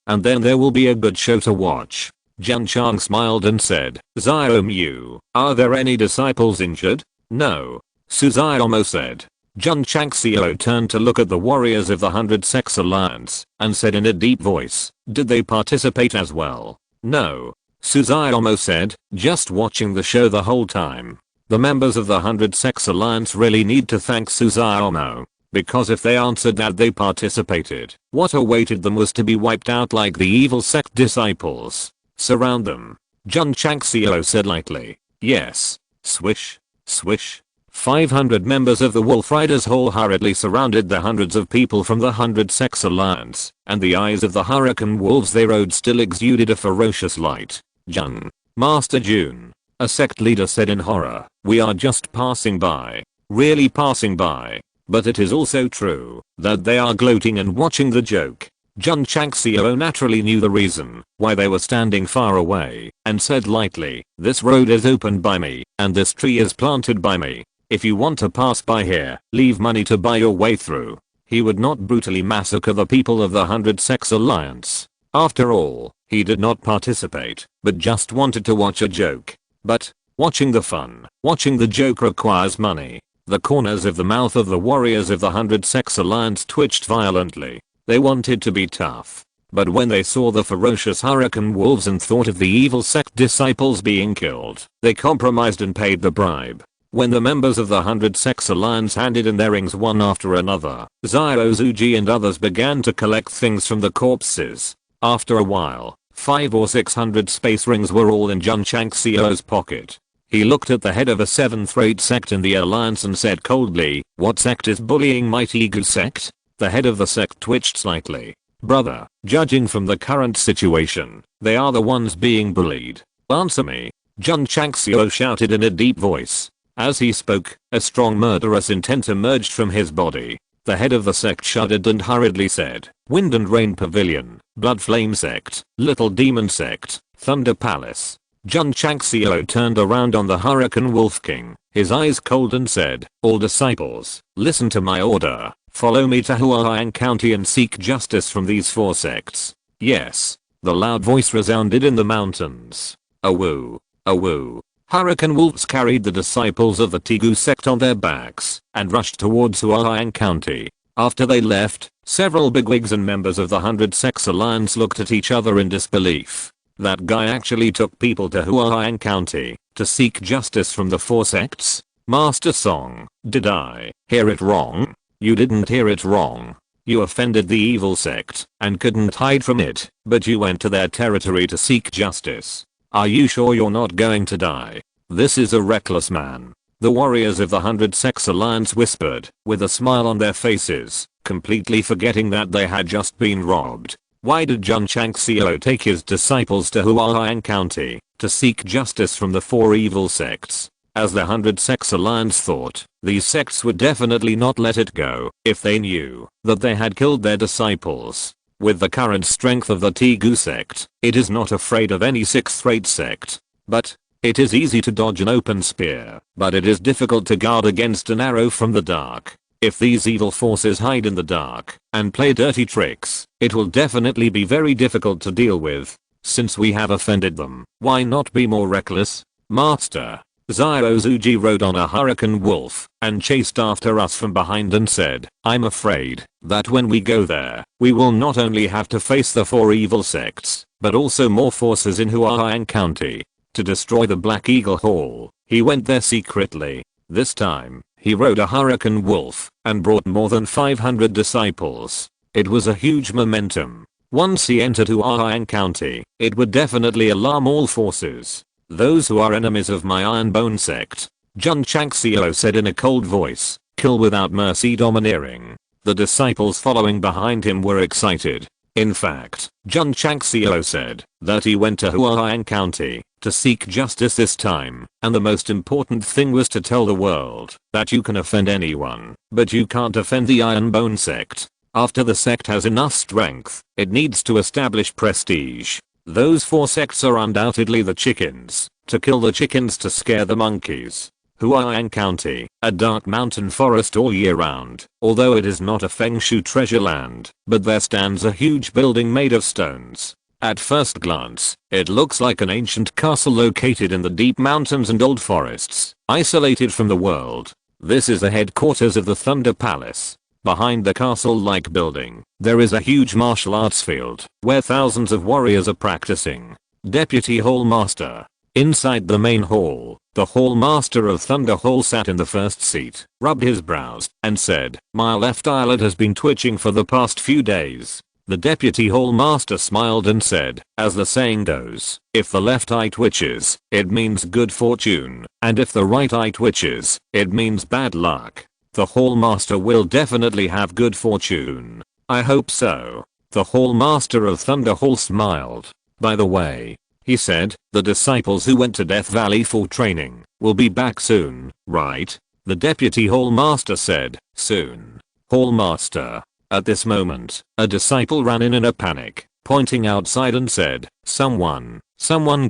and then there will be a good show to watch. Jun Chang smiled and said, "Xiaomu, are there any disciples injured?" "No." Xiaomu said. Jun Changxiao turned to look at the warriors of the 100 Sects Alliance, and said in a deep voice, "Did they participate as well?" "No." Xiaomu said, "Just watching the show the whole time." The members of the 100 Sects Alliance really need to thank Xiaomu, because if they answered that they participated, what awaited them was to be wiped out like the evil sect disciples. "Surround them," Jun Changxiao said lightly. "Yes." Swish. Swish. 500 members of the Wolf Riders Hall hurriedly surrounded the hundreds of people from the 100 Sects Alliance, and the eyes of the hurricane wolves they rode still exuded a ferocious light. "Jun. Master Jun," a sect leader said in horror, "we are just passing by. Really passing by. But it is also true that they are gloating and watching the joke." Jun Changxiao naturally knew the reason why they were standing far away and said lightly, "This road is opened by me and this tree is planted by me. If you want to pass by here, leave money to buy your way through." He would not brutally massacre the people of the 100 Sects Alliance. After all, he did not participate, but just wanted to watch a joke. But watching the fun, watching the joke requires money. The corners of the mouth of the warriors of the 100 Sects Alliance twitched violently. They wanted to be tough. But when they saw the ferocious hurricane wolves and thought of the evil sect disciples being killed, they compromised and paid the bribe. When the members of the 100 Sects Alliance handed in their rings one after another, Xiao Zuji and others began to collect things from the corpses. After a while, 500 or 600 space rings were all in Jun Changxiao's pocket. He looked at the head of a 7th-rate sect in the alliance and said coldly, "What sect is bullying my Tegu sect?" The head of the sect twitched slightly. "Brother, judging from the current situation, they are the ones being bullied. Answer me." Jun Changxiao shouted in a deep voice. As he spoke, a strong murderous intent emerged from his body. The head of the sect shuddered and hurriedly said, "Wind and Rain Pavilion, Blood Flame Sect, Little Demon Sect, Thunder Palace." Jun Changxiao turned around on the Hurricane Wolf King, his eyes cold, and said, "All disciples, listen to my order. Follow me to Huaiang County and seek justice from these 4 sects." Yes. The loud voice resounded in the mountains. Awoo. Awoo. Hurricane wolves carried the disciples of the Tegu sect on their backs and rushed towards Huaiang County. After they left, several bigwigs and members of the 100 Sects Alliance looked at each other in disbelief. That guy actually took people to Huaiang County to seek justice from the 4 sects? Master Song, did I hear it wrong? You didn't hear it wrong. You offended the evil sect and couldn't hide from it, but you went to their territory to seek justice. Are you sure you're not going to die? This is a reckless man. The warriors of the 100 Sects Alliance whispered, with a smile on their faces, completely forgetting that they had just been robbed. Why did Jun Changxiao take his disciples to Huaiang County to seek justice from the 4 evil sects? As the 100 Sects Alliance thought, these sects would definitely not let it go if they knew that they had killed their disciples. With the current strength of the Tegu sect, it is not afraid of any 6th-rate sect. But it is easy to dodge an open spear, but it is difficult to guard against an arrow from the dark. If these evil forces hide in the dark and play dirty tricks, it will definitely be very difficult to deal with. Since we have offended them, why not be more reckless? Master. Xiao Zuji rode on a hurricane wolf and chased after us from behind and said, "I'm afraid that when we go there, we will not only have to face the 4 evil sects, but also more forces in Huaiang County. To destroy the Black Eagle Hall, he went there secretly. This time, he rode a hurricane wolf and brought more than 500 disciples. It was a huge momentum. Once he entered Huaiang County, it would definitely alarm all forces. Those who are enemies of my Iron Bone Sect," Jun Changxiao said in a cold voice, "kill without mercy, domineering." The disciples following behind him were excited. In fact, Jun Changxiao said that he went to Huaiang County to seek justice this time, and the most important thing was to tell the world that you can offend anyone, but you can't offend the Iron Bone Sect. After the sect has enough strength, it needs to establish prestige. Those 4 sects are undoubtedly the chickens. To kill the chickens to scare the monkeys. Huaiang County, a dark mountain forest all year round, although it is not a Feng Shui treasure land, but there stands a huge building made of stones. At first glance, it looks like an ancient castle located in the deep mountains and old forests, isolated from the world. This is the headquarters of the Thunder Palace. Behind the castle-like building, there is a huge martial arts field, where thousands of warriors are practicing. Deputy Hall Master. Inside the main hall, the Hall Master of Thunder Hall sat in the first seat, rubbed his brows, and said, "My left eyelid has been twitching for the past few days." The Deputy Hall Master smiled and said, "As the saying goes, if the left eye twitches, it means good fortune, and if the right eye twitches, it means bad luck. The Hall Master will definitely have good fortune." "I hope so." The Hall Master of Thunder Hall smiled. "By the way," he said, "the disciples who went to Death Valley for training will be back soon, right?" The Deputy Hall Master said, "Soon. Hall Master. At this moment, a disciple ran in a panic, pointing outside and said, someone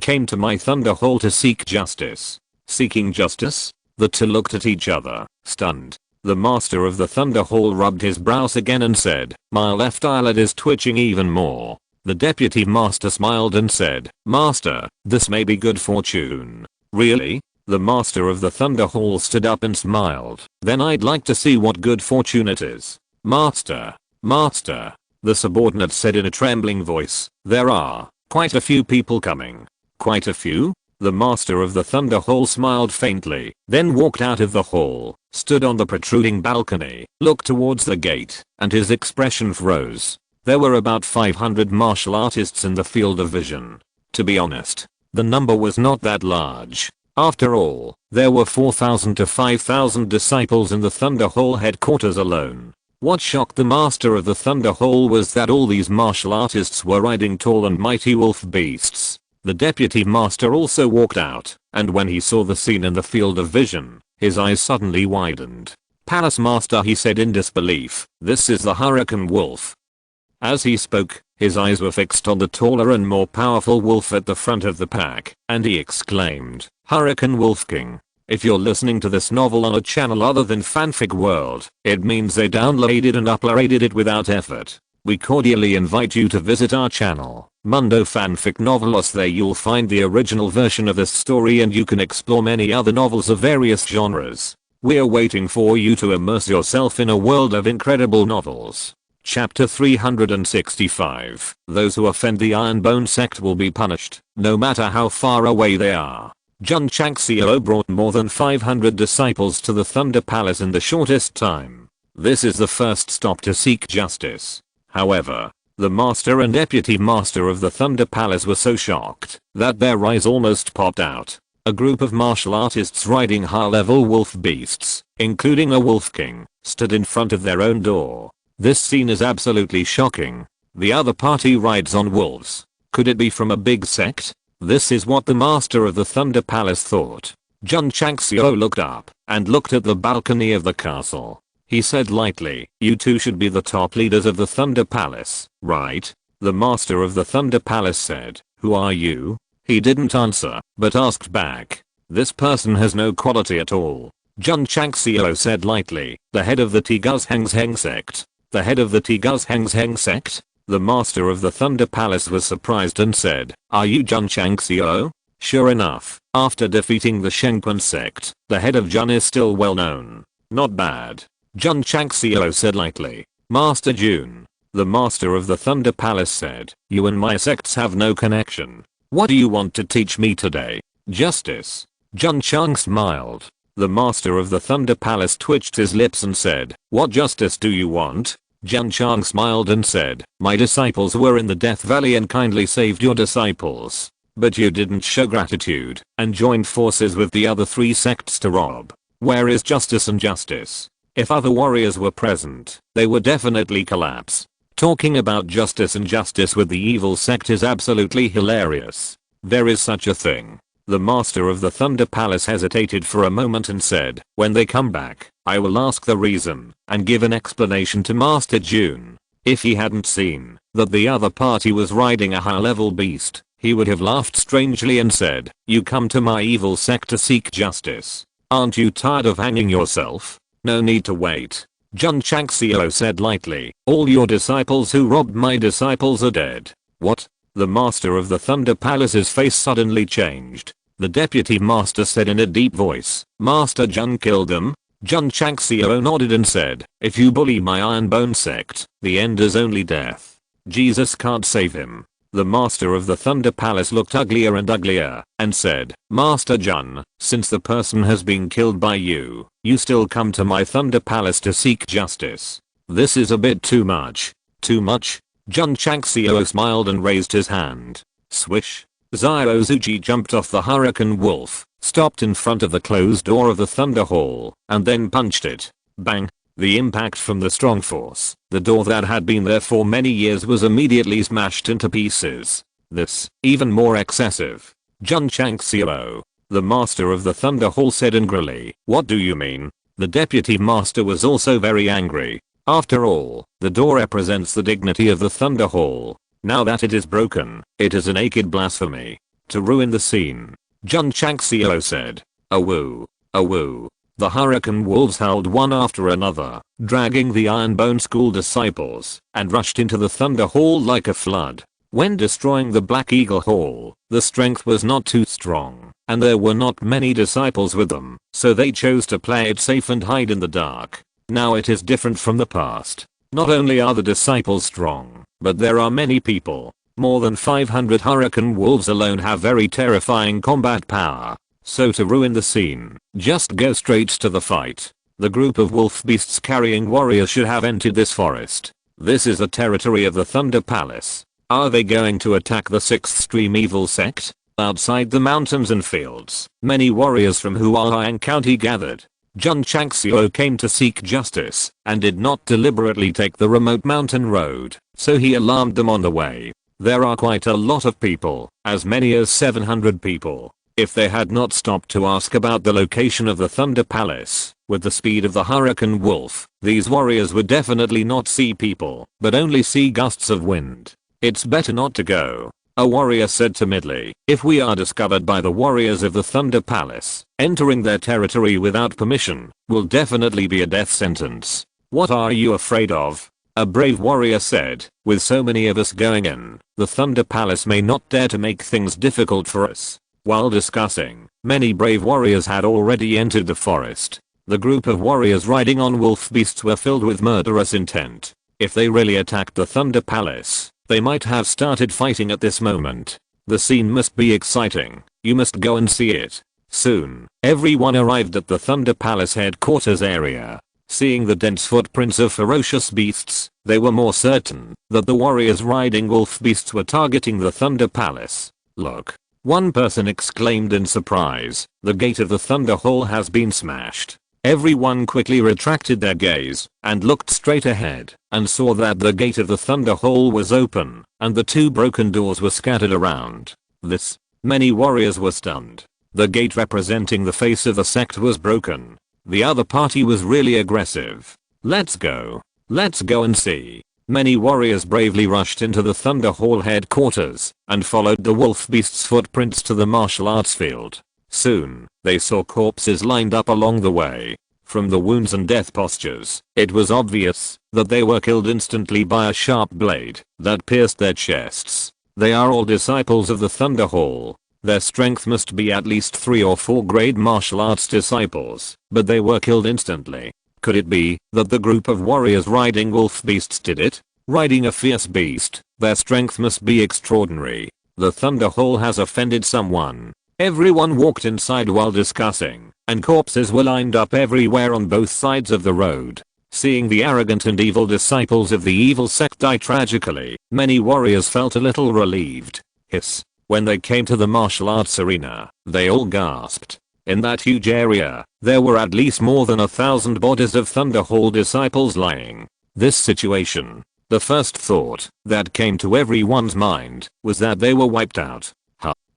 came to my thunder hall to seek justice. Seeking justice? The two looked at each other, stunned. The master of the thunder hall rubbed his brows again and said, my left eyelid is twitching even more. The deputy master smiled and said, master, this may be good fortune. Really? The master of the thunder hall stood up and smiled. Then I'd like to see what good fortune it is. Master, the subordinate said in a trembling voice, there are quite a few people coming. Quite a few? The master of the thunder hall smiled faintly, then walked out of the hall, stood on the protruding balcony, looked towards the gate, and his expression froze. There were about 500 martial artists in the field of vision. To be honest, the number was not that large. After all, there were 4,000 to 5,000 disciples in the Thunder Hall headquarters alone. What shocked the master of the Thunder Hall was that all these martial artists were riding tall and mighty wolf beasts. The deputy master also walked out, and when he saw the scene in the field of vision, his eyes suddenly widened. Palace master, he said in disbelief, this is the Hurricane Wolf. As he spoke, his eyes were fixed on the taller and more powerful wolf at the front of the pack, and he exclaimed, Hurricane Wolf King. If you're listening to this novel on a channel other than Fanfic World, it means they downloaded and uploaded it without effort. We cordially invite you to visit our channel, Mundo Fanfic Novelos. There you'll find the original version of this story and you can explore many other novels of various genres. We're waiting for you to immerse yourself in a world of incredible novels. Chapter 365. Those who offend the Iron Bone Sect will be punished, no matter how far away they are. Jun Changxiao brought more than 500 disciples to the Thunder Palace in the shortest time. This is the first stop to seek justice. However, the master and deputy master of the Thunder Palace were so shocked that their eyes almost popped out. A group of martial artists riding high-level wolf beasts, including a wolf king, stood in front of their own door. This scene is absolutely shocking. The other party rides on wolves. Could it be from a big sect? This is what the master of the Thunder Palace thought. Jun Changxiao looked up and looked at the balcony of the castle. He said lightly, you two should be the top leaders of the Thunder Palace, right? The master of the Thunder Palace said, who are you? He didn't answer, but asked back. This person has no quality at all. Jun Changxiao said lightly, the head of the Strongest Sect. The head of the Strongest Sect? The master of the Thunder Palace was surprised and said, are you Jun Changxiao? Sure enough, after defeating the Strongest Sect, the head of Jun is still well known. Not bad. Jun Changxiao said lightly. Master Jun. The master of the Thunder Palace said, you and my sects have no connection. What do you want to teach me today? Justice. Jun Chang smiled. The master of the Thunder Palace twitched his lips and said, what justice do you want? Jun Chang smiled and said, my disciples were in the Death Valley and kindly saved your disciples. But you didn't show gratitude and joined forces with the other 3 sects to rob. Where is justice and justice? If other warriors were present, they would definitely collapse. Talking about justice and justice with the evil sect is absolutely hilarious. There is such a thing. The master of the Thunder Palace hesitated for a moment and said, when they come back, I will ask the reason and give an explanation to Master Jun. If he hadn't seen that the other party was riding a high-level beast, he would have laughed strangely and said, you come to my evil sect to seek justice. Aren't you tired of hanging yourself? No need to wait. Jun Changxiao said lightly, all your disciples who robbed my disciples are dead. What? The master of the Thunder Palace's face suddenly changed. The deputy master said in a deep voice, Master Jun killed them? Jun Changxiao nodded and said, if you bully my Iron Bone Sect, the end is only death. Jesus can't save him. The master of the Thunder Palace looked uglier and uglier and said, Master Jun, since the person has been killed by you, you still come to my Thunder Palace to seek justice. This is a bit too much. Too much? Jun Changxiao smiled and raised his hand. Swish. Ziozuji jumped off the Hurricane Wolf, stopped in front of the closed door of the Thunder Hall, and then punched it. Bang. The impact from the strong force, the door that had been there for many years was immediately smashed into pieces. This, even more excessive. Jun Changxiao, the master of the Thunder Hall said angrily, what do you mean? The deputy master was also very angry. After all, the door represents the dignity of the Thunder Hall. Now that it is broken, it is a naked blasphemy. To ruin the scene, Jun Changxiao said. Awoo. Awoo. The hurricane wolves howled one after another, dragging the Iron Bone School disciples, and rushed into the Thunder Hall like a flood. When destroying the Black Eagle Hall, the strength was not too strong, and there were not many disciples with them, so they chose to play it safe and hide in the dark. Now it is different from the past. Not only are the disciples strong, but there are many people. More than 500 hurricane wolves alone have very terrifying combat power. So to ruin the scene, just go straight to the fight. The group of wolf beasts carrying warriors should have entered this forest. This is the territory of the Thunder Palace. Are they going to attack the 6th Stream Evil Sect? Outside the mountains and fields, many warriors from Hualien County gathered. Jun Changxiao came to seek justice, and did not deliberately take the remote mountain road, so he alarmed them on the way. There are quite a lot of people, as many as 700 people. If they had not stopped to ask about the location of the Thunder Palace, with the speed of the Hurricane Wolf, these warriors would definitely not see people, but only see gusts of wind. It's better not to go. A warrior said timidly, if we are discovered by the warriors of the Thunder Palace, entering their territory without permission, will definitely be a death sentence. What are you afraid of? A brave warrior said, with so many of us going in, the Thunder Palace may not dare to make things difficult for us. While discussing, many brave warriors had already entered the forest. The group of warriors riding on wolf beasts were filled with murderous intent. If they really attacked the Thunder Palace, they might have started fighting at this moment. The scene must be exciting. You must go and see it. Soon, everyone arrived at the Thunder Palace headquarters area. Seeing the dense footprints of ferocious beasts, they were more certain that the warriors riding wolf beasts were targeting the Thunder Palace. Look. One person exclaimed in surprise, the gate of the Thunder Hall has been smashed. Everyone quickly retracted their gaze, and looked straight ahead, and saw that the gate of the Thunder Hall was open, and the 2 broken doors were scattered around. Many warriors were stunned. The gate representing the face of the sect was broken. The other party was really aggressive. Let's go and see. Many warriors bravely rushed into the Thunder Hall headquarters, and followed the wolf beast's footprints to the martial arts field. Soon, they saw corpses lined up along the way. From the wounds and death postures, it was obvious that they were killed instantly by a sharp blade that pierced their chests. They are all disciples of the Thunder Hall. Their strength must be at least 3 or 4 grade martial arts disciples, but they were killed instantly. Could it be that the group of warriors riding wolf beasts did it? Riding a fierce beast, their strength must be extraordinary. The Thunder Hall has offended someone. Everyone walked inside while discussing, and corpses were lined up everywhere on both sides of the road. Seeing the arrogant and evil disciples of the evil sect die tragically, many warriors felt a little relieved. Hiss. When they came to the martial arts arena, they all gasped. In that huge area, there were at least more than 1,000 bodies of Thunder Hall disciples lying. This situation, the first thought that came to everyone's mind was that they were wiped out.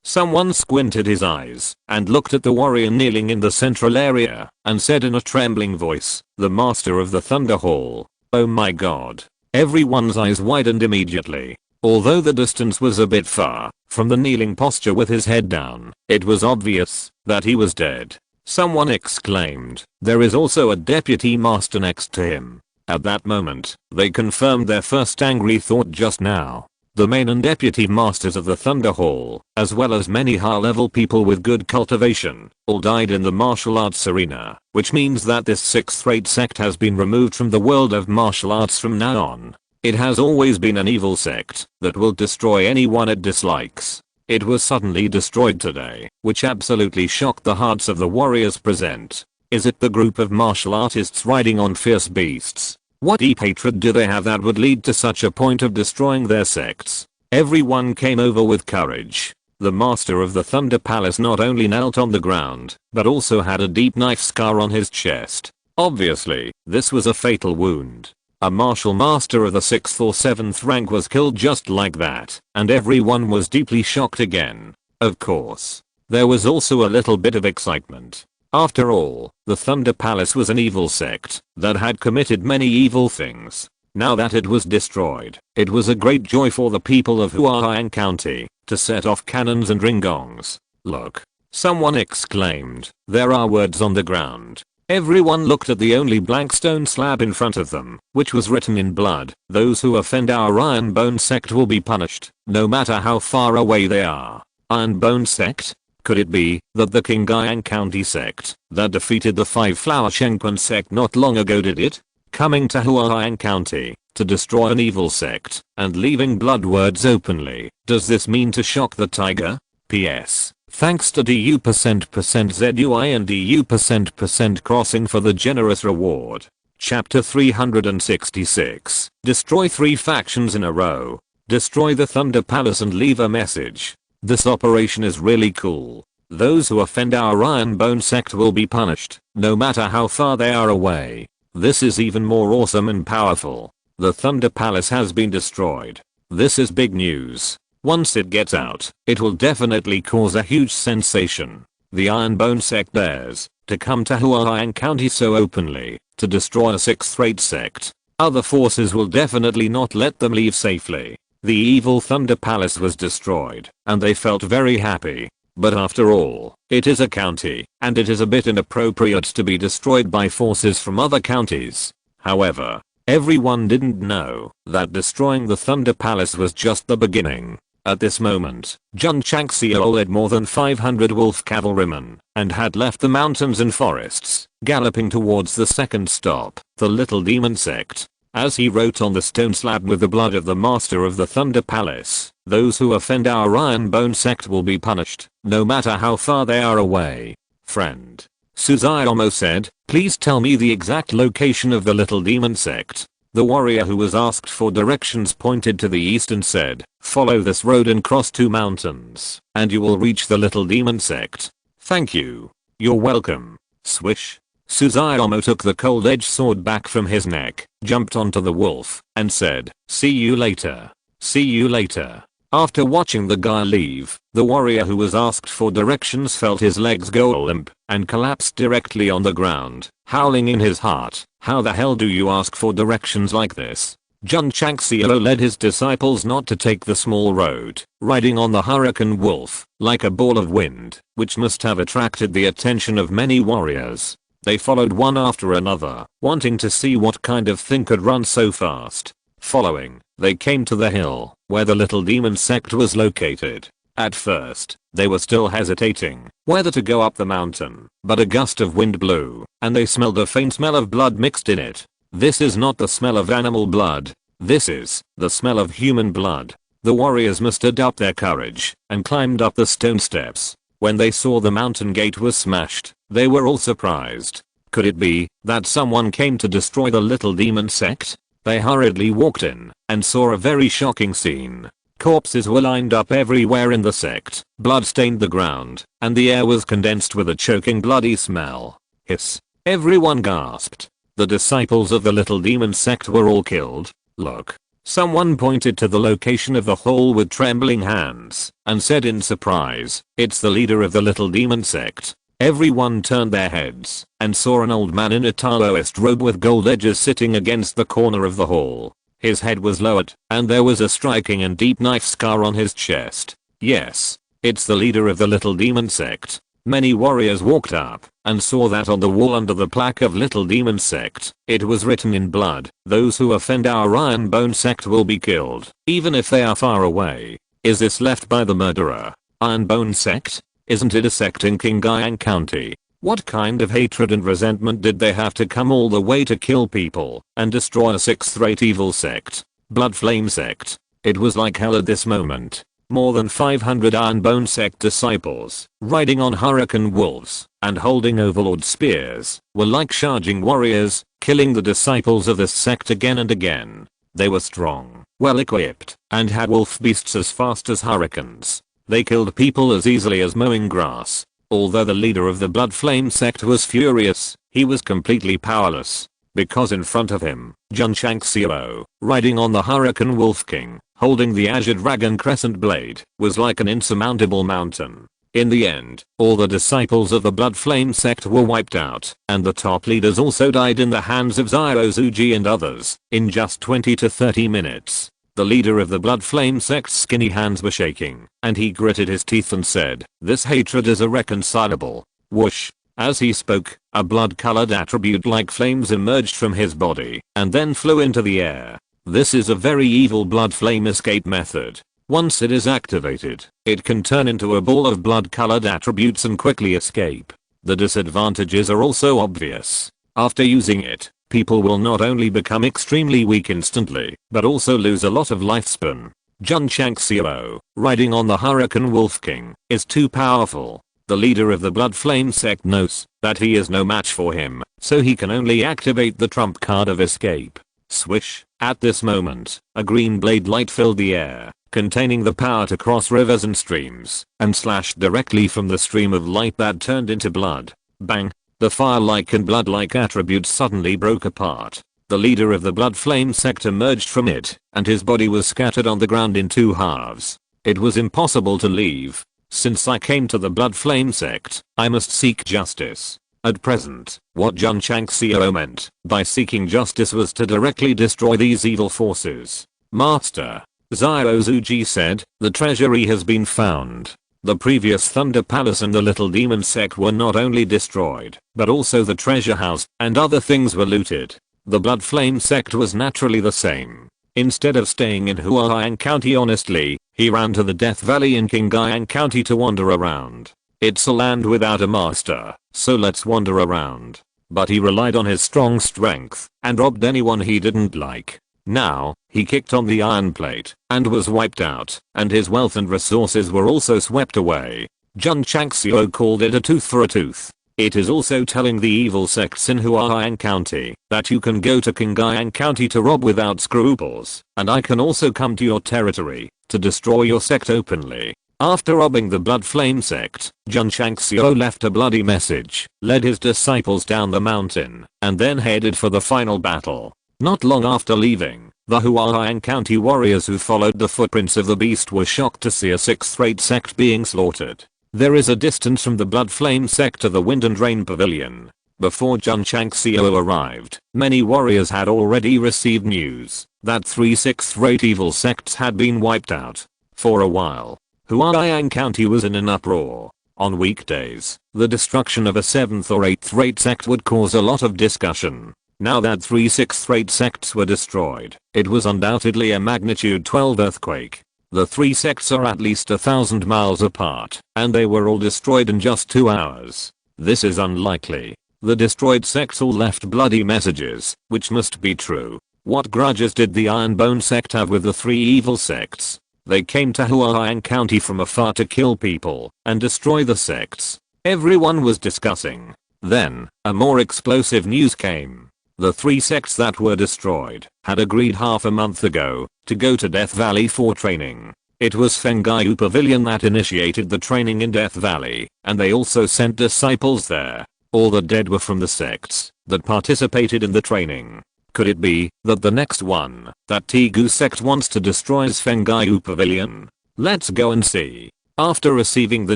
Someone squinted his eyes and looked at the warrior kneeling in the central area and said in a trembling voice, the master of the Thunder Hall. Oh my god. Everyone's eyes widened immediately. Although the distance was a bit far from the kneeling posture with his head down, it was obvious that he was dead. Someone exclaimed, there is also a deputy master next to him. At that moment, they confirmed their first angry thought just now. The main and deputy masters of the Thunder Hall, as well as many high-level people with good cultivation, all died in the martial arts arena, which means that this 6th-rate sect has been removed from the world of martial arts from now on. It has always been an evil sect that will destroy anyone it dislikes. It was suddenly destroyed today, which absolutely shocked the hearts of the warriors present. Is it the group of martial artists riding on fierce beasts? What deep hatred do they have that would lead to such a point of destroying their sects? Everyone came over with courage. The master of the Thunder Palace not only knelt on the ground, but also had a deep knife scar on his chest. Obviously, this was a fatal wound. A martial master of the 6th or 7th rank was killed just like that, and everyone was deeply shocked again. Of course, there was also a little bit of excitement. After all, the Thunder Palace was an evil sect that had committed many evil things. Now that it was destroyed, it was a great joy for the people of Huaiyan County to set off cannons and ring gongs. Look! Someone exclaimed. There are words on the ground. Everyone looked at the only blank stone slab in front of them, which was written in blood. Those who offend our Iron Bone Sect will be punished, no matter how far away they are. Iron Bone Sect? Could it be that the Huaiyan County sect that defeated the Five Flower Shenquan sect not long ago did it? Coming to Huaiyan County to destroy an evil sect and leaving blood words openly. Does this mean to shock the tiger? PS. Thanks to DU%ZUI and DU%% crossing for the generous reward. Chapter 366. Destroy 3 factions in a row. Destroy the Thunder Palace and leave a message. This operation is really cool. Those who offend our Iron Bone Sect will be punished, no matter how far they are away. This is even more awesome and powerful. The Thunder Palace has been destroyed. This is big news. Once it gets out, it will definitely cause a huge sensation. The Iron Bone Sect dares to come to Huaiyan County so openly to destroy a 6th-rate sect. Other forces will definitely not let them leave safely. The evil Thunder Palace was destroyed, and they felt very happy. But after all, it is a county, and it is a bit inappropriate to be destroyed by forces from other counties. However, everyone didn't know that destroying the Thunder Palace was just the beginning. At this moment, Jun Changxiao led more than 500 wolf cavalrymen and had left the mountains and forests, galloping towards the second stop, the Little Demon Sect. As he wrote on the stone slab with the blood of the master of the Thunder Palace, those who offend our Iron Bone Sect will be punished, no matter how far they are away. Friend Suzuomo said, please tell me the exact location of the Little Demon Sect. The warrior who was asked for directions pointed to the east and said, follow this road and cross 2 mountains, and you will reach the Little Demon Sect. Thank you. You're welcome. Swish. Suzuomo took the cold-edged sword back from his neck, jumped onto the wolf, and said, see you later. See you later. After watching the guy leave, the warrior who was asked for directions felt his legs go limp and collapsed directly on the ground, howling in his heart, how the hell do you ask for directions like this? Jun Changxiao led his disciples not to take the small road, riding on the hurricane wolf, like a ball of wind, which must have attracted the attention of many warriors. They followed one after another, wanting to see what kind of thing could run so fast. Following, they came to the hill, where the Little Demon Sect was located. At first, they were still hesitating whether to go up the mountain, but a gust of wind blew, and they smelled a faint smell of blood mixed in it. This is not the smell of animal blood. This is the smell of human blood. The warriors mustered up their courage and climbed up the stone steps. When they saw the mountain gate was smashed, they were all surprised. Could it be that someone came to destroy the Little Demon Sect? They hurriedly walked in and saw a very shocking scene. Corpses were lined up everywhere in the sect, blood stained the ground, and the air was condensed with a choking bloody smell. Hiss. Everyone gasped. The disciples of the Little Demon Sect were all killed. Look. Someone pointed to the location of the hole with trembling hands and said in surprise, it's the leader of the Little Demon Sect. Everyone turned their heads and saw an old man in a Taoist robe with gold edges sitting against the corner of the hall. His head was lowered, and there was a striking and deep knife scar on his chest. Yes, it's the leader of the Little Demon Sect. Many warriors walked up and saw that on the wall under the plaque of Little Demon Sect. It was written in blood, those who offend our Iron Bone Sect will be killed, even if they are far away. Is this left by the murderer? Iron Bone Sect? Isn't it a sect in Huaiyan County? What kind of hatred and resentment did they have to come all the way to kill people and destroy a 6th-rate evil sect? Blood Flame Sect. It was like hell at this moment. More than 500 Iron Bone Sect disciples, riding on hurricane wolves and holding overlord spears, were like charging warriors, killing the disciples of this sect again and again. They were strong, well equipped, and had wolf beasts as fast as hurricanes. They killed people as easily as mowing grass. Although the leader of the Blood Flame Sect was furious, he was completely powerless. Because in front of him, Jun Changxiao, riding on the Hurricane Wolf King, holding the Azure Dragon Crescent Blade, was like an insurmountable mountain. In the end, all the disciples of the Blood Flame sect were wiped out, and the top leaders also died in the hands of Zyrozuji and others, in just 20 to 30 minutes. The leader of the Blood Flame sect's skinny hands were shaking, and he gritted his teeth and said, "This hatred is irreconcilable." Whoosh. As he spoke, a blood-colored attribute like flames emerged from his body, and then flew into the air. This is a very evil blood flame escape method. Once it is activated, it can turn into a ball of blood-colored attributes and quickly escape. The disadvantages are also obvious. After using it, people will not only become extremely weak instantly, but also lose a lot of lifespan. Jun Changxiao, riding on the Hurricane Wolf King, is too powerful. The leader of the Blood Flame sect knows that he is no match for him, so he can only activate the trump card of escape. Swish. At this moment, a green blade light filled the air, containing the power to cross rivers and streams, and slashed directly from the stream of light that turned into blood. Bang. The fire-like and blood-like attributes suddenly broke apart. The leader of the Blood Flame sect emerged from it, and his body was scattered on the ground in two halves. It was impossible to leave. Since I came to the Blood Flame sect, I must seek justice. At present, what Jun Changxiao meant by seeking justice was to directly destroy these evil forces. Master, Zyrozuji said, the treasury has been found. The previous Thunder Palace and the Little Demon Sect were not only destroyed, but also the treasure house and other things were looted. The Blood Flame sect was naturally the same. Instead of staying in Hualien County honestly, he ran to the Death Valley in Qingyang County to wander around. It's a land without a master, so let's wander around. But he relied on his strong strength and robbed anyone he didn't like. Now, he kicked on the iron plate and was wiped out, and his wealth and resources were also swept away. Jun Changxiao called it a tooth for a tooth. It is also telling the evil sects in Hualien County that you can go to Qingyang County to rob without scruples, and I can also come to your territory to destroy your sect openly. After robbing the Blood Flame sect, Jun Changxiao left a bloody message, led his disciples down the mountain, and then headed for the final battle. Not long after leaving, the Hualien County warriors who followed the footprints of the beast were shocked to see a sixth-rate sect being slaughtered. There is a distance from the Blood Flame sect to the Wind and Rain Pavilion. Before Jun Changxiao arrived, many warriors had already received news that 3 sixth-rate evil sects had been wiped out. For a while, Hualien County was in an uproar. On weekdays, the destruction of a 7th or 8th-rate sect would cause a lot of discussion. Now that 3 sixth-rate sects were destroyed, it was undoubtedly a magnitude 12 earthquake. The 3 sects are at least 1,000 miles apart, and they were all destroyed in just 2 hours. This is unlikely. The destroyed sects all left bloody messages, which must be true. What grudges did the Iron Bone Sect have with the 3 evil sects? They came to Hualien County from afar to kill people and destroy the sects. Everyone was discussing. Then, a more explosive news came. The 3 sects that were destroyed had agreed half a month ago to go to Death Valley for training. It was Fengaiyu Pavilion that initiated the training in Death Valley, and they also sent disciples there. All the dead were from the sects that participated in the training. Could it be that the next one that Tegu sect wants to destroy is Fengaiyu Pavilion? Let's go and see. After receiving the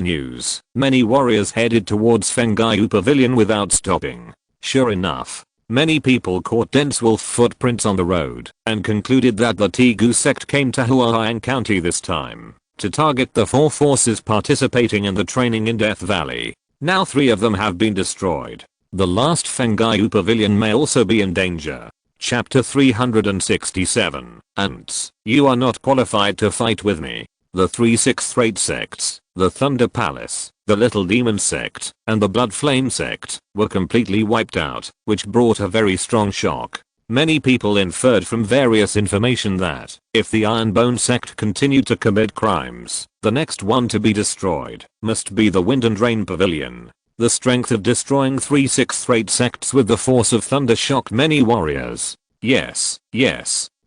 news, many warriors headed towards Fengaiyu Pavilion without stopping. Sure enough, many people caught dense wolf footprints on the road and concluded that the Tegu sect came to Hualien County this time to target the 4 forces participating in the training in Death Valley. Now 3 of them have been destroyed. The last Fengaiyu Pavilion may also be in danger. Chapter 367. Ants, you are not qualified to fight with me. The 3 sixth-rate sects, the Thunder Palace, the Little Demon Sect, and the Blood Flame Sect, were completely wiped out, which brought a very strong shock. Many people inferred from various information that, if the Iron Bone Sect continued to commit crimes, the next one to be destroyed must be the Wind and Rain Pavilion. The strength of destroying 3 sixth-rate sects with the force of thunder shocked many warriors. Yes.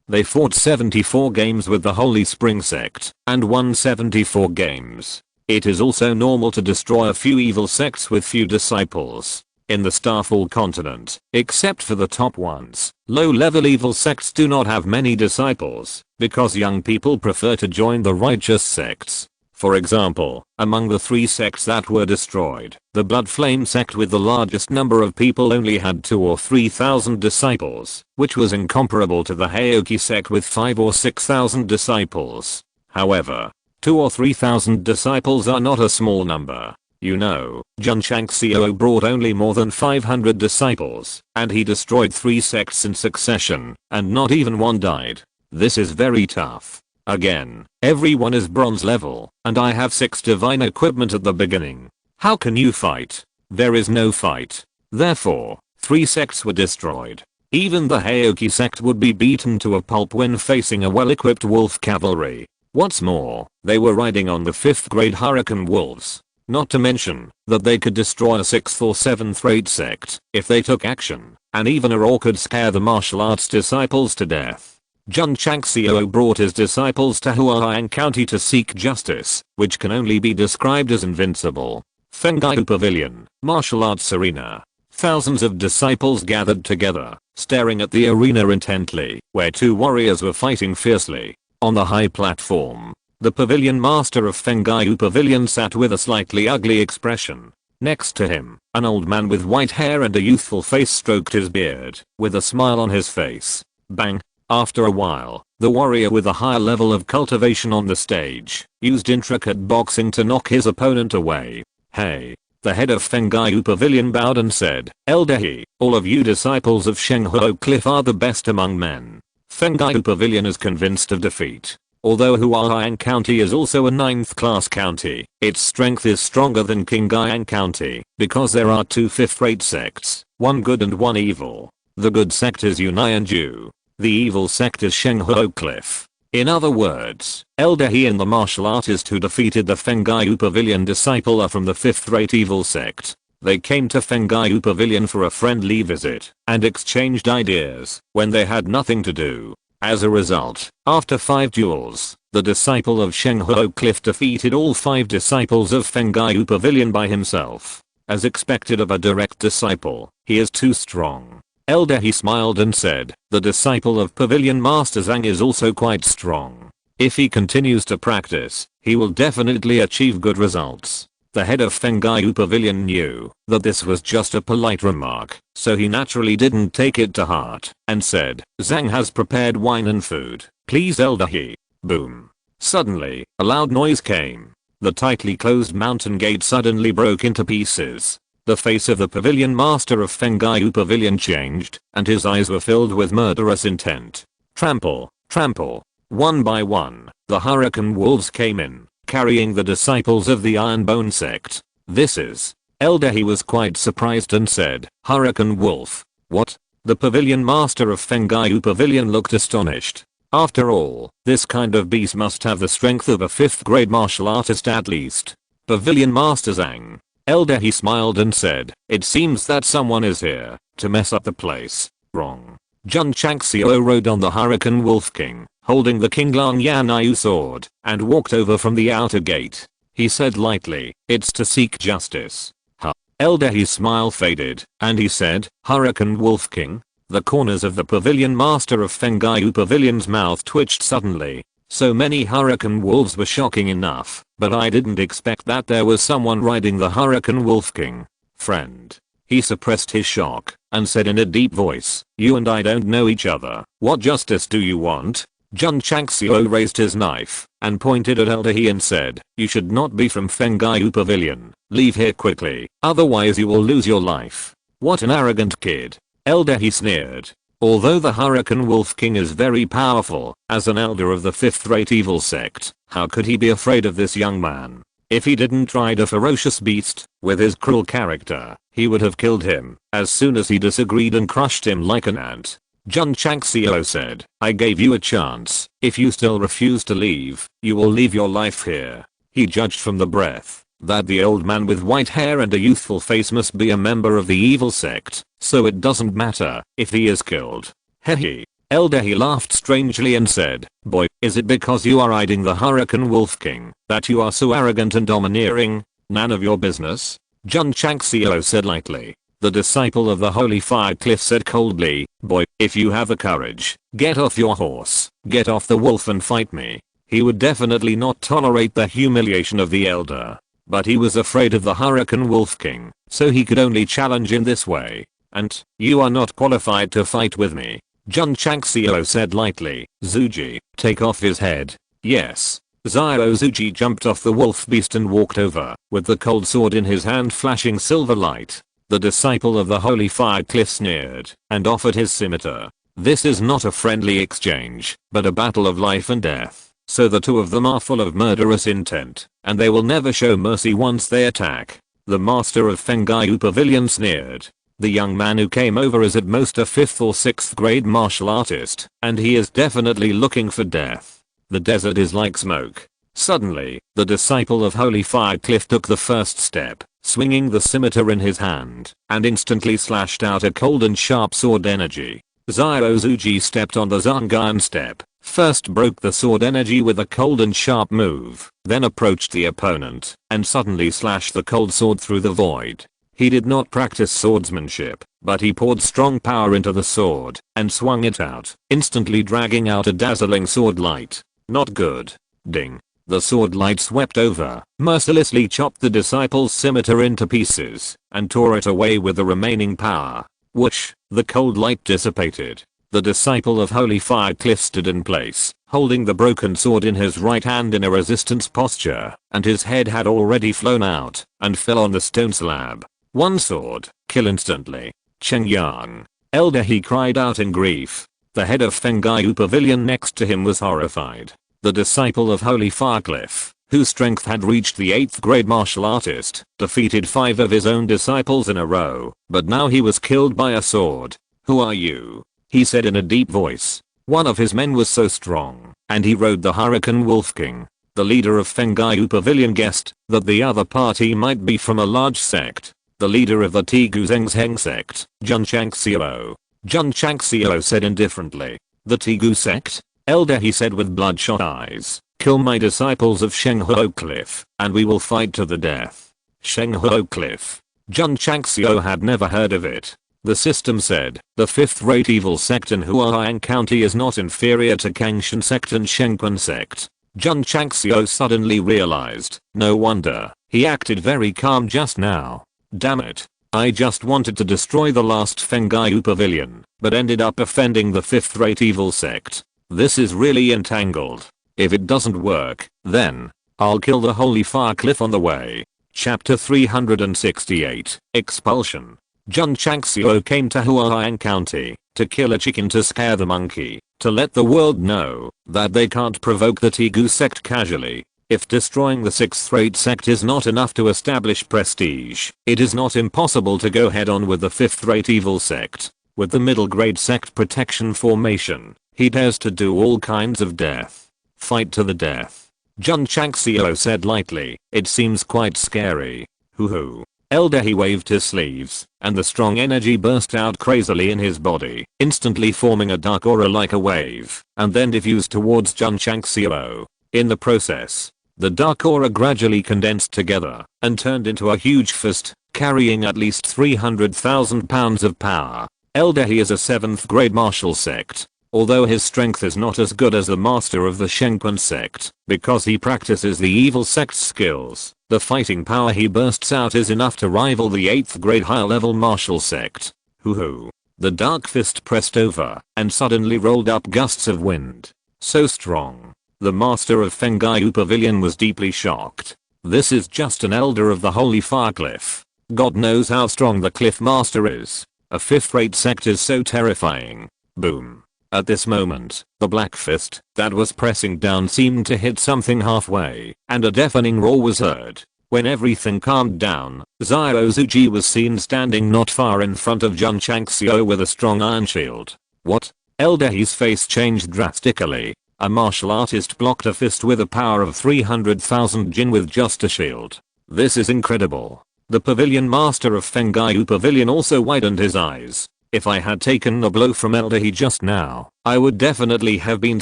They fought 74 games with the Holy Spring Sect, and won 74 games. It is also normal to destroy a few evil sects with few disciples. In the Starfall continent, except for the top ones, low-level evil sects do not have many disciples, because young people prefer to join the righteous sects. For example, among the 3 sects that were destroyed, the Blood Flame sect with the largest number of people only had 2 or 3,000 disciples, which was incomparable to the Heoki sect with 5 or 6,000 disciples. However, 2 or 3,000 disciples are not a small number. You know, Jun Changxiao brought only more than 500 disciples, and he destroyed 3 sects in succession, and not even one died. This is very tough. Again, everyone is bronze level, and I have 6 divine equipment at the beginning. How can you fight? There is no fight. Therefore, 3 sects were destroyed. Even the Heoki sect would be beaten to a pulp when facing a well-equipped wolf cavalry. What's more, they were riding on the 5th grade Hurricane wolves. Not to mention that they could destroy a 6th or 7th rate sect if they took action, and even a raw could scare the martial arts disciples to death. Jun Changxiao brought his disciples to Huaiyang County to seek justice, which can only be described as invincible. Fengaiyu Pavilion, martial arts arena. Thousands of disciples gathered together, staring at the arena intently, where 2 warriors were fighting fiercely. On the high platform, the pavilion master of Fengaiyu Pavilion sat with a slightly ugly expression. Next to him, an old man with white hair and a youthful face stroked his beard, with a smile on his face. Bang! After a while, the warrior with a higher level of cultivation on the stage used intricate boxing to knock his opponent away. Hey! The head of Fengaiyu Pavilion bowed and said, Elder He, all of you disciples of Shenghuo Cliff are the best among men. Fengaiyu Pavilion is convinced of defeat. Although Huaiyang County is also a 9th class county, its strength is stronger than Qingyang County because there are 2 5th rate sects, 1 good and 1 evil. The good sect is Yunyanju. The evil sect is Shenghuo Cliff. In other words, Elder He and the martial artist who defeated the Fengaiyu Pavilion disciple are from the 5th rate evil sect. They came to Fengaiyu Pavilion for a friendly visit and exchanged ideas when they had nothing to do. As a result, after 5 duels, the disciple of Shenghuo Cliff defeated all 5 disciples of Fengaiyu Pavilion by himself. As expected of a direct disciple, he is too strong. Elder He smiled and said, the disciple of Pavilion Master Zhang is also quite strong. If he continues to practice, he will definitely achieve good results. The head of Fengaiyu Pavilion knew that this was just a polite remark, so he naturally didn't take it to heart, and said, Zhang has prepared wine and food. Please Elder He. Boom. Suddenly, a loud noise came. The tightly closed mountain gate suddenly broke into pieces. The face of the pavilion master of Fengaiyu Pavilion changed, and his eyes were filled with murderous intent. Trample, trample. One by one, the Hurricane wolves came in, carrying the disciples of the Iron Bone Sect. This is. Elder He was quite surprised and said, Hurricane wolf. What? The pavilion master of Fengaiyu Pavilion looked astonished. After all, this kind of beast must have the strength of a 5th grade martial artist at least. Pavilion Master Zhang. Elder He smiled and said, it seems that someone is here to mess up the place. Wrong. Jun Changxiao rode on the Hurricane Wolf King, holding the Qinglang Yanyu sword, and walked over from the outer gate. He said lightly, it's to seek justice. Huh. Elder He's smile faded, and he said, Hurricane Wolf King? The corners of the pavilion master of Fengaiyu Pavilion's mouth twitched suddenly. So many Hurricane wolves were shocking enough, but I didn't expect that there was someone riding the Hurricane Wolf King. Friend. He suppressed his shock, and said in a deep voice, you and I don't know each other. What justice do you want? Jun Changxiao raised his knife, and pointed at Elder He and said, you should not be from Fengaiyu Pavilion. Leave here quickly, otherwise you will lose your life. What an arrogant kid. Elder He sneered. Although the Hurricane Wolf King is very powerful, as an elder of the 5th rate evil sect, how could he be afraid of this young man? If he didn't ride a ferocious beast, with his cruel character, he would have killed him, as soon as he disagreed and crushed him like an ant. Jun Changxiao said, I gave you a chance. If you still refuse to leave, you will leave your life here. He judged from the breath that the old man with white hair and a youthful face must be a member of the evil sect, so it doesn't matter if he is killed. Hehe. Elder He laughed strangely and said, boy, is it because you are riding the Hurricane Wolf King that you are so arrogant and domineering? None of your business. Jun Changxiao said lightly. The disciple of the Holy Fire Cliff said coldly, boy, if you have the courage, get off your horse, get off the wolf and fight me. He would definitely not tolerate the humiliation of the elder. But he was afraid of the Hurricane Wolf King, so he could only challenge in this way. And, you are not qualified to fight with me, Jun Changxiao said lightly. Zuji, take off his head. Yes. Zuji jumped off the wolf beast and walked over, with the cold sword in his hand flashing silver light. The disciple of the Holy Fire Cliff sneered, and offered his scimitar. This is not a friendly exchange, but a battle of life and death. So the two of them are full of murderous intent, and they will never show mercy once they attack. The master of Fengaiyu Pavilion sneered. The young man who came over is at most a 5th or 6th grade martial artist, and he is definitely looking for death. The desert is like smoke. Suddenly, the disciple of Holy Fire Cliff took the first step, swinging the scimitar in his hand, and instantly slashed out a cold and sharp sword energy. Zuji stepped on the Zangan step, first broke the sword energy with a cold and sharp move, then approached the opponent, and suddenly slashed the cold sword through the void. He did not practice swordsmanship, but he poured strong power into the sword, and swung it out, instantly dragging out a dazzling sword light. Not good. Ding. The sword light swept over, mercilessly chopped the disciple's scimitar into pieces, and tore it away with the remaining power. Whoosh, the cold light dissipated. The disciple of Holy Fire Cliff stood in place, holding the broken sword in his right hand in a resistance posture, and his head had already flown out, and fell on the stone slab. One sword, kill instantly. Cheng Yang. Elder, he cried out in grief. The head of Fengaiyu Pavilion next to him was horrified. The disciple of Holy Fire Cliff, whose strength had reached the 8th grade martial artist, defeated 5 of his own disciples in a row, but now he was killed by a sword. Who are you? He said in a deep voice. One of his men was so strong, and he rode the Hurricane Wolf King. The leader of Fengaiyu Pavilion guessed that the other party might be from a large sect. The leader of the Strongest Sect, Jun Changxiao. Jun Changxiao said indifferently. The Strongest Sect? Elder, he said with bloodshot eyes. Kill my disciples of Shenghuo Cliff, and we will fight to the death. Shenghuo Cliff. Jun Changxiao had never heard of it. The system said, the 5th-rate evil sect in Huayan County is not inferior to Kangshan Sect and Shengquan Sect. Jun Changxiao suddenly realized, no wonder, he acted very calm just now. Damn it. I just wanted to destroy the last Fengaiyu Pavilion, but ended up offending the 5th-rate evil sect. This is really entangled. If it doesn't work, then I'll kill the Holy Fire Cliff on the way. Chapter 368, Expulsion. Jun Changxiao came to Huayan County to kill a chicken to scare the monkey, to let the world know that they can't provoke the Tegu sect casually. If destroying the 6th-rate sect is not enough to establish prestige, it is not impossible to go head on with the 5th-rate evil sect. With the middle-grade sect protection formation, he dares to do all kinds of death. Fight to the death. Jun Changxiao said lightly, it seems quite scary. Hoo-hoo. Elder, he waved his sleeves, and the strong energy burst out crazily in his body, instantly forming a dark aura like a wave, and then diffused towards Jun Changxiao. In the process, the dark aura gradually condensed together and turned into a huge fist, carrying at least 300,000 pounds of power. Elder, he is a 7th grade martial sect. Although his strength is not as good as the master of the Shengquan sect, because he practices the evil sect's skills, the fighting power he bursts out is enough to rival the 8th grade higher level martial sect. Hoo-hoo. The dark fist pressed over and suddenly rolled up gusts of wind. So strong. The master of Fengaiyu Pavilion was deeply shocked. This is just an elder of the Holy Fire Cliff. God knows how strong the cliff master is. A 5th-rate sect is so terrifying. Boom. At this moment, the black fist that was pressing down seemed to hit something halfway, and a deafening roar was heard. When everything calmed down, Zuji was seen standing not far in front of Jun Changxiao with a strong iron shield. What? Elder, his face changed drastically. A martial artist blocked a fist with a power of 300,000 Jin with just a shield. This is incredible. The pavilion master of Fengaiyu Pavilion also widened his eyes. If I had taken a blow from Elder he just now, I would definitely have been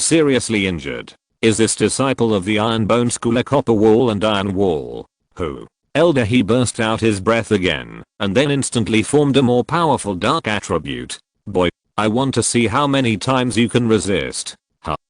seriously injured. Is this disciple of the Iron Bone School a copper wall and iron wall? Who? Elder, he burst out his breath again, and then instantly formed a more powerful dark attribute. Boy, I want to see how many times you can resist.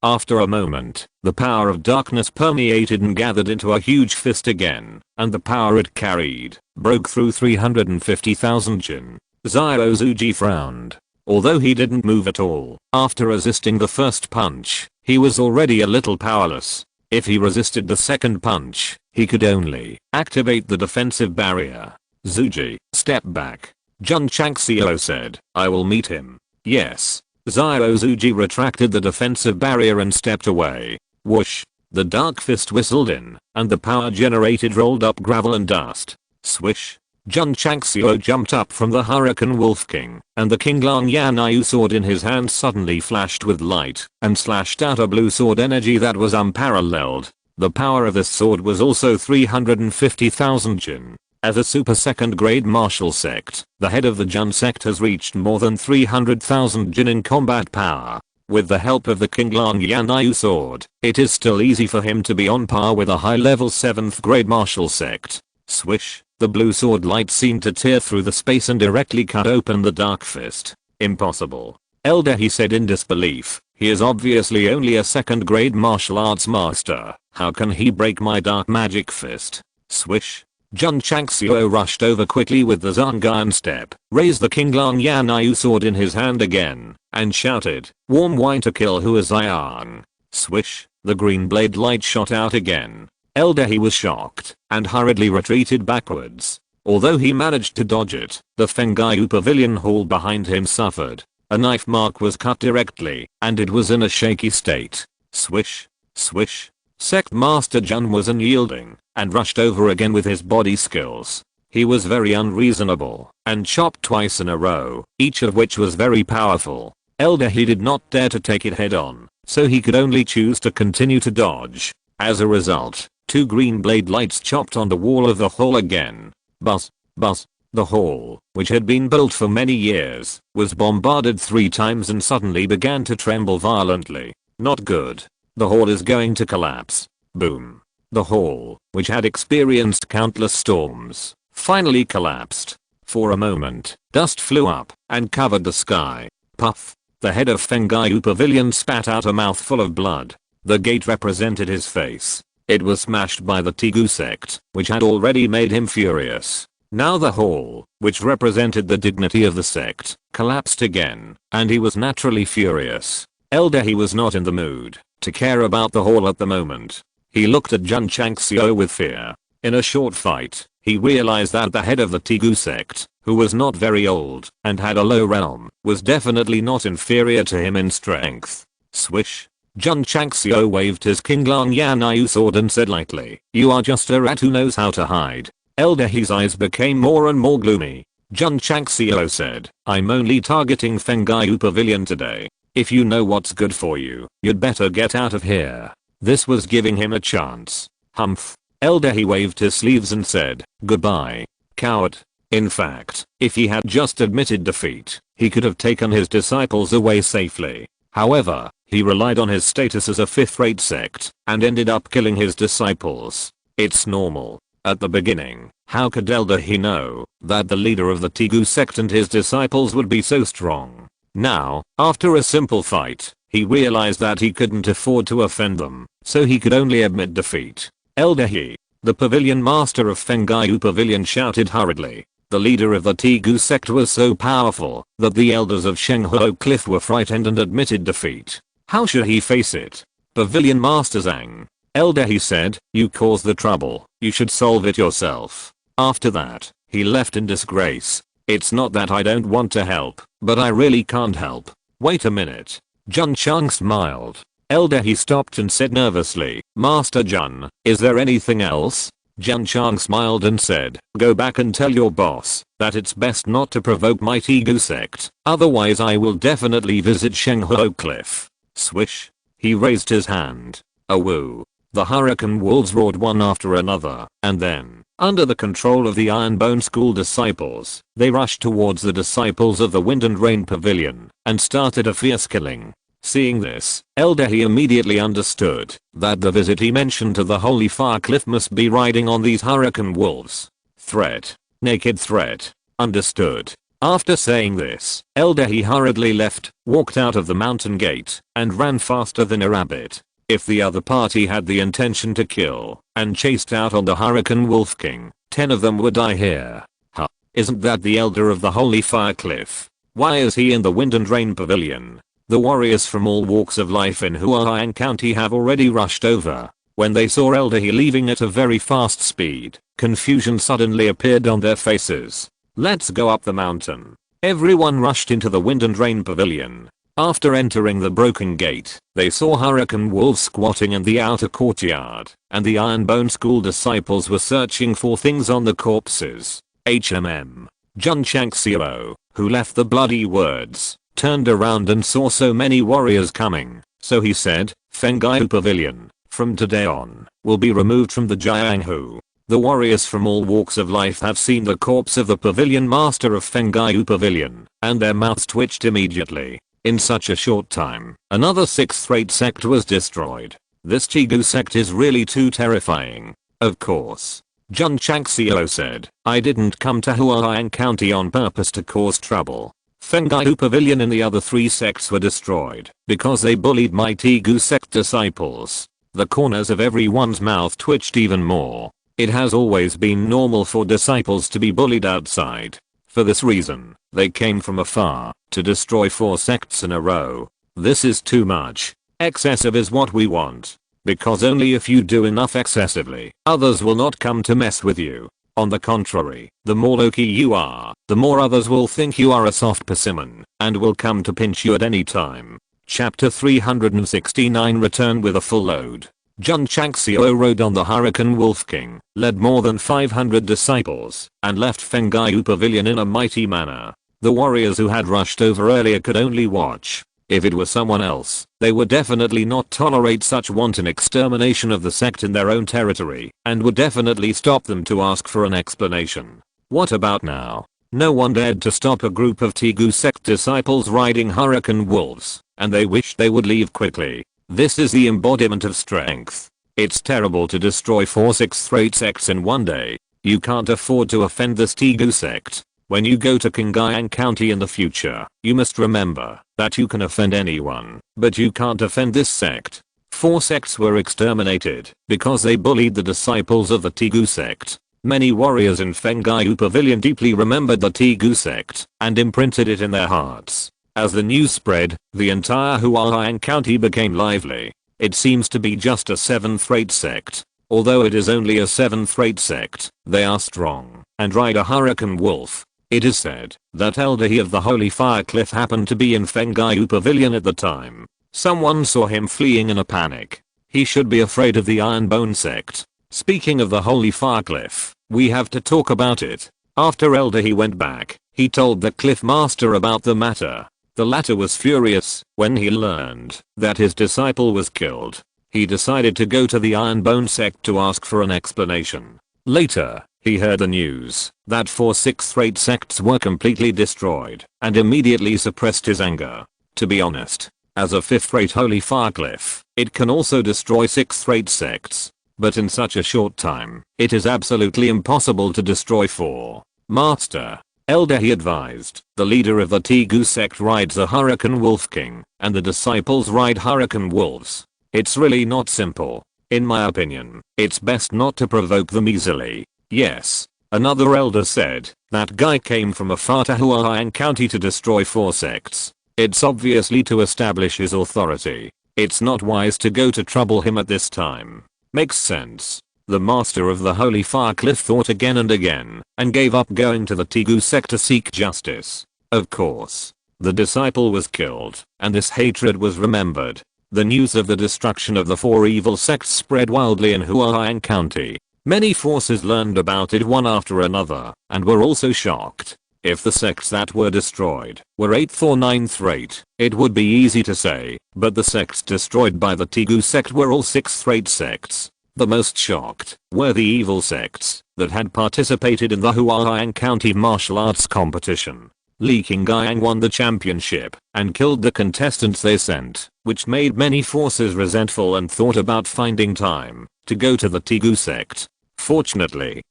After a moment, the power of darkness permeated and gathered into a huge fist again, and the power it carried broke through 350,000 Jun. Zyuji frowned. Although he didn't move at all, after resisting the first punch, he was already a little powerless. If he resisted the second punch, he could only activate the defensive barrier. Zuji, step back. Jun Changxiao said, I will meet him. Yes. Zyuji retracted the defensive barrier and stepped away. Whoosh. The dark fist whistled in, and the power generated rolled up gravel and dust. Swish. Jun Changxiao jumped up from the Hurricane Wolf King, and the King Lang Yanyu sword in his hand suddenly flashed with light, and slashed out a blue sword energy that was unparalleled. The power of this sword was also 350,000 Jun. As a super second grade martial sect, the head of the Jun sect has reached more than 300,000 Jun in combat power. With the help of the King Lang Yanyu sword, it is still easy for him to be on par with a high level 7th grade martial sect. Swish. The blue sword light seemed to tear through the space and directly cut open the dark fist. Impossible. Elder, he said in disbelief. He is obviously only a second grade martial arts master. How can he break my dark magic fist? Swish. Jun Changxiao rushed over quickly with the Zangan step, raised the King Lang Yanyu sword in his hand again, and shouted, warm wine to kill who is Iron. Swish. The green blade light shot out again. Elder, he was shocked, and hurriedly retreated backwards. Although he managed to dodge it, the Fengyu pavilion hall behind him suffered. A knife mark was cut directly, and it was in a shaky state. Swish. Swish. Sect Master Jun was unyielding, and rushed over again with his body skills. He was very unreasonable, and chopped twice in a row, each of which was very powerful. Elder, he did not dare to take it head on, so he could only choose to continue to dodge. As a result, 2 green blade lights chopped on the wall of the hall again. Buzz. Buzz. The hall, which had been built for many years, was bombarded 3 times and suddenly began to tremble violently. Not good. The hall is going to collapse. Boom. The hall, which had experienced countless storms, finally collapsed. For a moment, dust flew up and covered the sky. Puff. The head of Fengyu Pavilion spat out a mouthful of blood. The gate represented his face. It was smashed by the Tigu sect, which had already made him furious. Now the hall, which represented the dignity of the sect, collapsed again, and he was naturally furious. Elder, he was not in the mood to care about the hall at the moment. He looked at Jun Changxiao with fear. In a short fight, he realized that the head of the Tigu sect, who was not very old and had a low realm, was definitely not inferior to him in strength. Swish. Jun Changxiao waved his King Lang Yanyu sword and said lightly, you are just a rat who knows how to hide. Elder, his eyes became more and more gloomy. Jun Changxiao said, I'm only targeting Fengyu Pavilion today. If you know what's good for you, you'd better get out of here. This was giving him a chance. Humph. Elder, he waved his sleeves and said, goodbye. Coward. In fact, if he had just admitted defeat, he could have taken his disciples away safely. However, he relied on his status as a 5th-rate sect, and ended up killing his disciples. It's normal. At the beginning, how could Elder he know that the leader of the Tigu sect and his disciples would be so strong? Now, after a simple fight, he realized that he couldn't afford to offend them, so he could only admit defeat. Elder he, the pavilion master of Fengyu Pavilion, shouted hurriedly. The leader of the Tigu sect was so powerful that the elders of Shenghuo Cliff were frightened and admitted defeat. How should he face it? Pavilion Master Zhang. Elder, he said, you caused the trouble, you should solve it yourself. After that, he left in disgrace. It's not that I don't want to help, but I really can't help. Wait a minute. Jun Chang smiled. Elder, he stopped and said nervously, Master Jun, is there anything else? Jun Chang smiled and said, go back and tell your boss that it's best not to provoke my Tigu sect, otherwise I will definitely visit Shenghuo Cliff. Swish. He raised his hand. A woo. The hurricane wolves roared one after another, and then, under the control of the Iron Bone School disciples, they rushed towards the disciples of the Wind and Rain Pavilion, and started a fierce killing. Seeing this, Elder he immediately understood that the visit he mentioned to the Holy Fire Cliff must be riding on these hurricane wolves. Threat. Naked threat. Understood. After saying this, Elder He hurriedly left, walked out of the mountain gate, and ran faster than a rabbit. If the other party had the intention to kill, and chased out on the Hurricane Wolf King, 10 of them would die here. Huh. Isn't that the Elder of the Holy Fire Cliff? Why is he in the Wind and Rain Pavilion? The warriors from all walks of life in Hualien County have already rushed over. When they saw Elder He leaving at a very fast speed, confusion suddenly appeared on their faces. Let's go up the mountain. Everyone rushed into the Wind and Rain Pavilion. After entering the broken gate, they saw Hurricane Wolf squatting in the outer courtyard, and the Iron Bone School disciples were searching for things on the corpses. Jun Changxiao, who left the bloody words, turned around and saw so many warriors coming, so he said, Fengaihu Pavilion, from today on, will be removed from the Jianghu. The warriors from all walks of life have seen the corpse of the pavilion master of Fengaihu Pavilion, and their mouths twitched immediately. In such a short time, another 6th-rate sect was destroyed. This Tigu sect is really too terrifying. Of course. Jun Changxiao said, I didn't come to Hualien County on purpose to cause trouble. Fengaihu Pavilion and the other 3 sects were destroyed because they bullied my Tigu sect disciples. The corners of everyone's mouth twitched even more. It has always been normal for disciples to be bullied outside. For this reason, they came from afar to destroy 4 sects in a row. This is too much. Excessive is what we want. Because only if you do enough excessively, others will not come to mess with you. On the contrary, the more low-key you are, the more others will think you are a soft persimmon, and will come to pinch you at any time. Chapter 369 Return with a full load. Jun Changxiao rode on the Hurricane Wolf King, led more than 500 disciples, and left Fengaihu Pavilion in a mighty manner. The warriors who had rushed over earlier could only watch. If it was someone else, they would definitely not tolerate such wanton extermination of the sect in their own territory, and would definitely stop them to ask for an explanation. What about now? No one dared to stop a group of Tigu sect disciples riding hurricane wolves, and they wished they would leave quickly. This is the embodiment of strength. It's terrible to destroy 4 6th-rate sects in one day. You can't afford to offend this Tigu sect. When you go to Hualien County in the future, you must remember that you can offend anyone, but you can't offend this sect. 4 sects were exterminated because they bullied the disciples of the Tigu sect. Many warriors in Fengaihu Pavilion deeply remembered the Tigu sect and imprinted it in their hearts. As the news spread, the entire Hualien County became lively. It seems to be just a 7th-rate sect. Although it is only a 7th-rate sect, they are strong and ride a hurricane wolf. It is said that Elder He of the Holy Fire Cliff happened to be in Fengaihu Pavilion at the time. Someone saw him fleeing in a panic. He should be afraid of the Iron Bone Sect. Speaking of the Holy Fire Cliff, we have to talk about it. After Elder He went back, he told the Cliff Master about the matter. The latter was furious when he learned that his disciple was killed. He decided to go to the Iron Bone Sect to ask for an explanation. Later, he heard the news that 4 6th-rate sects were completely destroyed and immediately suppressed his anger. To be honest, as a 5th-rate Holy Fire Cliff, it can also destroy 6th-rate sects. But in such a short time, it is absolutely impossible to destroy 4. Master Elder He advised, the leader of the Tigu sect rides a hurricane wolf king, and the disciples ride hurricane wolves. It's really not simple. In my opinion, it's best not to provoke them easily. Yes. Another elder said, that guy came from afar to Hualien County to destroy 4 sects. It's obviously to establish his authority. It's not wise to go to trouble him at this time. Makes sense. The master of the Holy Fire Cliff thought again and again, and gave up going to the Tigu sect to seek justice. Of course. The disciple was killed, and this hatred was remembered. The news of the destruction of the 4 evil sects spread wildly in Hualien County. Many forces learned about it one after another, and were also shocked. If the sects that were destroyed were 8th or 9th rate, it would be easy to say, but the sects destroyed by the Tigu sect were all 6th-rate sects. The most shocked were the evil sects that had participated in the Hualien County martial arts competition. Li Qingyang won the championship and killed the contestants they sent, which made many forces resentful and thought about finding time to go to the Tigu sect. Fortunately,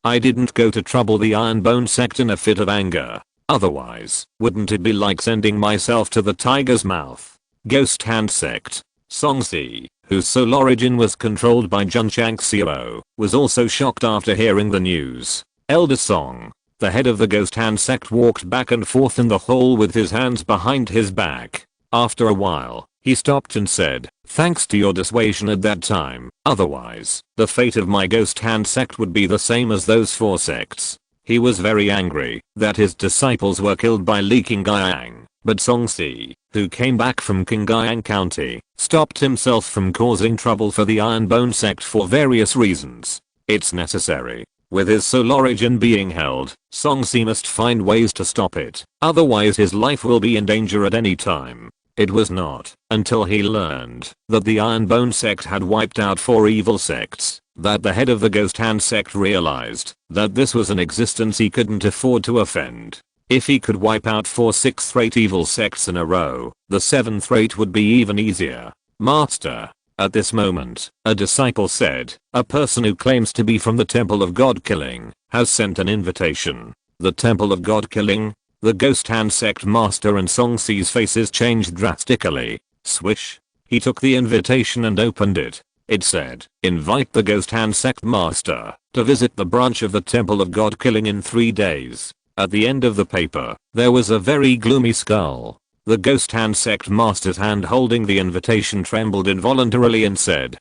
I didn't go to trouble the Iron Bone Sect in a fit of anger. Otherwise, wouldn't it be like sending myself to the tiger's mouth? Ghost Hand Sect. Songzi, whose soul origin was controlled by Jun Changxiao, was also shocked after hearing the news. Elder Song, the head of the Ghost Hand Sect, walked back and forth in the hall with his hands behind his back. After a while, he stopped and said, "Thanks to your dissuasion at that time, otherwise, the fate of my Ghost Hand Sect would be the same as those 4 sects." He was very angry that his disciples were killed by Li Qingyang, but Songzi, who came back from Qingyang County, stopped himself from causing trouble for the Iron Bone Sect for various reasons. It's necessary. With his soul origin being held, Songzi must find ways to stop it, otherwise his life will be in danger at any time. It was not until he learned that the Iron Bone Sect had wiped out 4 evil sects that the head of the Ghost Hand Sect realized that this was an existence he couldn't afford to offend. If he could wipe out 4 sixth-rate evil sects in a row, the 7th rate would be even easier. Master. At this moment, a disciple said, "A person who claims to be from the Temple of God Killing has sent an invitation." The Temple of God Killing? The Ghost Hand Sect Master and Songzi's faces changed drastically. Swish. He took the invitation and opened it. It said, "Invite the Ghost Hand Sect Master to visit the branch of the Temple of God Killing in 3 days." At the end of the paper, there was a very gloomy skull. The Ghost Hand Sect Master's hand holding the invitation trembled involuntarily and said,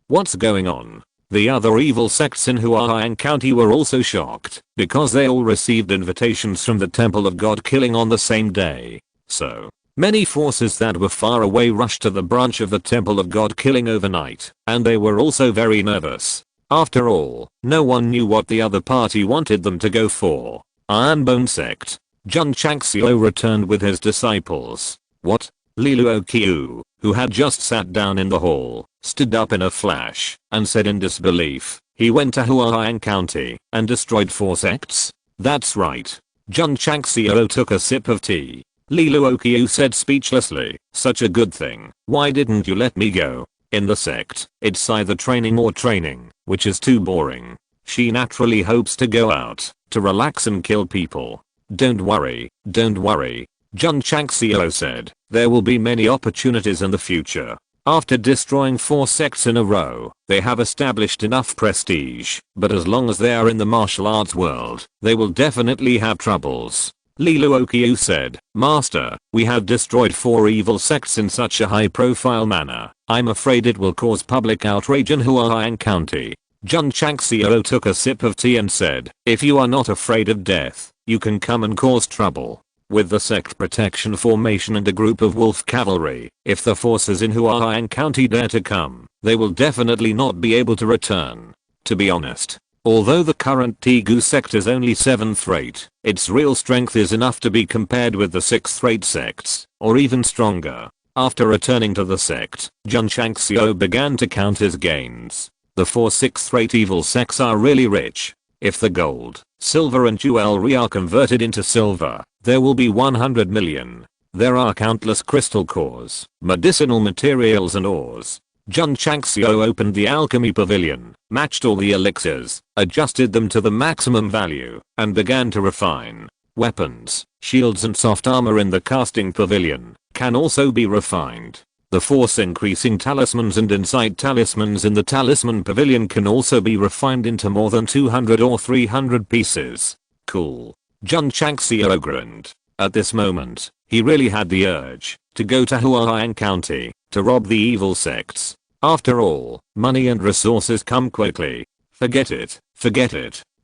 "What's going on?" The other evil sects in Huahang County were also shocked, because they all received invitations from the Temple of God Killing on the same day. So, many forces that were far away rushed to the branch of the Temple of God Killing overnight, and they were also very nervous. After all, no one knew what the other party wanted them to go for. Iron Bone Sect. Jun Changxiao returned with his disciples. What? Liluo Qiu, who had just sat down in the hall, stood up in a flash and said in disbelief, "He went to Huahang County and destroyed 4 sects?" "That's right." Jun Changxiao took a sip of tea. Liluo Qiu said speechlessly, "Such a good thing. Why didn't you let me go?" In the sect, it's either training or training, which is too boring. She naturally hopes to go out, to relax and kill people. Don't worry, Jun Changxiao said, "There will be many opportunities in the future." After destroying 4 sects in a row, they have established enough prestige, but as long as they are in the martial arts world, they will definitely have troubles. Liluo Qiu said, "Master, we have destroyed 4 evil sects in such a high-profile manner. I'm afraid it will cause public outrage in Huahang County." Jun Changxiao took a sip of tea and said, "If you are not afraid of death, you can come and cause trouble." With the sect protection formation and a group of wolf cavalry, if the forces in Huahang County dare to come, they will definitely not be able to return. To be honest, although the current Tegu sect is only 7th rate, its real strength is enough to be compared with the 6th rate sects, or even stronger. After returning to the sect, Jun Changxiao began to count his gains. The 4 6th rate evil sects are really rich. If the gold, silver and jewelry are converted into silver, there will be 100 million. There are countless crystal cores, medicinal materials and ores. Jun Changxiao opened the alchemy pavilion, matched all the elixirs, adjusted them to the maximum value, and began to refine. Weapons, shields and soft armor in the casting pavilion can also be refined. The force increasing talismans and insight talismans in the talisman pavilion can also be refined into more than 200 or 300 pieces. Cool. Jun Changxiao grinned. At this moment, he really had the urge to go to Huahang County to rob the evil sects. After all, money and resources come quickly. Forget it.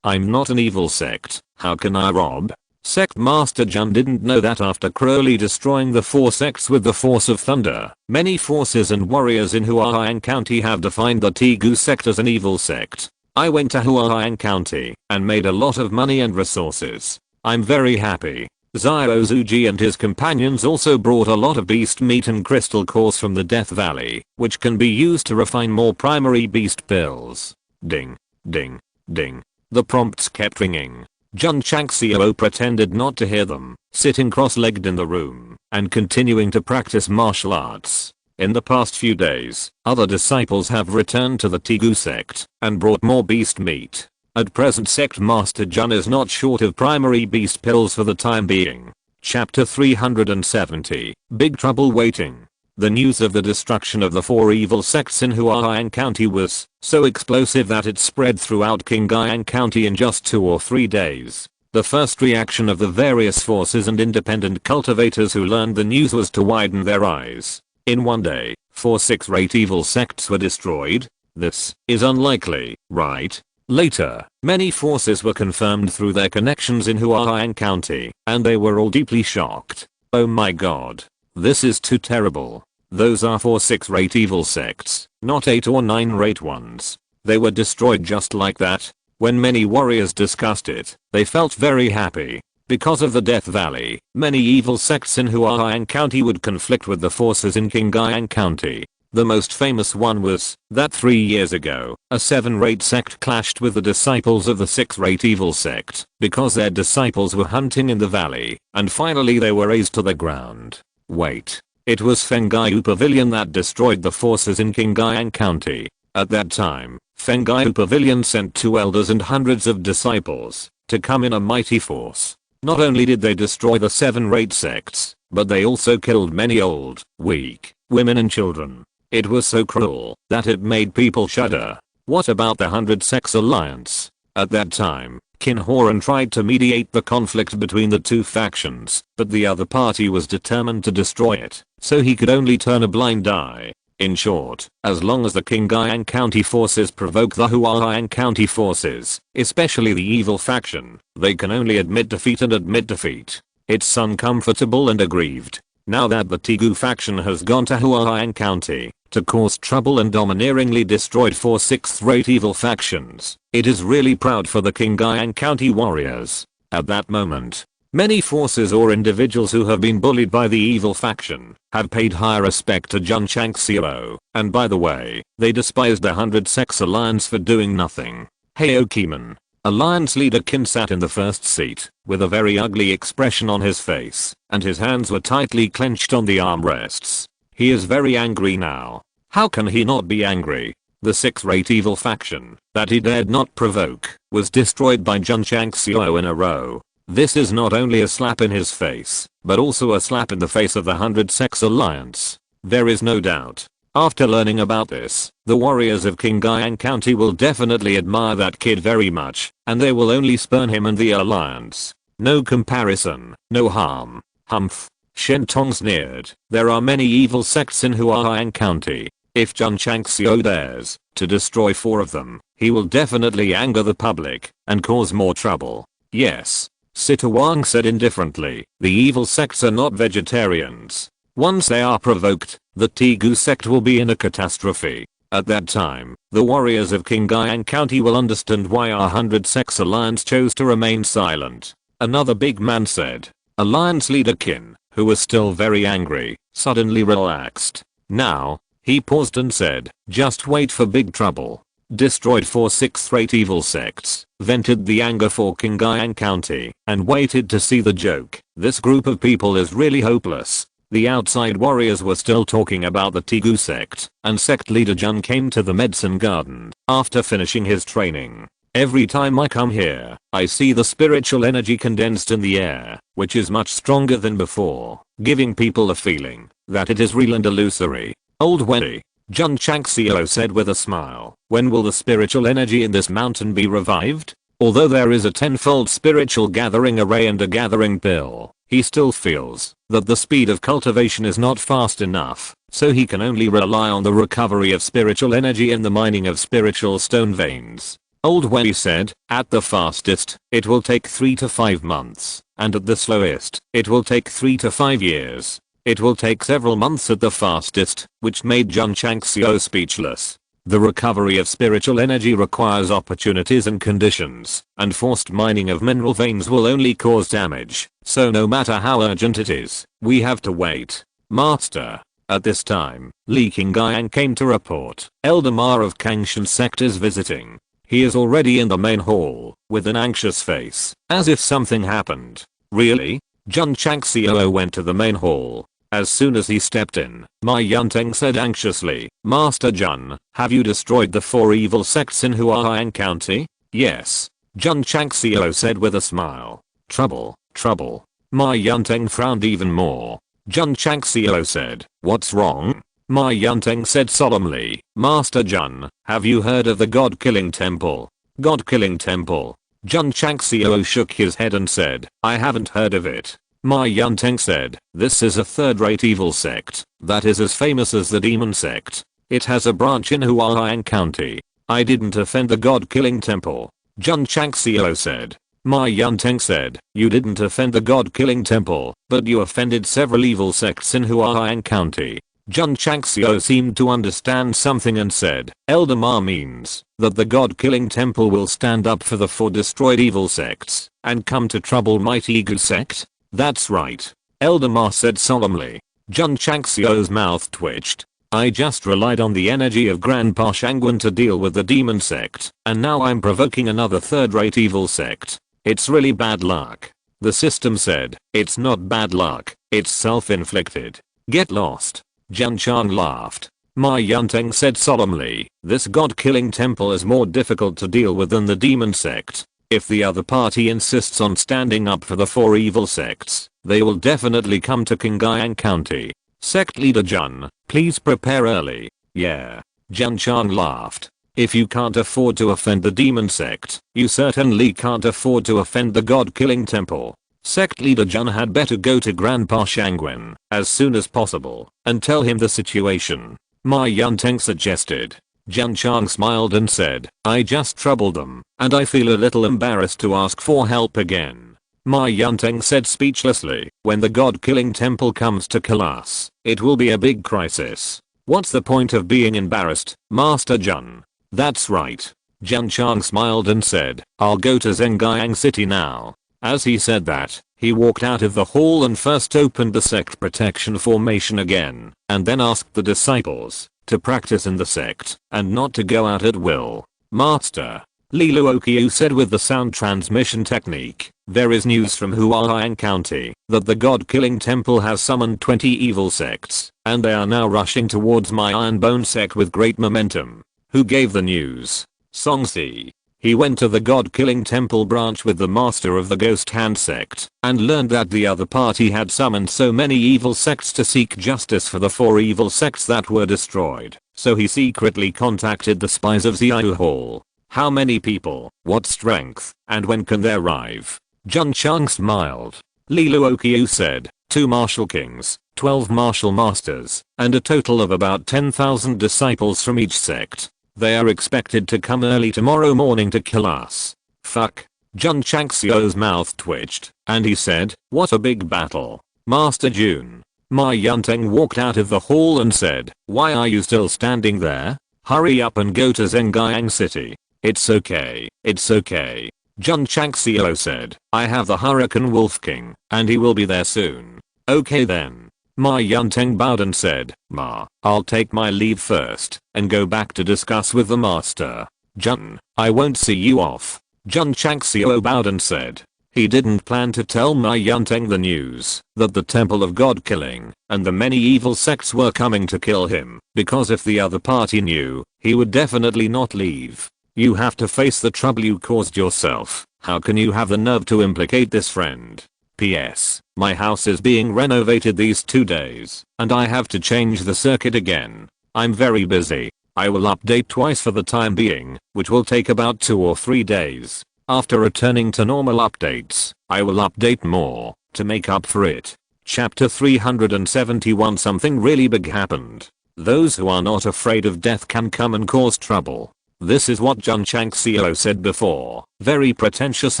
I'm not an evil sect. How can I rob? Sect Master Jun didn't know that after Crowley destroying the 4 sects with the force of thunder, many forces and warriors in Huahang County have defined the Tegu sect as an evil sect. I went to Huahang County and made a lot of money and resources. I'm very happy. Xiao Zuji and his companions also brought a lot of beast meat and crystal cores from the Death Valley, which can be used to refine more primary beast pills. Ding, ding, ding. The prompts kept ringing. Jun Changxiao pretended not to hear them, sitting cross-legged in the room, and continuing to practice martial arts. In the past few days, other disciples have returned to the Tegu sect, and brought more beast meat. At present Sect Master Jun is not short of primary beast pills for the time being. Chapter 370, Big Trouble Waiting. The news of the destruction of the 4 evil sects in Huaiyan County was so explosive that it spread throughout Qinghai County in just 2 or 3 days. The first reaction of the various forces and independent cultivators who learned the news was to widen their eyes. In one day, 4 6-rate evil sects were destroyed? This is unlikely, right? Later, many forces were confirmed through their connections in Huaiyan County, and they were all deeply shocked. Oh my god. This is too terrible. Those are 4 6-rate evil sects, not 8 or 9-rate ones. They were destroyed just like that. When many warriors discussed it, they felt very happy. Because of the Death Valley, many evil sects in Huaiyan County would conflict with the forces in Qinghai County. The most famous one was that 3 years ago, a 7-rate sect clashed with the disciples of the 6-rate evil sect because their disciples were hunting in the valley, and finally they were razed to the ground. Wait. It was Fengaiu Pavilion that destroyed the forces in Qinghai County. At that time, Fengaiu Pavilion sent 2 elders and hundreds of disciples to come in a mighty force. Not only did they destroy the 7-rate sects, but they also killed many old, weak, women and children. It was so cruel that it made people shudder. What about the 100 Sects Alliance? At that time, Qin Horan tried to mediate the conflict between the 2 factions, but the other party was determined to destroy it, so he could only turn a blind eye. In short, as long as the Qinghai County forces provoke the Huaiyan County forces, especially the evil faction, they can only admit defeat and admit defeat. It's uncomfortable and aggrieved. Now that the Tigu faction has gone to Huaiyan County to cause trouble and domineeringly destroyed 4 6th-rate evil factions, it is really proud for the Qinghai County warriors. At that moment, many forces or individuals who have been bullied by the evil faction have paid high respect to Jun Changxiao, and by the way, they despised the 100 Sects Alliance for doing nothing. Heyo Kiman, Alliance leader Qin sat in the first seat, with a very ugly expression on his face, and his hands were tightly clenched on the armrests. He is very angry now. How can he not be angry? The 6th-rate evil faction, that he dared not provoke, was destroyed by Jun Changxiao in a row. This is not only a slap in his face, but also a slap in the face of the 100 Sects Alliance. There is no doubt. After learning about this, the warriors of Qinghai County will definitely admire that kid very much, and they will only spurn him and the alliance. No comparison, no harm. Humph. Shen Tong sneered. There are many evil sects in Huaiyan County. If Jun Changxiao dares to destroy 4 of them, he will definitely anger the public and cause more trouble. Yes. Sita Wang said indifferently, the evil sects are not vegetarians. Once they are provoked, the Tigu sect will be in a catastrophe. At that time, the warriors of Qinghai County will understand why our 100 Sects Alliance chose to remain silent. Another big man said. Alliance leader Qin, who was still very angry, suddenly relaxed. Now, he paused and said, just wait for big trouble. Destroyed 4 6th-rate evil sects, vented the anger for Qinghai County, and waited to see the joke. This group of people is really hopeless. The outside warriors were still talking about the Tigu sect, and sect leader Jun came to the medicine garden after finishing his training. Every time I come here, I see the spiritual energy condensed in the air, which is much stronger than before, giving people a feeling that it is real and illusory. Old Wendy, Jun Changxiao said with a smile, when will the spiritual energy in this mountain be revived? Although there is a 10-fold spiritual gathering array and a gathering pill, he still feels that the speed of cultivation is not fast enough, so he can only rely on the recovery of spiritual energy in the mining of spiritual stone veins. Old Wendy said, at the fastest, it will take 3 to 5 months, and at the slowest, it will take 3 to 5 years. It will take several months at the fastest, which made Jun Changxiao speechless. The recovery of spiritual energy requires opportunities and conditions, and forced mining of mineral veins will only cause damage, so no matter how urgent it is, we have to wait. Master. At this time, Li Qingyan came to report. Elder Ma of Kangshan Sect is visiting. He is already in the main hall, with an anxious face, as if something happened. Really? Jun Changxiao went to the main hall. As soon as he stepped in, Ma Yunteng said anxiously, Master Jun, have you destroyed the 4 evil sects in Huaiyan County? Yes. Jun Changxiao said with a smile. Trouble, trouble. Ma Yunteng frowned even more. Jun Changxiao said, what's wrong? Ma Yunteng said solemnly, Master Jun, have you heard of the God-killing temple? God-killing temple. Jun Changxiao shook his head and said, I haven't heard of it. Ma Yunteng said, this is a third-rate evil sect that is as famous as the demon sect. It has a branch in Hualien County. I didn't offend the God-killing temple. Jun Changxiao said. Ma Yunteng said, you didn't offend the God-killing temple, but you offended several evil sects in Hualien County. Jun Changxiao seemed to understand something and said, Elder Ma means that the God-killing temple will stand up for the 4 destroyed evil sects and come to trouble Mighty Gu sect? That's right. Elder Ma said solemnly. Jun Changxiao's mouth twitched. I just relied on the energy of Grandpa Shangwen to deal with the demon sect, and now I'm provoking another third-rate evil sect. It's really bad luck. The system said, it's not bad luck, it's self-inflicted. Get lost. Jun Chang laughed. Ma Yunteng said solemnly, this god-killing temple is more difficult to deal with than the demon sect. If the other party insists on standing up for the 4 evil sects, they will definitely come to Qingyang County. Sect leader Jun, please prepare early. Yeah. Jun Chang laughed. If you can't afford to offend the demon sect, you certainly can't afford to offend the god-killing temple. Sect leader Jun had better go to Grandpa Shangwen as soon as possible and tell him the situation. Ma Yunteng suggested. Jun Chang smiled and said, I just troubled them, and I feel a little embarrassed to ask for help again. Ma Yunteng said speechlessly, when the god-killing temple comes to kill us, it will be a big crisis. What's the point of being embarrassed, Master Jun? That's right. Jun Chang smiled and said, I'll go to Zhengyang City now. As he said that, he walked out of the hall and first opened the sect protection formation again, and then asked the disciples to practice in the sect and not to go out at will. Master, Li Luoqiu said with the sound transmission technique, there is news from Hualien County that the god-killing temple has summoned 20 evil sects, and they are now rushing towards my Iron Bone Sect with great momentum. Who gave the news? Songsi. He went to the god-killing temple branch with the master of the Ghost Hand sect and learned that the other party had summoned so many evil sects to seek justice for the 4 evil sects that were destroyed, so he secretly contacted the spies of Xiao Hall. How many people, what strength, and when can they arrive? Jun Chang smiled. Li Luoqiu said, 2 martial kings, 12 martial masters, and a total of about 10,000 disciples from each sect. They are expected to come early tomorrow morning to kill us. Fuck. Jun Changxiao's mouth twitched, and he said, what a big battle. Master Jun. Ma Yunteng walked out of the hall and said, why are you still standing there? Hurry up and go to Zhengyang City. It's okay, it's okay. Jun Changxiao said, I have the Hurricane Wolf King, and he will be there soon. Okay then. Ma Yunteng bowed and said, Ma, I'll take my leave first and go back to discuss with the master. Jun, I won't see you off. Jun Changxiao bowed and said. He didn't plan to tell Ma Yunteng the news that the Temple of God killing and the many evil sects were coming to kill him, because if the other party knew, he would definitely not leave. You have to face the trouble you caused yourself. How can you have the nerve to implicate this friend? P.S. My house is being renovated these 2 days, and I have to change the circuit again. I'm very busy. I will update twice for the time being, which will take about 2 or 3 days. After returning to normal updates, I will update more to make up for it. Chapter 371. Something really big happened. Those who are not afraid of death can come and cause trouble. This is what Jun Changxiao said before, very pretentious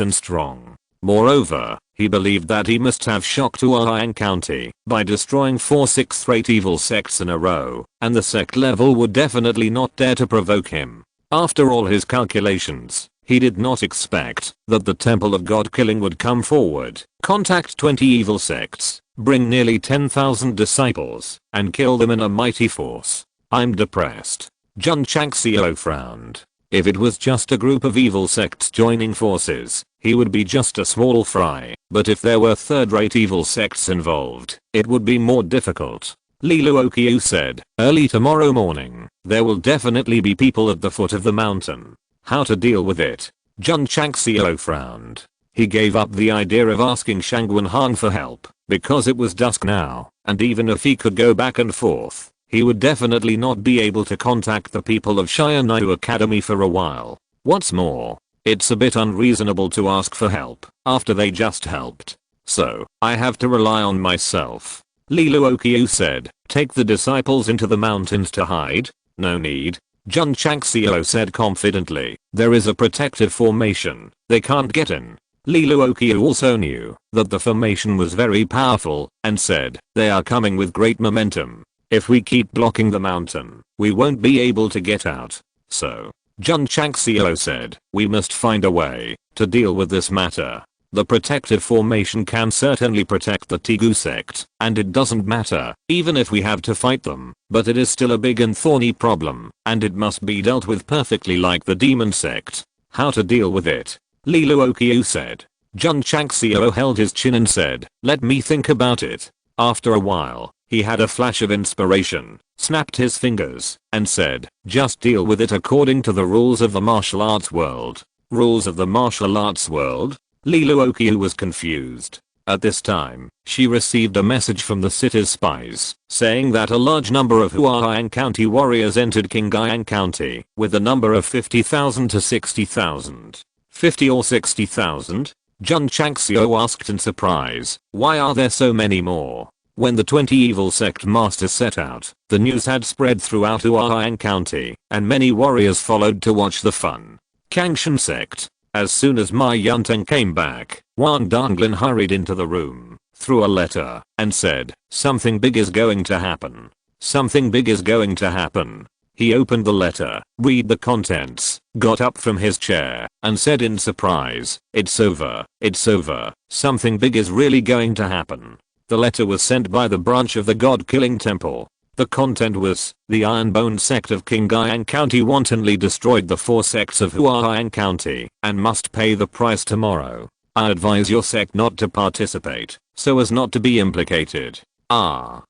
and strong. Moreover, he believed that he must have shocked Hualien County by destroying 4 6th-rate evil sects in a row, and the sect level would definitely not dare to provoke him. After all his calculations, he did not expect that the Temple of God killing would come forward, contact 20 evil sects, bring nearly 10,000 disciples, and kill them in a mighty force. I'm depressed. Jun Changxiao frowned. If it was just a group of evil sects joining forces, he would be just a small fry, but if there were third-rate evil sects involved, it would be more difficult. Li Luoqiu said, early tomorrow morning, there will definitely be people at the foot of the mountain. How to deal with it? Jun Changxiao frowned. He gave up the idea of asking Shangwen Han for help, because it was dusk now, and even if he could go back and forth, he would definitely not be able to contact the people of Xianyu Academy for a while. What's more, it's a bit unreasonable to ask for help after they just helped. So, I have to rely on myself. Li Luoqiu said, take the disciples into the mountains to hide? No need. Jun Changxiao said confidently, there is a protective formation, they can't get in. Li Luoqiu also knew that the formation was very powerful and said, they are coming with great momentum. If we keep blocking the mountain, we won't be able to get out. So, Jun Changxiao said, we must find a way to deal with this matter. The protective formation can certainly protect the Tegu sect, and it doesn't matter even if we have to fight them, but it is still a big and thorny problem, and it must be dealt with perfectly like the demon sect. How to deal with it? Li Luoqiu said. Jun Changxiao held his chin and said, let me think about it. After a while, he had a flash of inspiration, snapped his fingers, and said, just deal with it according to the rules of the martial arts world. Rules of the martial arts world? Li Luoqiu was confused. At this time, she received a message from the city's spies, saying that a large number of Huaiyan County warriors entered Qinghai County, with a number of 50,000 to 60,000. 50 or 60,000? Jun Changxiao asked in surprise, why are there so many more? When the 20 evil sect masters set out, the news had spread throughout Huaiyan County, and many warriors followed to watch the fun. Kangshan sect. As soon as Ma Yunteng came back, Wan Donglin hurried into the room, threw a letter, and said, something big is going to happen. Something big is going to happen. He opened the letter, read the contents, got up from his chair, and said in surprise, it's over, it's over, something big is really going to happen. The letter was sent by the branch of the God-killing temple. The content was, the Iron Bone Sect of Qinghai County wantonly destroyed the 4 sects of Huaiyan County, and must pay the price tomorrow. I advise your sect not to participate, so as not to be implicated. Wan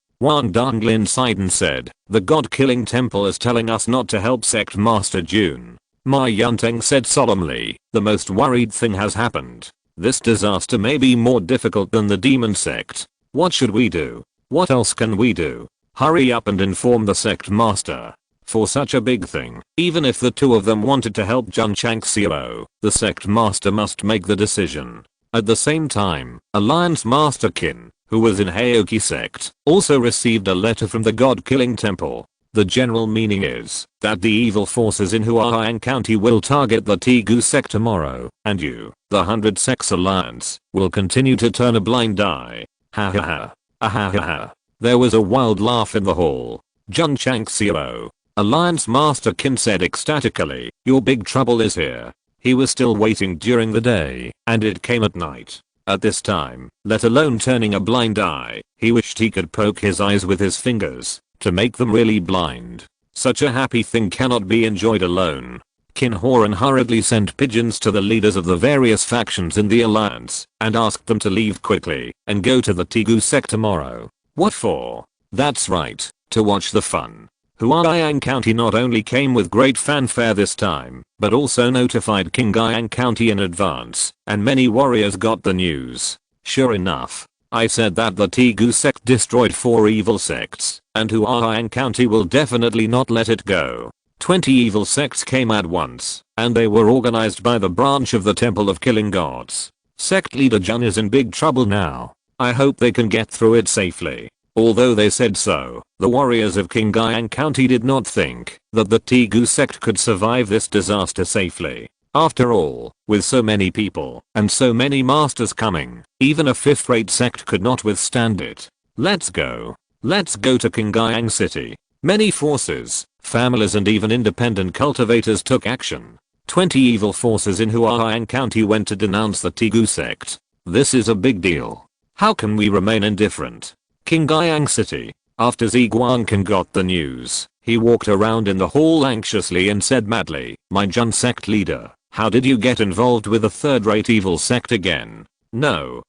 Donglin sighed and said, the God-killing temple is telling us not to help sect master Jun. Ma Yunteng said solemnly, the most worried thing has happened. This disaster may be more difficult than the demon sect. What should we do? What else can we do? Hurry up and inform the sect master. For such a big thing, even if the two of them wanted to help Jun Changxiao, the sect master must make the decision. At the same time, Alliance Master Qin, who was in Heoki sect, also received a letter from the God-killing temple. The general meaning is that the evil forces in Huaiyan County will target the Tegu sect tomorrow, and you, the 100 Sects Alliance, will continue to turn a blind eye. Ha ha ha. Ha ha ha. There was a wild laugh in the hall. Jun Changxiao, Alliance Master Qin said ecstatically, your big trouble is here. He was still waiting during the day, and it came at night. At this time, let alone turning a blind eye, he wished he could poke his eyes with his fingers, to make them really blind. Such a happy thing cannot be enjoyed alone. Qin Horan hurriedly sent pigeons to the leaders of the various factions in the alliance, and asked them to leave quickly, and go to the Tegu sect tomorrow. What for? That's right, to watch the fun. Huaiyan County not only came with great fanfare this time, but also notified Qinghai County in advance, and many warriors got the news. Sure enough, I said that the Tegu sect destroyed 4 evil sects, and Huaiyan County will definitely not let it go. 20 evil sects came at once, and they were organized by the branch of the Temple of Killing Gods. Sect leader Jun is in big trouble now. I hope they can get through it safely. Although they said so, the warriors of Qinghai County did not think that the Tegu sect could survive this disaster safely. After all, with so many people and so many masters coming, even a 5th-rate sect could not withstand it. Let's go. Let's go to Qinghai City. Many forces, families and even independent cultivators took action. 20 evil forces in Huaiyan County went to denounce the Tegu sect. This is a big deal. How can we remain indifferent? Qinghai City. After Ziguangcan got the news, he walked around in the hall anxiously and said madly, my Jun sect leader, how did you get involved with a 3rd-rate evil sect again? No,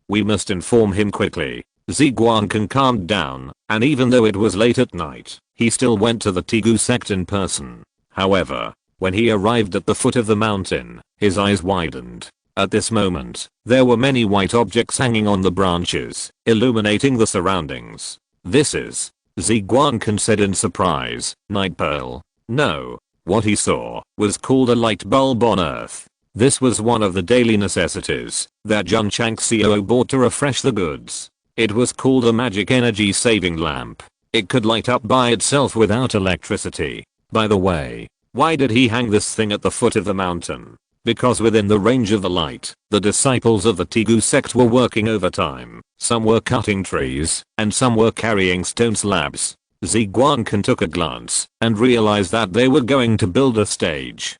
we must inform him quickly. Ziguangcan calmed down, and even though it was late at night, he still went to the Tegu sect in person. However, When he arrived at the foot of the mountain, his eyes widened. At this moment, there were many white objects hanging on the branches, illuminating the surroundings. This is, Ziguancan said in surprise, Night Pearl. No. What he saw was called a light bulb on Earth. This was one of the daily necessities that Jun Changxiao bought to refresh the goods. It was called a magic energy saving lamp. It could light up by itself without electricity. By the way, why did he hang this thing at the foot of the mountain? Because within the range of the light, the disciples of the Tegu sect were working overtime. Some were cutting trees, and some were carrying stone slabs. Ziguancan took a glance, and realized that they were going to build a stage.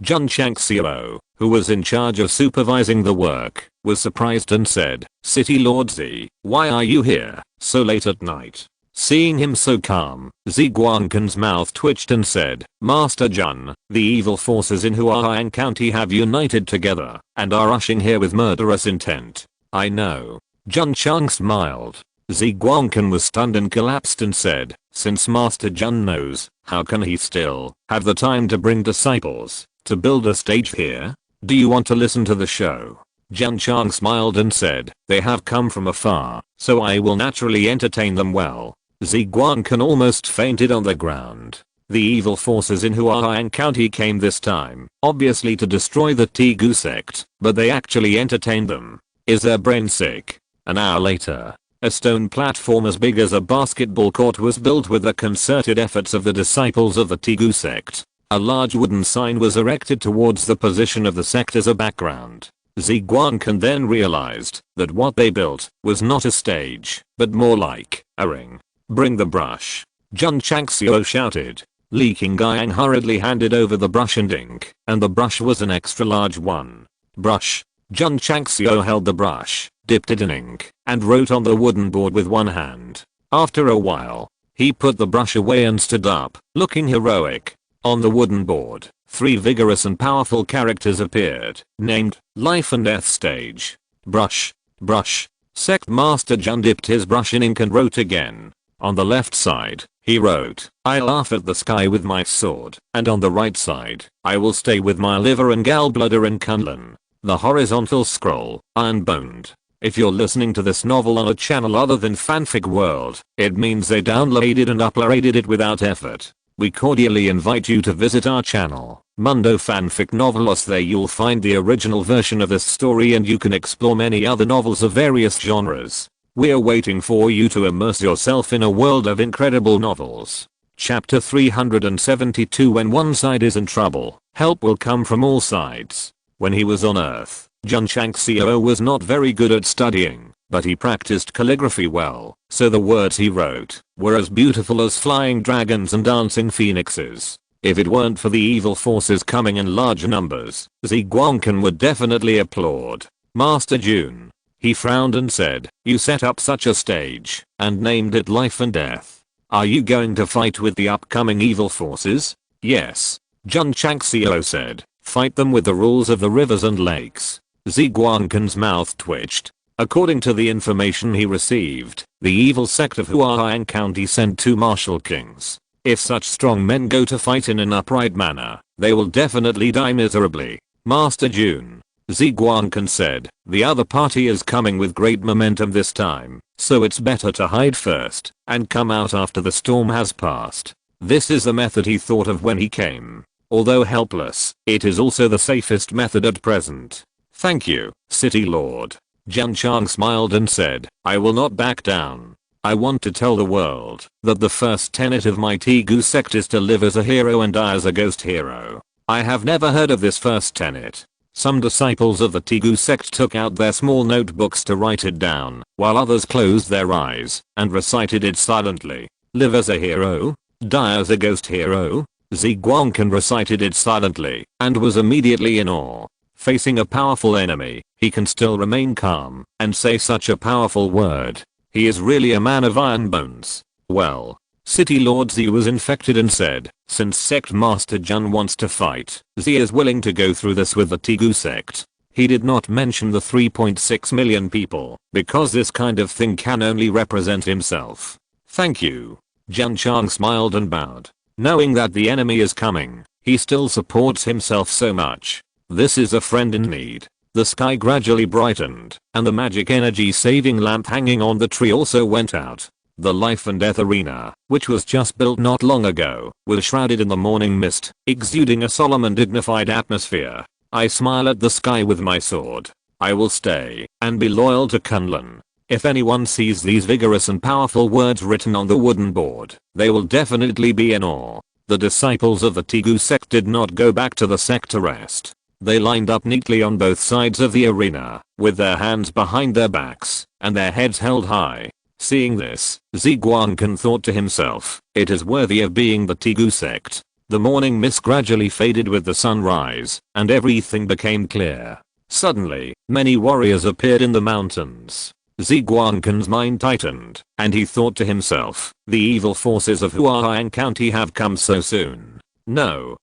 Jun Changxiao, who was in charge of supervising the work, was surprised and said, City Lord Z, why are you here, so late at night? Seeing him so calm, Ziguancan's mouth twitched and said, Master Jun, the evil forces in Huaiang County have united together, and are rushing here with murderous intent. I know. Jun Chang smiled. Ziguancan was stunned and collapsed and said, since Master Jun knows, how can he still have the time to bring disciples to build a stage here? Do you want to listen to the show? Jun Chang smiled and said, they have come from afar, so I will naturally entertain them well. Ziguancan almost fainted on the ground. The evil forces in Huaiang County came this time, obviously to destroy the Tegu sect, but they actually entertained them. Is their brain sick? An hour later, a stone platform as big as a basketball court was built with the concerted efforts of the disciples of the Tegu sect. A large wooden sign was erected towards the position of the sect as a background. Ziguancan then realized that what they built was not a stage, but more like a ring. Bring the brush. Jun Changxiao shouted. Li Qingyang hurriedly handed over the brush and ink, and the brush was an extra large one. Brush. Jun Changxiao held the brush, dipped it in ink, and wrote on the wooden board with one hand. After a while, he put the brush away and stood up, looking heroic. On the wooden board, 3 vigorous and powerful characters appeared, named Life and Death Stage. Brush. Brush. Sect Master Jun dipped his brush in ink and wrote again. On the left side, he wrote, I laugh at the sky with my sword, and on the right side, I will stay with my liver and gallbladder in Kunlun. The horizontal scroll, Iron Boned. If you're listening to this novel on a channel other than Fanfic World, it means they downloaded and uploaded it without effort. We cordially invite you to visit our channel, Mundo Fanfic Novelos. There you'll find the original version of this story and you can explore many other novels of various genres. We're waiting for you to immerse yourself in a world of incredible novels. Chapter 372. When one side is in trouble, help will come from all sides. When he was on Earth, Jun Changxiao was not very good at studying, but he practiced calligraphy well, so the words he wrote were as beautiful as flying dragons and dancing phoenixes. If it weren't for the evil forces coming in large numbers, Ziguancan would definitely applaud. Master Jun. He frowned and said, you set up such a stage, and named it Life and Death. Are you going to fight with the upcoming evil forces? Yes. Jun Changxiao said, fight them with the rules of the rivers and lakes. Ziguancan's mouth twitched. According to the information he received, the evil sect of Huaiang County sent 2 martial kings. If such strong men go to fight in an upright manner, they will definitely die miserably. Master Jun. Ziguancan said, the other party is coming with great momentum this time, so it's better to hide first, and come out after the storm has passed. This is the method he thought of when he came. Although helpless, it is also the safest method at present. Thank you, City Lord. Jun Chang smiled and said, I will not back down. I want to tell the world that the first tenet of my Tegu sect is to live as a hero and die as a ghost hero. I have never heard of this first tenet. Some disciples of the Tegu sect took out their small notebooks to write it down, while others closed their eyes and recited it silently. Live as a hero, die as a ghost hero. Ziguancan recited it silently and was immediately in awe. Facing a powerful enemy, he can still remain calm and say such a powerful word. He is really a man of iron bones. Well, City Lord Z was infected and said, since Sect Master Jun wants to fight, Z is willing to go through this with the Tegu sect. He did not mention the 3.6 million people, because this kind of thing can only represent himself. Thank you. Jun Chang smiled and bowed. Knowing that the enemy is coming, He still supports himself so much. This is a friend in need. The sky gradually brightened, and the magic energy saving lamp hanging on the tree also went out. The life and death arena, which was just built not long ago, was shrouded in the morning mist, exuding a solemn and dignified atmosphere. I smile at the sky with my sword. I will stay and be loyal to Kunlun. If anyone sees these vigorous and powerful words written on the wooden board, they will definitely be in awe. The disciples of the Tegu sect did not go back to the sect to rest. They lined up neatly on both sides of the arena, with their hands behind their backs, and their heads held high. Seeing this, Ziguancan thought to himself, it is worthy of being the Tegu sect. The morning mist gradually faded with the sunrise, and everything became clear. Suddenly, many warriors appeared in the mountains. Ziguancan's mind tightened, and he thought to himself, the evil forces of Huaiang County have come so soon. No.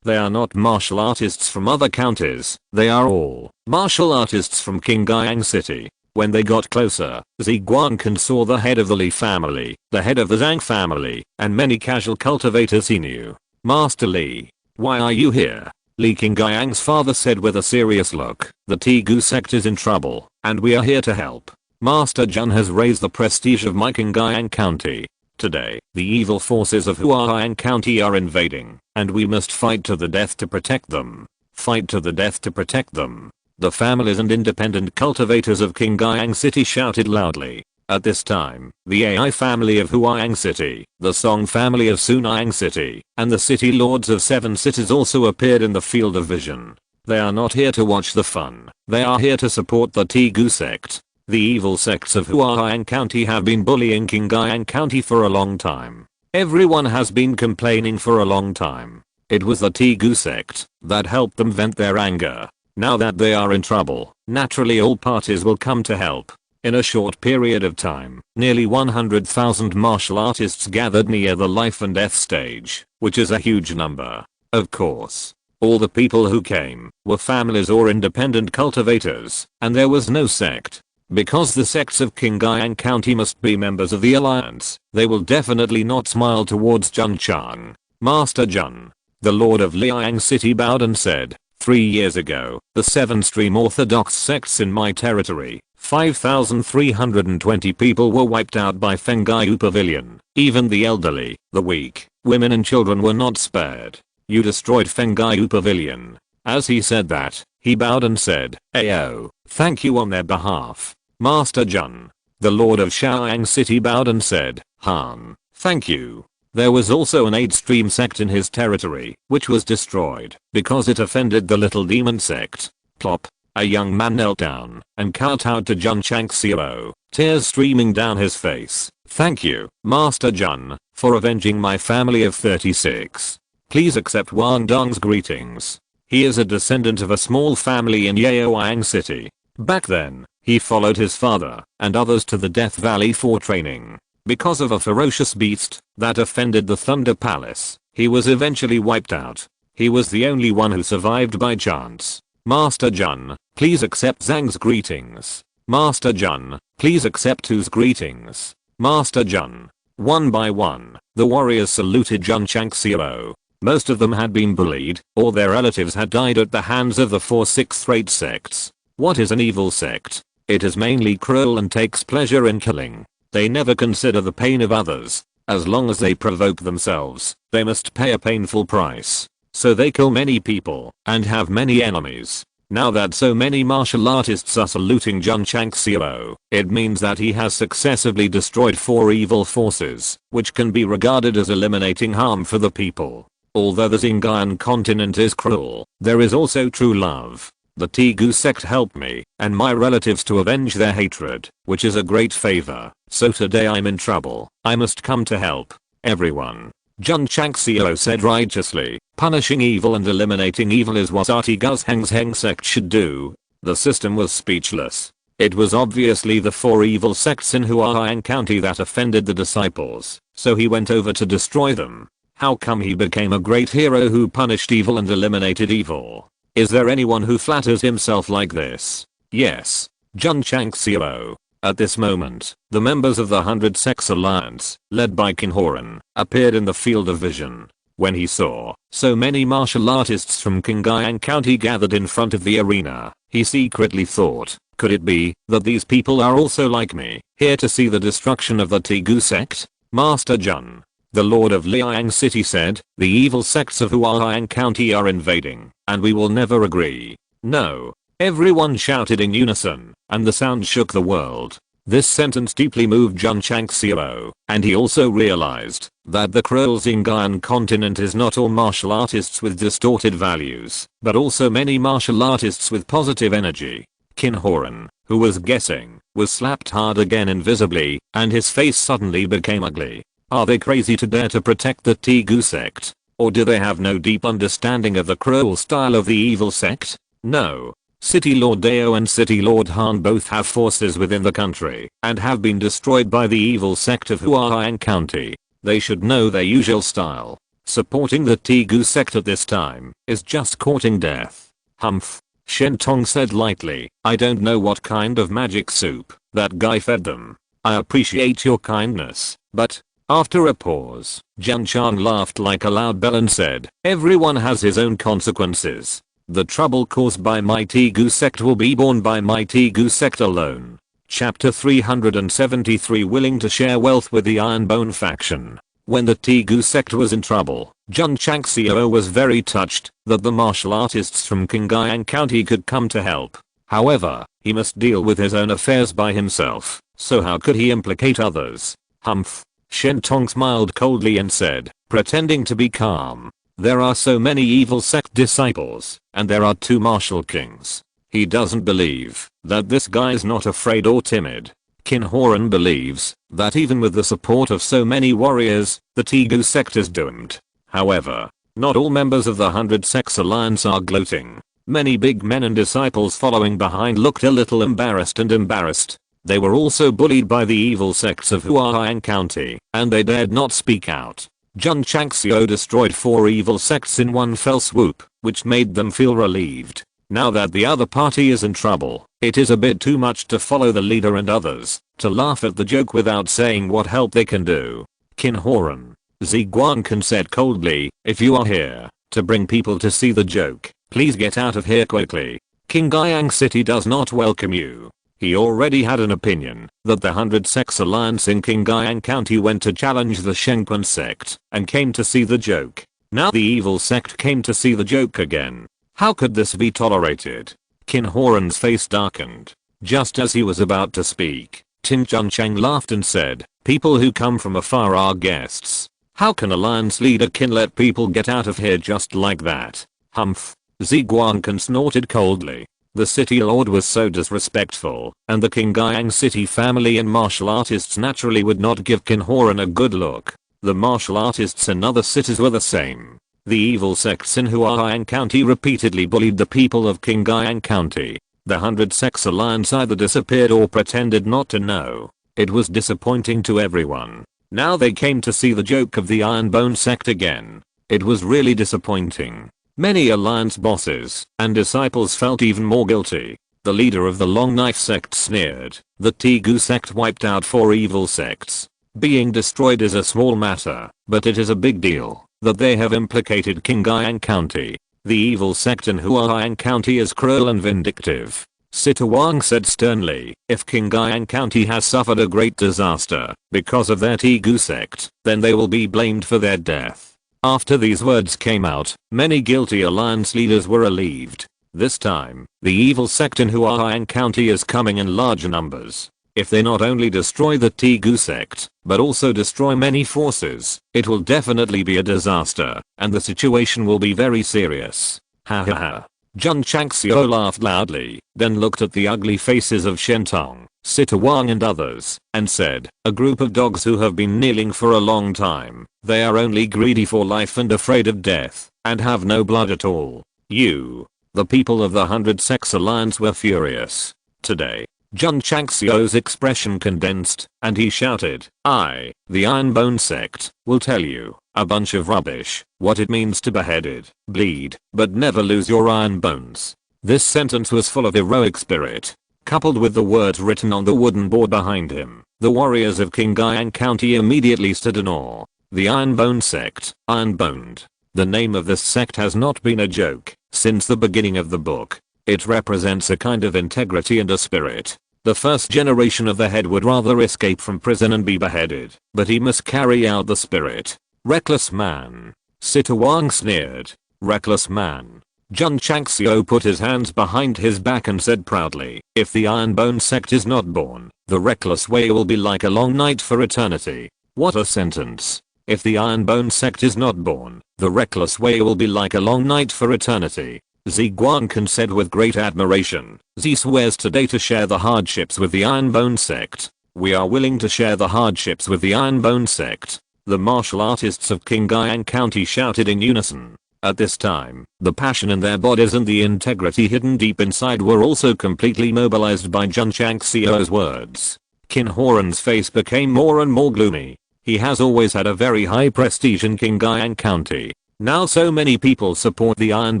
They are not martial artists from other counties, they are all martial artists from Qingyang City. When they got closer, Ziguancan saw the head of the Li family, the head of the Zhang family, and many casual cultivators he knew. Master Li, why are you here? Li Qingyang's father said with a serious look, the Tegu sect is in trouble, and we are here to help. Master Jun has raised the prestige of my Qingyang County. Today, the evil forces of Huaiang County are invading, and we must fight to the death to protect them. Fight to the death to protect them. The families and independent cultivators of Qingyang City shouted loudly. At this time, the AI family of Huaiang City, the Song family of Sunyang City, and the city lords of 7 cities also appeared in the field of vision. They are not here to watch the fun, they are here to support the Tegu sect. The evil sects of Huaiang County have been bullying Qingyang County for a long time. Everyone has been complaining for a long time. It was the Tegu sect that helped them vent their anger. Now that they are in trouble, naturally all parties will come to help. In a short period of time, nearly 100,000 martial artists gathered near the life and death stage, which is a huge number. Of course, all the people who came were families or independent cultivators, and there was no sect. Because the sects of Qingyang County must be members of the alliance, they will definitely not smile towards Jun Chang. Master Jun, the lord of Liang City bowed and said, 3 years ago, the 7 stream orthodox sects in my territory, 5,320 people were wiped out by Fengaiyu Pavilion. Even the elderly, the weak, women and children were not spared. You destroyed Fengaiyu Pavilion. As he said that, he bowed and said, Ayo, thank you on their behalf. Master Jun, the lord of Shaoyang City bowed and said, Han, thank you. There was also an 8-stream sect in his territory, which was destroyed, because it offended the little demon sect. Plop. A young man knelt down, and kowtowed to Jun Changxiao, tears streaming down his face. Thank you, Master Jun, for avenging my family of 36. Please accept Wang Dong's greetings. He is a descendant of a small family in Yaoyang City. Back then, he followed his father and others to the Death Valley for training. Because of a ferocious beast that offended the Thunder Palace, he was eventually wiped out. He was the only one who survived by chance. Master Jun, please accept Zhang's greetings. Master Jun, please accept Tu's greetings. Master Jun. One by one, the warriors saluted Jun Changxiao. Most of them had been bullied, or their relatives had died at the hands of the 4 sixth-rate sects. What is an evil sect? It is mainly cruel and takes pleasure in killing. They never consider the pain of others. As long as they provoke themselves, they must pay a painful price. So they kill many people, and have many enemies. Now that so many martial artists are saluting Jun Changxiao, it means that he has successively destroyed 4 evil forces, which can be regarded as eliminating harm for the people. Although the Xinjiang continent is cruel, there is also true love. The Tegu sect helped me and my relatives to avenge their hatred, which is a great favor. So today I'm in trouble. I must come to help everyone. Jun Changxiao said righteously, punishing evil and eliminating evil is what Artigas Heng sect should do. The system was speechless. It was obviously the 4 evil sects in Huaiang County that offended the disciples, so he went over to destroy them. How come he became a great hero who punished evil and eliminated evil? Is there anyone who flatters himself like this? Yes. Jun Changxiao. At this moment, the members of the 100 Sects Alliance, led by Qin Horan, appeared in the field of vision. When he saw so many martial artists from Qingyang County gathered in front of the arena, he secretly thought, could it be that these people are also like me, here to see the destruction of the Tegu sect? Master Jun, the Lord of Liang City, said, the evil sects of Huaiyang County are invading, and we will never agree. No. Everyone shouted in unison, and the sound shook the world. This sentence deeply moved Jun Changxiao, and he also realized that the cruel Xinjiang continent is not all martial artists with distorted values, but also many martial artists with positive energy. Qin Horan, who was guessing, was slapped hard again invisibly, and his face suddenly became ugly. Are they crazy to dare to protect the Tegu sect? Or do they have no deep understanding of the cruel style of the evil sect? No. City Lord Dao and City Lord Han both have forces within the country and have been destroyed by the evil sect of Huaiyang County. They should know their usual style. Supporting the Tegu sect at this time is just courting death. Humph. Shen Tong said lightly, I don't know what kind of magic soup that guy fed them. I appreciate your kindness, but... After a pause, Jun Chang laughed like a loud bell and said, everyone has his own consequences. The trouble caused by my Tegu sect will be borne by my Tegu sect alone. Chapter 373, willing to share wealth with the Iron Bone faction. When the Tegu sect was in trouble, Jun Changxiao was very touched that the martial artists from Qingyang County could come to help. However, he must deal with his own affairs by himself, so how could he implicate others? Humph. Shen Tong smiled coldly and said, pretending to be calm. There are so many evil sect disciples, and there are 2 martial kings. He doesn't believe that this guy is not afraid or timid. Qin Horan believes that even with the support of so many warriors, the Tegu sect is doomed. However, not all members of the 100 Sects Alliance are gloating. Many big men and disciples following behind looked a little embarrassed. They were also bullied by the evil sects of Huaiyang County, and they dared not speak out. Jun Changxiao destroyed 4 evil sects in one fell swoop, which made them feel relieved. Now that the other party is in trouble, it is a bit too much to follow the leader and others, to laugh at the joke without saying what help they can do. Qin Horan, Ziguancan said coldly, if you are here to bring people to see the joke, please get out of here quickly. Qingyang City does not welcome you. He already had an opinion that the 100 Sects Alliance in Qingyang County went to challenge the Strongest Sect and came to see the joke. Now the evil sect came to see the joke again. How could this be tolerated? Qin Horan's face darkened. Just as he was about to speak, Tin Chunchang laughed and said, people who come from afar are guests. How can Alliance leader Qin let people get out of here just like that? Humph. Ziguancan snorted coldly. The city lord was so disrespectful, and the Qingyang City family and martial artists naturally would not give Qin Horan a good look. The martial artists in other cities were the same. The evil sects in Huaiyang County repeatedly bullied the people of Qingyang County. The 100 Sects Alliance either disappeared or pretended not to know. It was disappointing to everyone. Now they came to see the joke of the Iron Bone Sect again. It was really disappointing. Many Alliance bosses and disciples felt even more guilty. The leader of the Long Knife Sect sneered. The Tegu Sect wiped out 4 evil sects. Being destroyed is a small matter, but it is a big deal that they have implicated Qingyang County. The evil sect in Huaiyang County is cruel and vindictive. Sita Wang said sternly, if Qingyang County has suffered a great disaster because of their Tegu sect, then they will be blamed for their death. After these words came out, many guilty alliance leaders were relieved. This time, the evil sect in Huaiyang County is coming in large numbers. If they not only destroy the Tegu sect, but also destroy many forces, it will definitely be a disaster, and the situation will be very serious. Ha ha ha. Jun Changxiao laughed loudly, then looked at the ugly faces of Shentong, Sita Wang and others, and said, a group of dogs who have been kneeling for a long time. They are only greedy for life and afraid of death, and have no blood at all. You. The people of the 100 Sects Alliance were furious. Today, Jun Changxiao's expression condensed, and he shouted, I, the Iron Bone Sect, will tell you, a bunch of rubbish, what it means to beheaded, bleed, but never lose your iron bones. This sentence was full of heroic spirit. Coupled with the words written on the wooden board behind him, the warriors of Qingyang County immediately stood in awe. The Iron Bone Sect, iron-boned, The name of this sect has not been a joke since the beginning of the book. It represents a kind of integrity and a spirit. The first generation of the head would rather escape from prison and be beheaded, but he must carry out the spirit. Reckless man. Sita Wang sneered. Reckless man. Jun Changxiao put his hands behind his back and said proudly, if the Iron Bone Sect is not born, the reckless way will be like a long night for eternity. What a sentence. If the Iron Bone Sect is not born, the reckless way will be like a long night for eternity. Zi Guankan said with great admiration. Zi swears today to share the hardships with the Iron Bone Sect. We are willing to share the hardships with the Iron Bone Sect. The martial artists of Qingyang County shouted in unison. At this time, the passion in their bodies and the integrity hidden deep inside were also completely mobilized by Jun Changxiao's words. Qin Horan's face became more and more gloomy. He has always had a very high prestige in Qingyang County. Now so many people support the Iron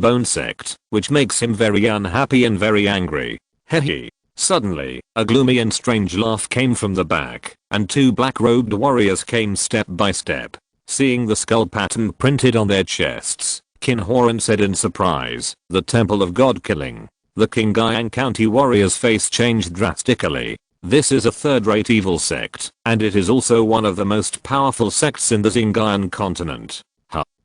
Bone Sect, which makes him very unhappy and very angry. Hehe. Suddenly, a gloomy and strange laugh came from the back, and two black-robed warriors came step by step. Seeing the skull pattern printed on their chests, Qin Horan said in surprise, the Temple of God Killing. The Qingyang County warrior's face changed drastically. This is a third-rate evil sect, and it is also one of the most powerful sects in the Xinjiang continent.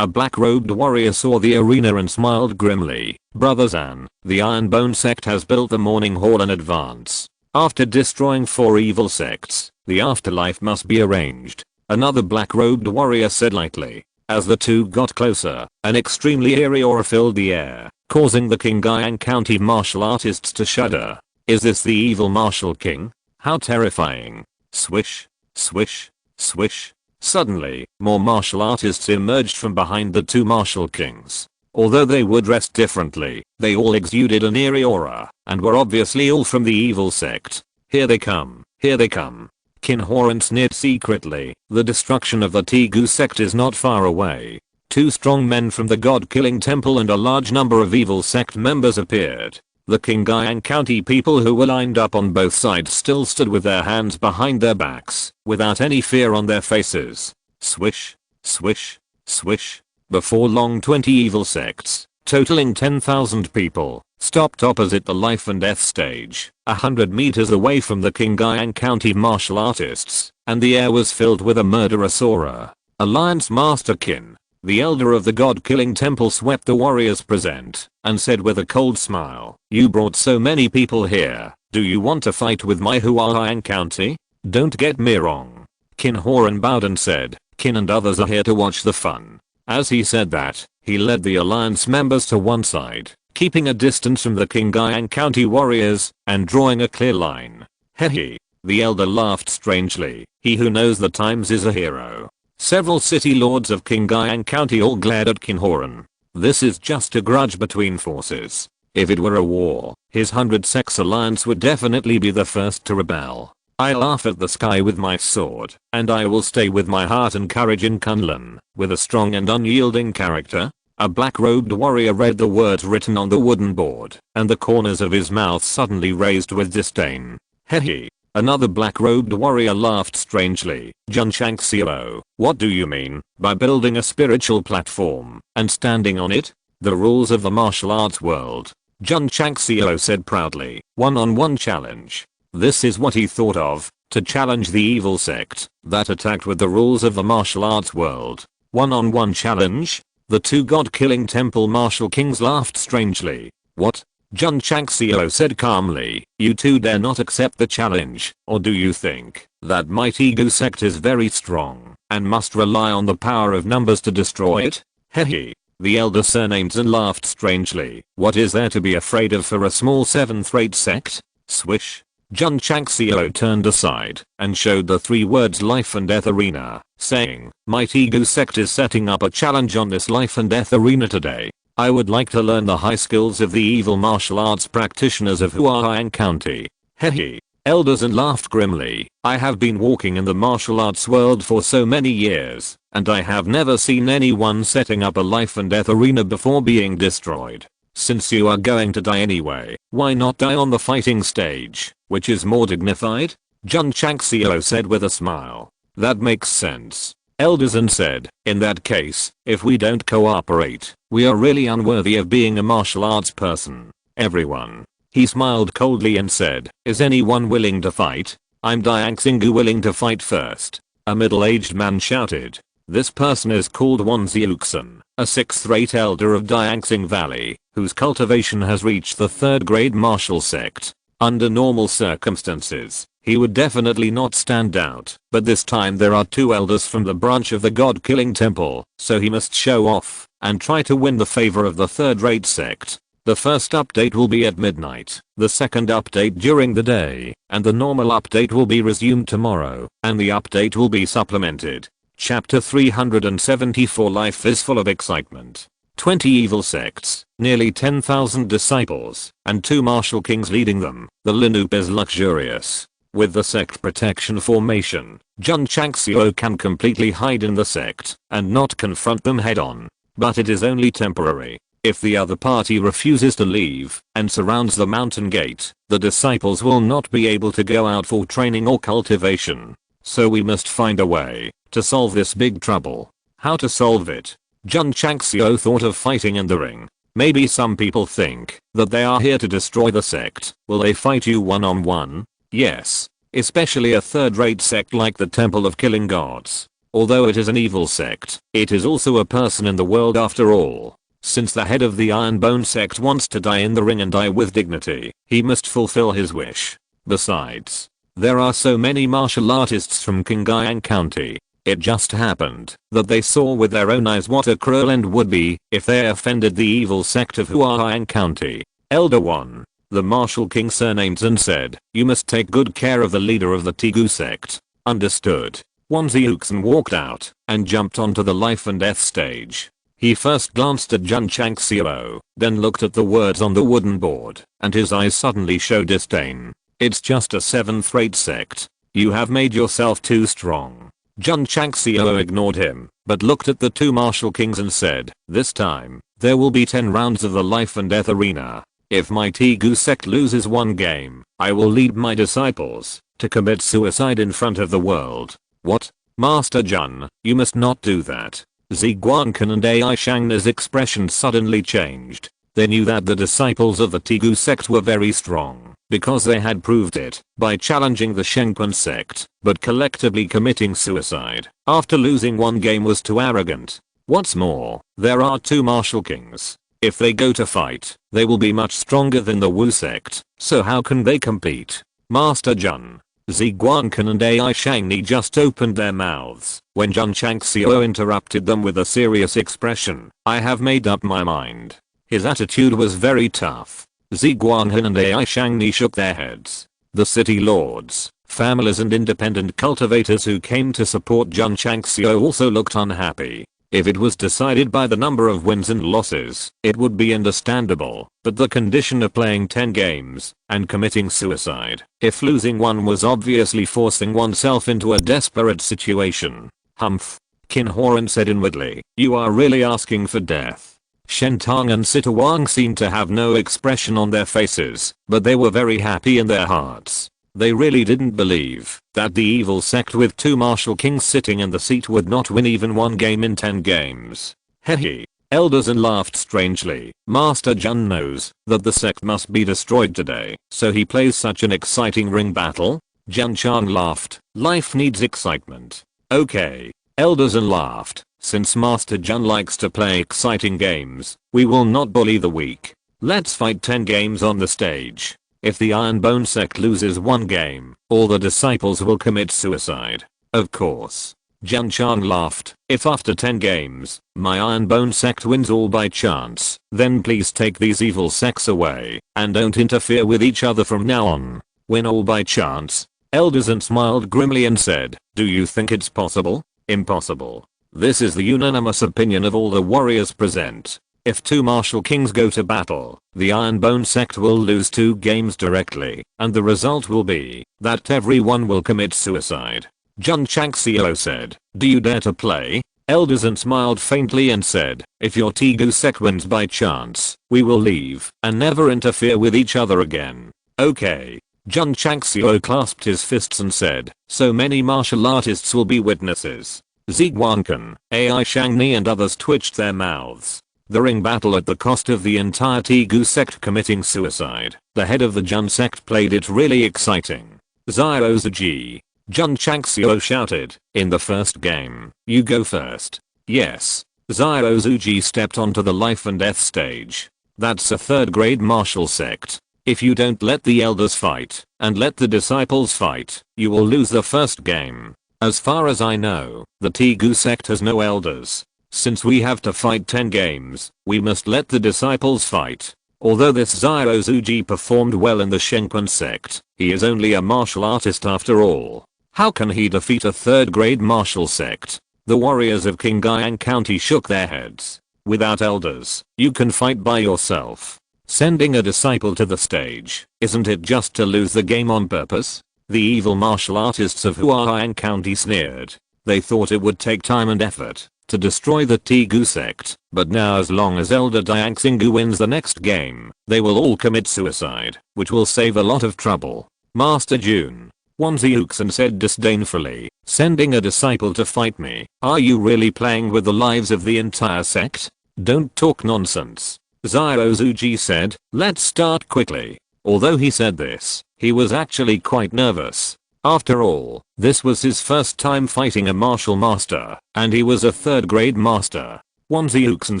A black-robed warrior saw the arena and smiled grimly. Brother Zan, the Iron Bone Sect has built the Morning Hall in advance. After destroying 4 evil sects, the afterlife must be arranged. Another black-robed warrior said lightly. As the two got closer, an extremely eerie aura filled the air, causing the Qingyang County martial artists to shudder. Is this the evil martial king? How terrifying. Swish, swish, swish. Suddenly, more martial artists emerged from behind the two martial kings. Although they were dressed differently, they all exuded an eerie aura, and were obviously all from the evil sect. Here they come, here they come. Qin Horan sneered secretly, the destruction of the Tegu sect is not far away. 2 strong men from the God-killing temple and a large number of evil sect members appeared. The Qingyang County people who were lined up on both sides still stood with their hands behind their backs, without any fear on their faces. Swish, swish, swish. Before long 20 evil sects, totaling 10,000 people, stopped opposite the life and death stage, 100 meters away from the Qingyang County martial artists, and the air was filled with a murderous aura. Alliance Master Qin, the elder of the God-killing temple, swept the warriors present, and said with a cold smile, you brought so many people here, do you want to fight with my Huaiyan County? Don't get me wrong. Qin Horan bowed and said, Qin and others are here to watch the fun. As he said that, he led the alliance members to one side, keeping a distance from the Qingyang County warriors, and drawing a clear line. Hehe. The elder laughed strangely, he who knows the times is a hero. Several city lords of Qingyang County all glared at Qin Horan. This is just a grudge between forces. If it were a war, his 100 sects alliance would definitely be the first to rebel. I laugh at the sky with my sword, and I will stay with my heart and courage in Kunlun, with a strong and unyielding character. A black-robed warrior read the words written on the wooden board, and the corners of his mouth suddenly raised with disdain. Hehe. Another black-robed warrior laughed strangely. Jun Changxiao, what do you mean by building a spiritual platform and standing on it? The rules of the martial arts world. Jun Changxiao said proudly. One-on-one challenge. This is what he thought of, to challenge the evil sect that attacked with the rules of the martial arts world. One-on-one challenge? The two god-killing temple martial kings laughed strangely. What? Jun Changxiao said calmly, you two dare not accept the challenge, or do you think that my Tegu sect is very strong and must rely on the power of numbers to destroy it? Hehe. The elder surnamed and laughed strangely. What is there to be afraid of for a small 7th-rate sect? Swish. Jun Changxiao turned aside and showed the 3 words life and death arena, saying, my Tegu sect is setting up a challenge on this life and death arena today. I would like to learn the high skills of the evil martial arts practitioners of Huaiyan County. Hehe. Elders and laughed grimly. I have been walking in the martial arts world for so many years, and I have never seen anyone setting up a life and death arena before being destroyed. Since you are going to die anyway, why not die on the fighting stage, which is more dignified? Jun Changxiao said with a smile. That makes sense. elders, and said, in that case, if we don't cooperate, we are really unworthy of being a martial arts person. Everyone. He smiled coldly and said, is anyone willing to fight? I'm Dianxingu, willing to fight first. A middle-aged man shouted. This person is called Wan Xiuxin, a 6th-rate elder of Dianxing Valley, whose cultivation has reached the 3rd grade martial sect. Under normal circumstances, he would definitely not stand out, but this time there are 2 elders from the branch of the god-killing temple, so he must show off, and try to win the favor of the 3rd-rate sect. The first update will be at midnight, the second update during the day, and the normal update will be resumed tomorrow, and the update will be supplemented. Chapter 374. Life is full of excitement. 20 evil sects, nearly 10,000 disciples, and 2 martial kings leading them. The lineup is luxurious. With the sect protection formation, Jun Changxiao can completely hide in the sect and not confront them head on. But it is only temporary. If the other party refuses to leave and surrounds the mountain gate, the disciples will not be able to go out for training or cultivation. So we must find a way to solve this big trouble. How to solve it? Jun Changxiao thought of fighting in the ring. Maybe some people think that they are here to destroy the sect. Will they fight you one-on-one? Yes. Especially a 3rd-rate sect like the Temple of Killing Gods. Although it is an evil sect, it is also a person in the world after all. Since the head of the Iron Bone Sect wants to die in the ring and die with dignity, he must fulfill his wish. Besides, there are so many martial artists from Qingyang County. It just happened that they saw with their own eyes what a cruel end would be if they offended the evil sect of Huaiyang County. Elder 1. The martial king surnamed and said, you must take good care of the leader of the Tegu sect. Understood. Wan Xiuxin walked out and jumped onto the life and death stage. He first glanced at Jun Changxiao, then looked at the words on the wooden board, and his eyes suddenly showed disdain. It's just a 7th-rate sect. You have made yourself too strong. Jun Changxiao ignored him, but looked at the 2 martial kings and said, this time, there will be 10 rounds of the life and death arena. If my Tegu sect loses 1 game, I will lead my disciples to commit suicide in front of the world. What? Master Jun, you must not do that. Ziguancan and Ai Shangna's expression suddenly changed. They knew that the disciples of the Tegu sect were very strong, because they had proved it by challenging the Shengquan sect, but collectively committing suicide after losing 1 game was too arrogant. What's more, there are 2 martial kings. If they go to fight, they will be much stronger than the Wu sect, so how can they compete? Master Jun. Ziguancan and Ai Shangni just opened their mouths when Jun Changxiao interrupted them with a serious expression. I have made up my mind. His attitude was very tough. Ziguancan and Ai Shangni shook their heads. The city lords, families and independent cultivators who came to support Jun Changxiao also looked unhappy. If it was decided by the number of wins and losses, it would be understandable, but the condition of playing 10 games and committing suicide, if losing 1 was obviously forcing oneself into a desperate situation. Humph. Qin Horan said inwardly, you are really asking for death. Shentang and Sitawang seemed to have no expression on their faces, but they were very happy in their hearts. They really didn't believe that the evil sect with 2 martial kings sitting in the seat would not win even 1 game in 10 games. Hehe. Elders and laughed strangely. Master Jun knows that the sect must be destroyed today, so he plays such an exciting ring battle? Jun Chang laughed. Life needs excitement. Okay. Elders and laughed. Since Master Jun likes to play exciting games, we will not bully the weak. Let's fight 10 games on the stage. If the Iron Bone Sect loses 1 game, all the disciples will commit suicide. Of course. Jun Chang laughed. If after 10 games, my Iron Bone Sect wins all by chance, then please take these evil sects away, and don't interfere with each other from now on. Win all by chance? Elders and smiled grimly and said, do you think it's possible? Impossible. This is the unanimous opinion of all the warriors present. If 2 martial kings go to battle, the Iron Bone Sect will lose 2 games directly, and the result will be that everyone will commit suicide. Jun Changxiao said, do you dare to play? Elders and smiled faintly and said, if your Tegu sect wins by chance, we will leave and never interfere with each other again. Okay. Jun Changxiao clasped his fists and said, so many martial artists will be witnesses. Ziguancan, AI Shangni and others twitched their mouths. The ring battle at the cost of the entire Tegu sect committing suicide. The head of the Jun sect played it really exciting. Ziozuji. Jun Changxiao shouted, in the first game, you go first. Yes. Ziozuji stepped onto the life and death stage. That's a third grade martial sect. If you don't let the elders fight, and let the disciples fight, you will lose the first game. As far as I know, the Tegu sect has no elders. Since we have to fight 10 games, we must let the disciples fight. Although this Ziozuji performed well in the Shenquan sect, he is only a martial artist after all. How can he defeat a third grade martial sect? The warriors of Qingyang County shook their heads. Without elders, you can fight by yourself. Sending a disciple to the stage, isn't it just to lose the game on purpose? The evil martial artists of Huaiyang County sneered. They thought it would take time and effort to destroy the Tegu sect, but now as long as Elder Dianxingu wins the next game, they will all commit suicide, which will save a lot of trouble. Master Jun. Wanziuxin said disdainfully, sending a disciple to fight me, are you really playing with the lives of the entire sect? Don't talk nonsense. Ziozuji said, let's start quickly. Although he said this, he was actually quite nervous. After all, this was his first time fighting a martial master, and he was a third grade master. Wanziuxin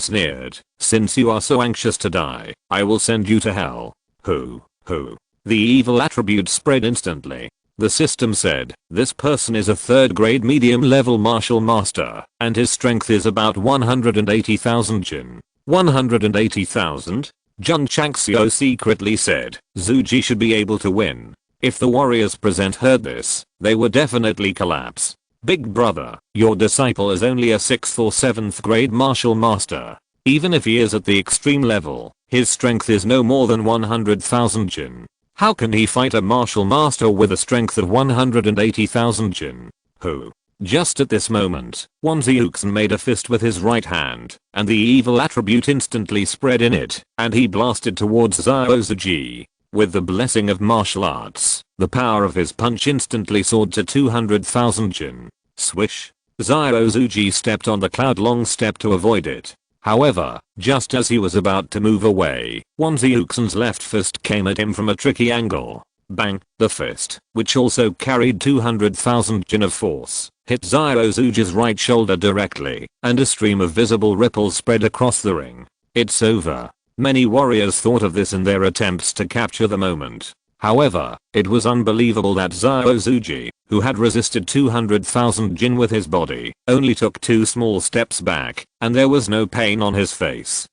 sneered, since you are so anxious to die, I will send you to hell. Who? The evil attribute spread instantly. The system said, this person is a third grade medium level martial master, and his strength is about 180,000 Jin. 180,000? Jun Changxiao secretly said, Zuji should be able to win. If the warriors present heard this, they would definitely collapse. Big brother, your disciple is only a 6th or 7th grade martial master. Even if he is at the extreme level, his strength is no more than 100,000 Jin. How can he fight a martial master with a strength of 180,000 Jin? Who? Just at this moment, Wanziuxin made a fist with his right hand, and the evil attribute instantly spread in it, and he blasted towards Ziozuji. With the blessing of martial arts, the power of his punch instantly soared to 200,000 Jin. Swish. Ziozuji stepped on the cloud-long step to avoid it. However, just as he was about to move away, Wanziuxin's left fist came at him from a tricky angle. Bang, the fist, which also carried 200,000 Jin of force, hit Ziozuji's right shoulder directly, and a stream of visible ripples spread across the ring. It's over. Many warriors thought of this in their attempts to capture the moment. However, it was unbelievable that Ziozuji, who had resisted 200,000 Jin with his body, only took 2 small steps back, and there was no pain on his face.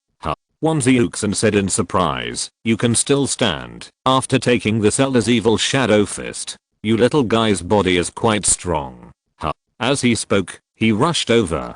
Wanziuxin said in surprise, you can still stand, after taking this elder's evil shadow fist. You little guy's body is quite strong. As he spoke, he rushed over.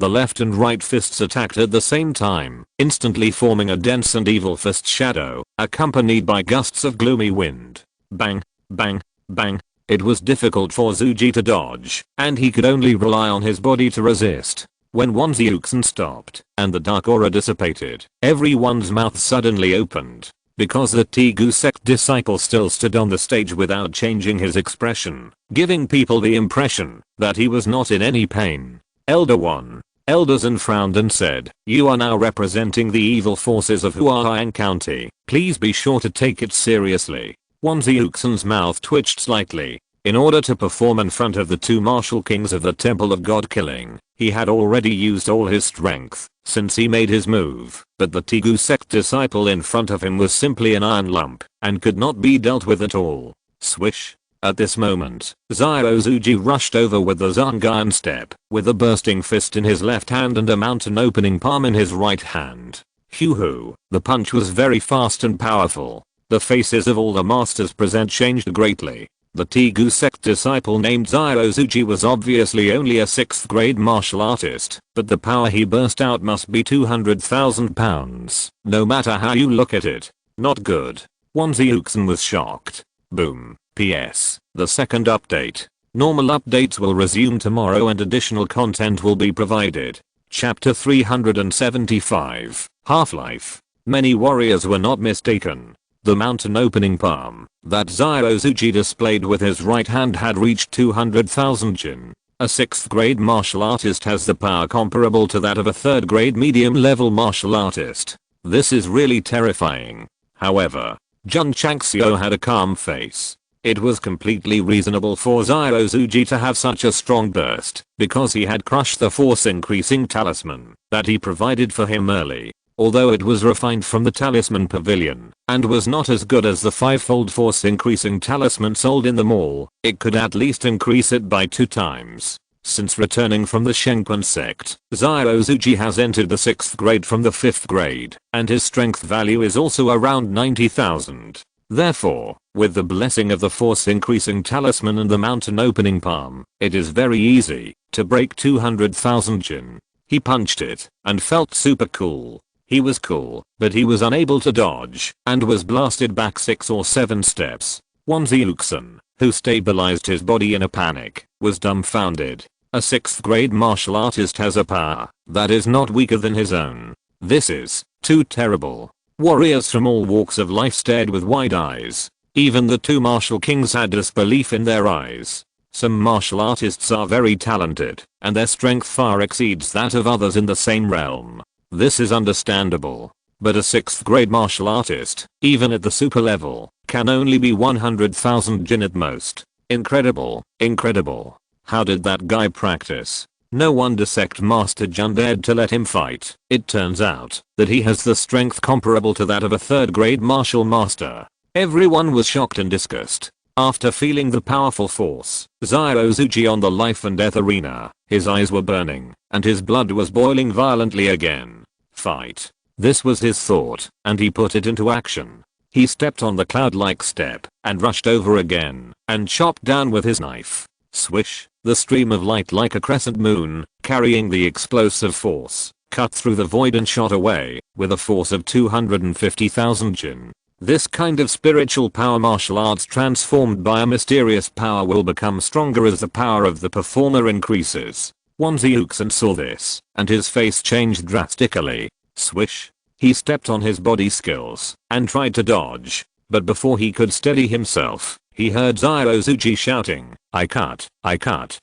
The left and right fists attacked at the same time, instantly forming a dense and evil fist shadow, accompanied by gusts of gloomy wind. Bang, bang, bang. It was difficult for Zuji to dodge, and he could only rely on his body to resist. When Wanziuxin stopped, and the dark aura dissipated, everyone's mouth suddenly opened. Because the Tegu sect disciple still stood on the stage without changing his expression, giving people the impression that he was not in any pain. Elder 1. Elderson frowned and said, you are now representing the evil forces of Huaiyang County. Please be sure to take it seriously. Wanziuxin's mouth twitched slightly. In order to perform in front of the 2 martial kings of the Temple of God Killing, he had already used all his strength since he made his move, but the Tegu sect disciple in front of him was simply an iron lump and could not be dealt with at all. Swish. At this moment, Ziozuji rushed over with the Zangan step, with a bursting fist in his left hand and a mountain opening palm in his right hand. Hoo-hoo, the punch was very fast and powerful. The faces of all the masters present changed greatly. The Tegu sect disciple named Ziozuji was obviously only a 6th grade martial artist, but the power he burst out must be 200,000 pounds. No matter how you look at it. Not good. Wanziuxin was shocked. Boom. PS. The second update. Normal updates will resume tomorrow and additional content will be provided. Chapter 375. Half-Life. Many warriors were not mistaken. The mountain opening palm that Ziozuji displayed with his right hand had reached 200,000 Jin. A 6th grade martial artist has the power comparable to that of a 3rd grade medium level martial artist. This is really terrifying. However, Jun Changxiao had a calm face. It was completely reasonable for Xiaozuji to have such a strong burst because he had crushed the force increasing talisman that he provided for him early. Although it was refined from the talisman pavilion and was not as good as the 5-fold force increasing talisman sold in the mall, it could at least increase it by 2 times. Since returning from the Strongest Sect, Xiaozuji has entered the 6th grade from the 5th grade, and his strength value is also around 90,000. Therefore, with the blessing of the force increasing talisman and the mountain opening palm, it is very easy to break 200,000 Jin. He punched it and felt super cool. He was cool, but he was unable to dodge and was blasted back 6 or 7 steps. Wanziuxin, who stabilized his body in a panic, was dumbfounded. A 6th grade martial artist has a power that is not weaker than his own. This is too terrible. Warriors from all walks of life stared with wide eyes. Even the 2 martial kings had disbelief in their eyes. Some martial artists are very talented, and their strength far exceeds that of others in the same realm. This is understandable. But a 6th grade martial artist, even at the super level, can only be 100,000 Jin at most. Incredible, incredible. How did that guy practice? No wonder Sect Master Jun dared to let him fight. It turns out that he has the strength comparable to that of a 3rd grade martial master. Everyone was shocked and disgusted. After feeling the powerful force, Xiaozuji on the life and death arena, his eyes were burning, and his blood was boiling violently again. Fight. This was his thought, and he put it into action. He stepped on the cloud-like step, and rushed over again, and chopped down with his knife. Swish, the stream of light like a crescent moon, carrying the explosive force, cut through the void and shot away, with a force of 250,000 Jin. This kind of spiritual power martial arts transformed by a mysterious power will become stronger as the power of the performer increases. Wanziuxin saw this, and his face changed drastically. Swish. He stepped on his body skills, and tried to dodge. But before he could steady himself, he heard Xiaozuji shouting, I cut, cut,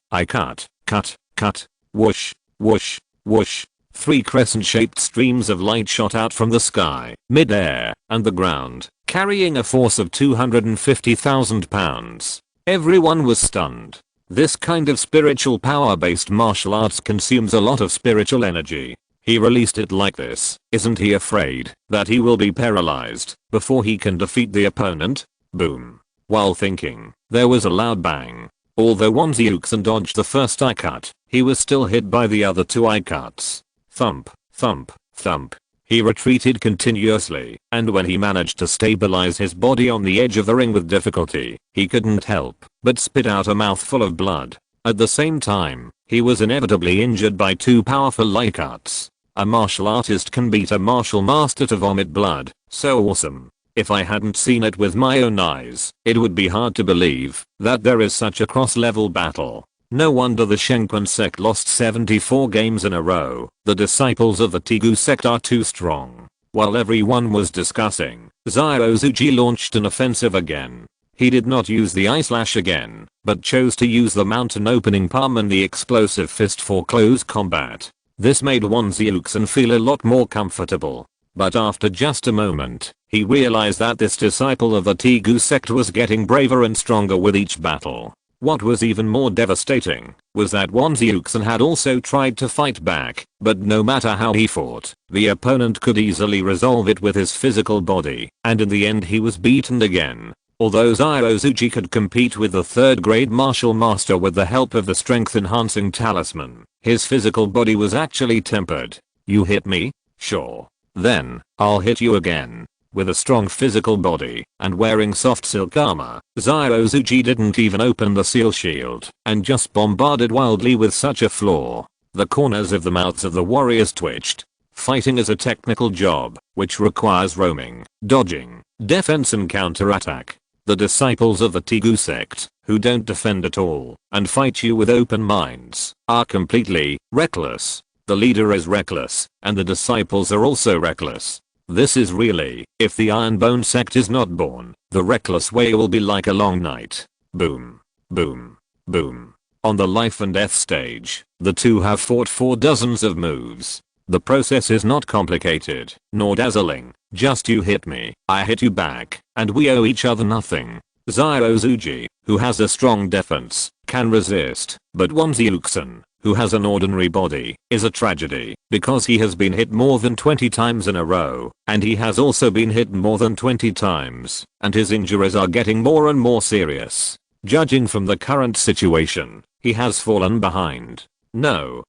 cut, whoosh, whoosh, whoosh. 3 crescent-shaped streams of light shot out from the sky, mid-air, and the ground, carrying a force of 250,000 pounds. Everyone was stunned. This kind of spiritual power-based martial arts consumes a lot of spiritual energy. He released it like this. Isn't he afraid that he will be paralyzed before he can defeat the opponent? Boom. While thinking, there was a loud bang. Although Wanziuxin dodged the first eye cut, he was still hit by the other 2 eye cuts. Thump, thump, thump. He retreated continuously, and when he managed to stabilize his body on the edge of the ring with difficulty, he couldn't help but spit out a mouthful of blood. At the same time, he was inevitably injured by 2 powerful light cuts. A martial artist can beat a martial master to vomit blood. So awesome. If I hadn't seen it with my own eyes, it would be hard to believe that there is such a cross-level battle. No wonder the Strongest Sect lost 74 games in a row. The disciples of the Tegu sect are too strong. While everyone was discussing, Xiaozuji launched an offensive again. He did not use the eye slash again, but chose to use the mountain opening palm and the explosive fist for close combat. This made Wanziuxin feel a lot more comfortable. But after just a moment, he realized that this disciple of the Tegu sect was getting braver and stronger with each battle. What was even more devastating was that Wanziuxin had also tried to fight back, but no matter how he fought, the opponent could easily resolve it with his physical body, and in the end he was beaten again. Although Xiaozuji could compete with the 3rd grade martial master with the help of the strength enhancing talisman, his physical body was actually tempered. You hit me? Sure. Then, I'll hit you again. With a strong physical body and wearing soft silk armor, Xiaozuji didn't even open the seal shield and just bombarded wildly with such a flaw. The corners of the mouths of the warriors twitched. Fighting is a technical job, which requires roaming, dodging, defense and counterattack. The disciples of the Tegu sect, who don't defend at all and fight you with open minds, are completely reckless. The leader is reckless, and the disciples are also reckless. This is really, if the Iron Bone Sect is not born, the reckless way will be like a long night. Boom. Boom. Boom. On the life and death stage, the two have fought for dozens of moves. The process is not complicated, nor dazzling, just you hit me, I hit you back, and we owe each other nothing. Zyuji, who has a strong defense, can resist, but Wanzyuxin, who has an ordinary body, is a tragedy, because he has been hit more than 20 times in a row, and he has also been hit more than 20 times, and his injuries are getting more and more serious. Judging from the current situation, he has fallen behind. No,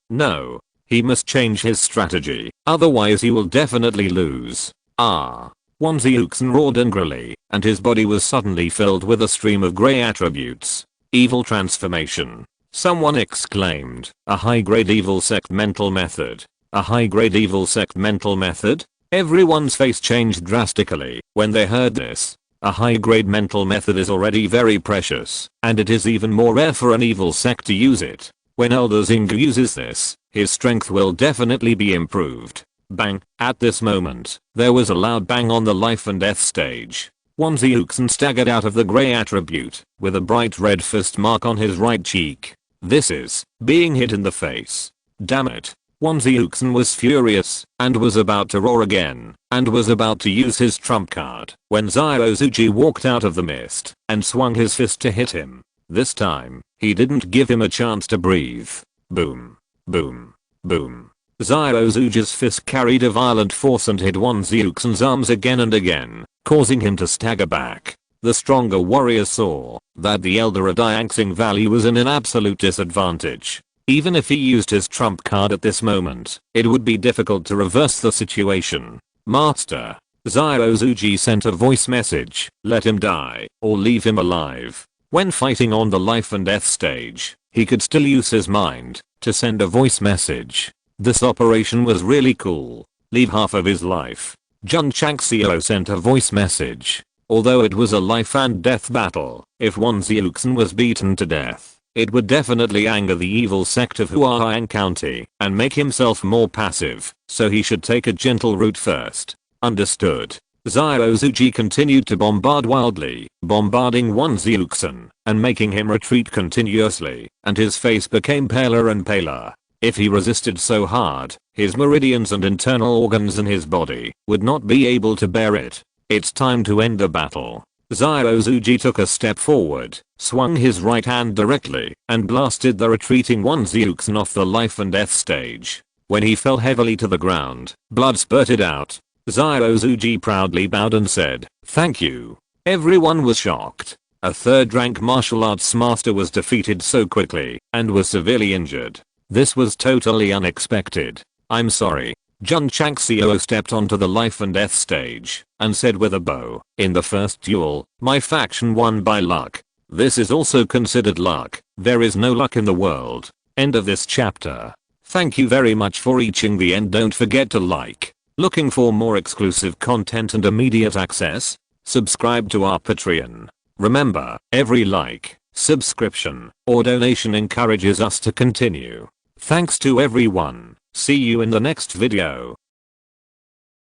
he must change his strategy, otherwise he will definitely lose. Wanzyuxin roared angrily, and his body was suddenly filled with a stream of grey attributes. Evil transformation. Someone exclaimed, a high-grade evil sect mental method. A high-grade evil sect mental method? Everyone's face changed drastically when they heard this. A high-grade mental method is already very precious, and it is even more rare for an evil sect to use it. When Elder Zinga uses this, his strength will definitely be improved. Bang! At this moment, there was a loud bang on the life and death stage. Wanzyuxin staggered out of the grey attribute, with a bright red fist mark on his right cheek. This is being hit in the face. Damn it. Wanzyuxin was furious, and was about to roar again, and was about to use his trump card, when Zyuji walked out of the mist, and swung his fist to hit him. This time, he didn't give him a chance to breathe. Boom. Boom. Boom. Zyuji's fist carried a violent force and hit Wanzyuxin's arms again and again, causing him to stagger back. The stronger warrior saw that the elder Adianxing Valley was in an absolute disadvantage. Even if he used his trump card at this moment, it would be difficult to reverse the situation. Master. Zyuji sent a voice message, let him die, or leave him alive. When fighting on the life and death stage, he could still use his mind to send a voice message. This operation was really cool. Leave half of his life. Jun Changxiao sent a voice message. Although it was a life and death battle, if Wanzyuxin was beaten to death, it would definitely anger the evil sect of Huaiang County and make himself more passive, so he should take a gentle route first. Understood. Zyuji continued to bombard wildly, bombarding Wanzyuxin and making him retreat continuously, and his face became paler and paler. If he resisted so hard, his meridians and internal organs in his body would not be able to bear it. It's time to end the battle. Zyuji took a step forward, swung his right hand directly, and blasted the retreating Wanzyuxin off the life and death stage. When he fell heavily to the ground, blood spurted out. Zyuji proudly bowed and said, thank you. Everyone was shocked. A third-rank martial arts master was defeated so quickly, and was severely injured. This was totally unexpected. I'm sorry. Jun Changxiao stepped onto the life and death stage, and said with a bow, in the first duel, my faction won by luck. This is also considered luck. There is no luck in the world. End of this chapter. Thank you very much for reaching the end. Don't forget to like. Looking for more exclusive content and immediate access? Subscribe to our Patreon. Remember, every like, subscription, or donation encourages us to continue. Thanks to everyone. See you in the next video.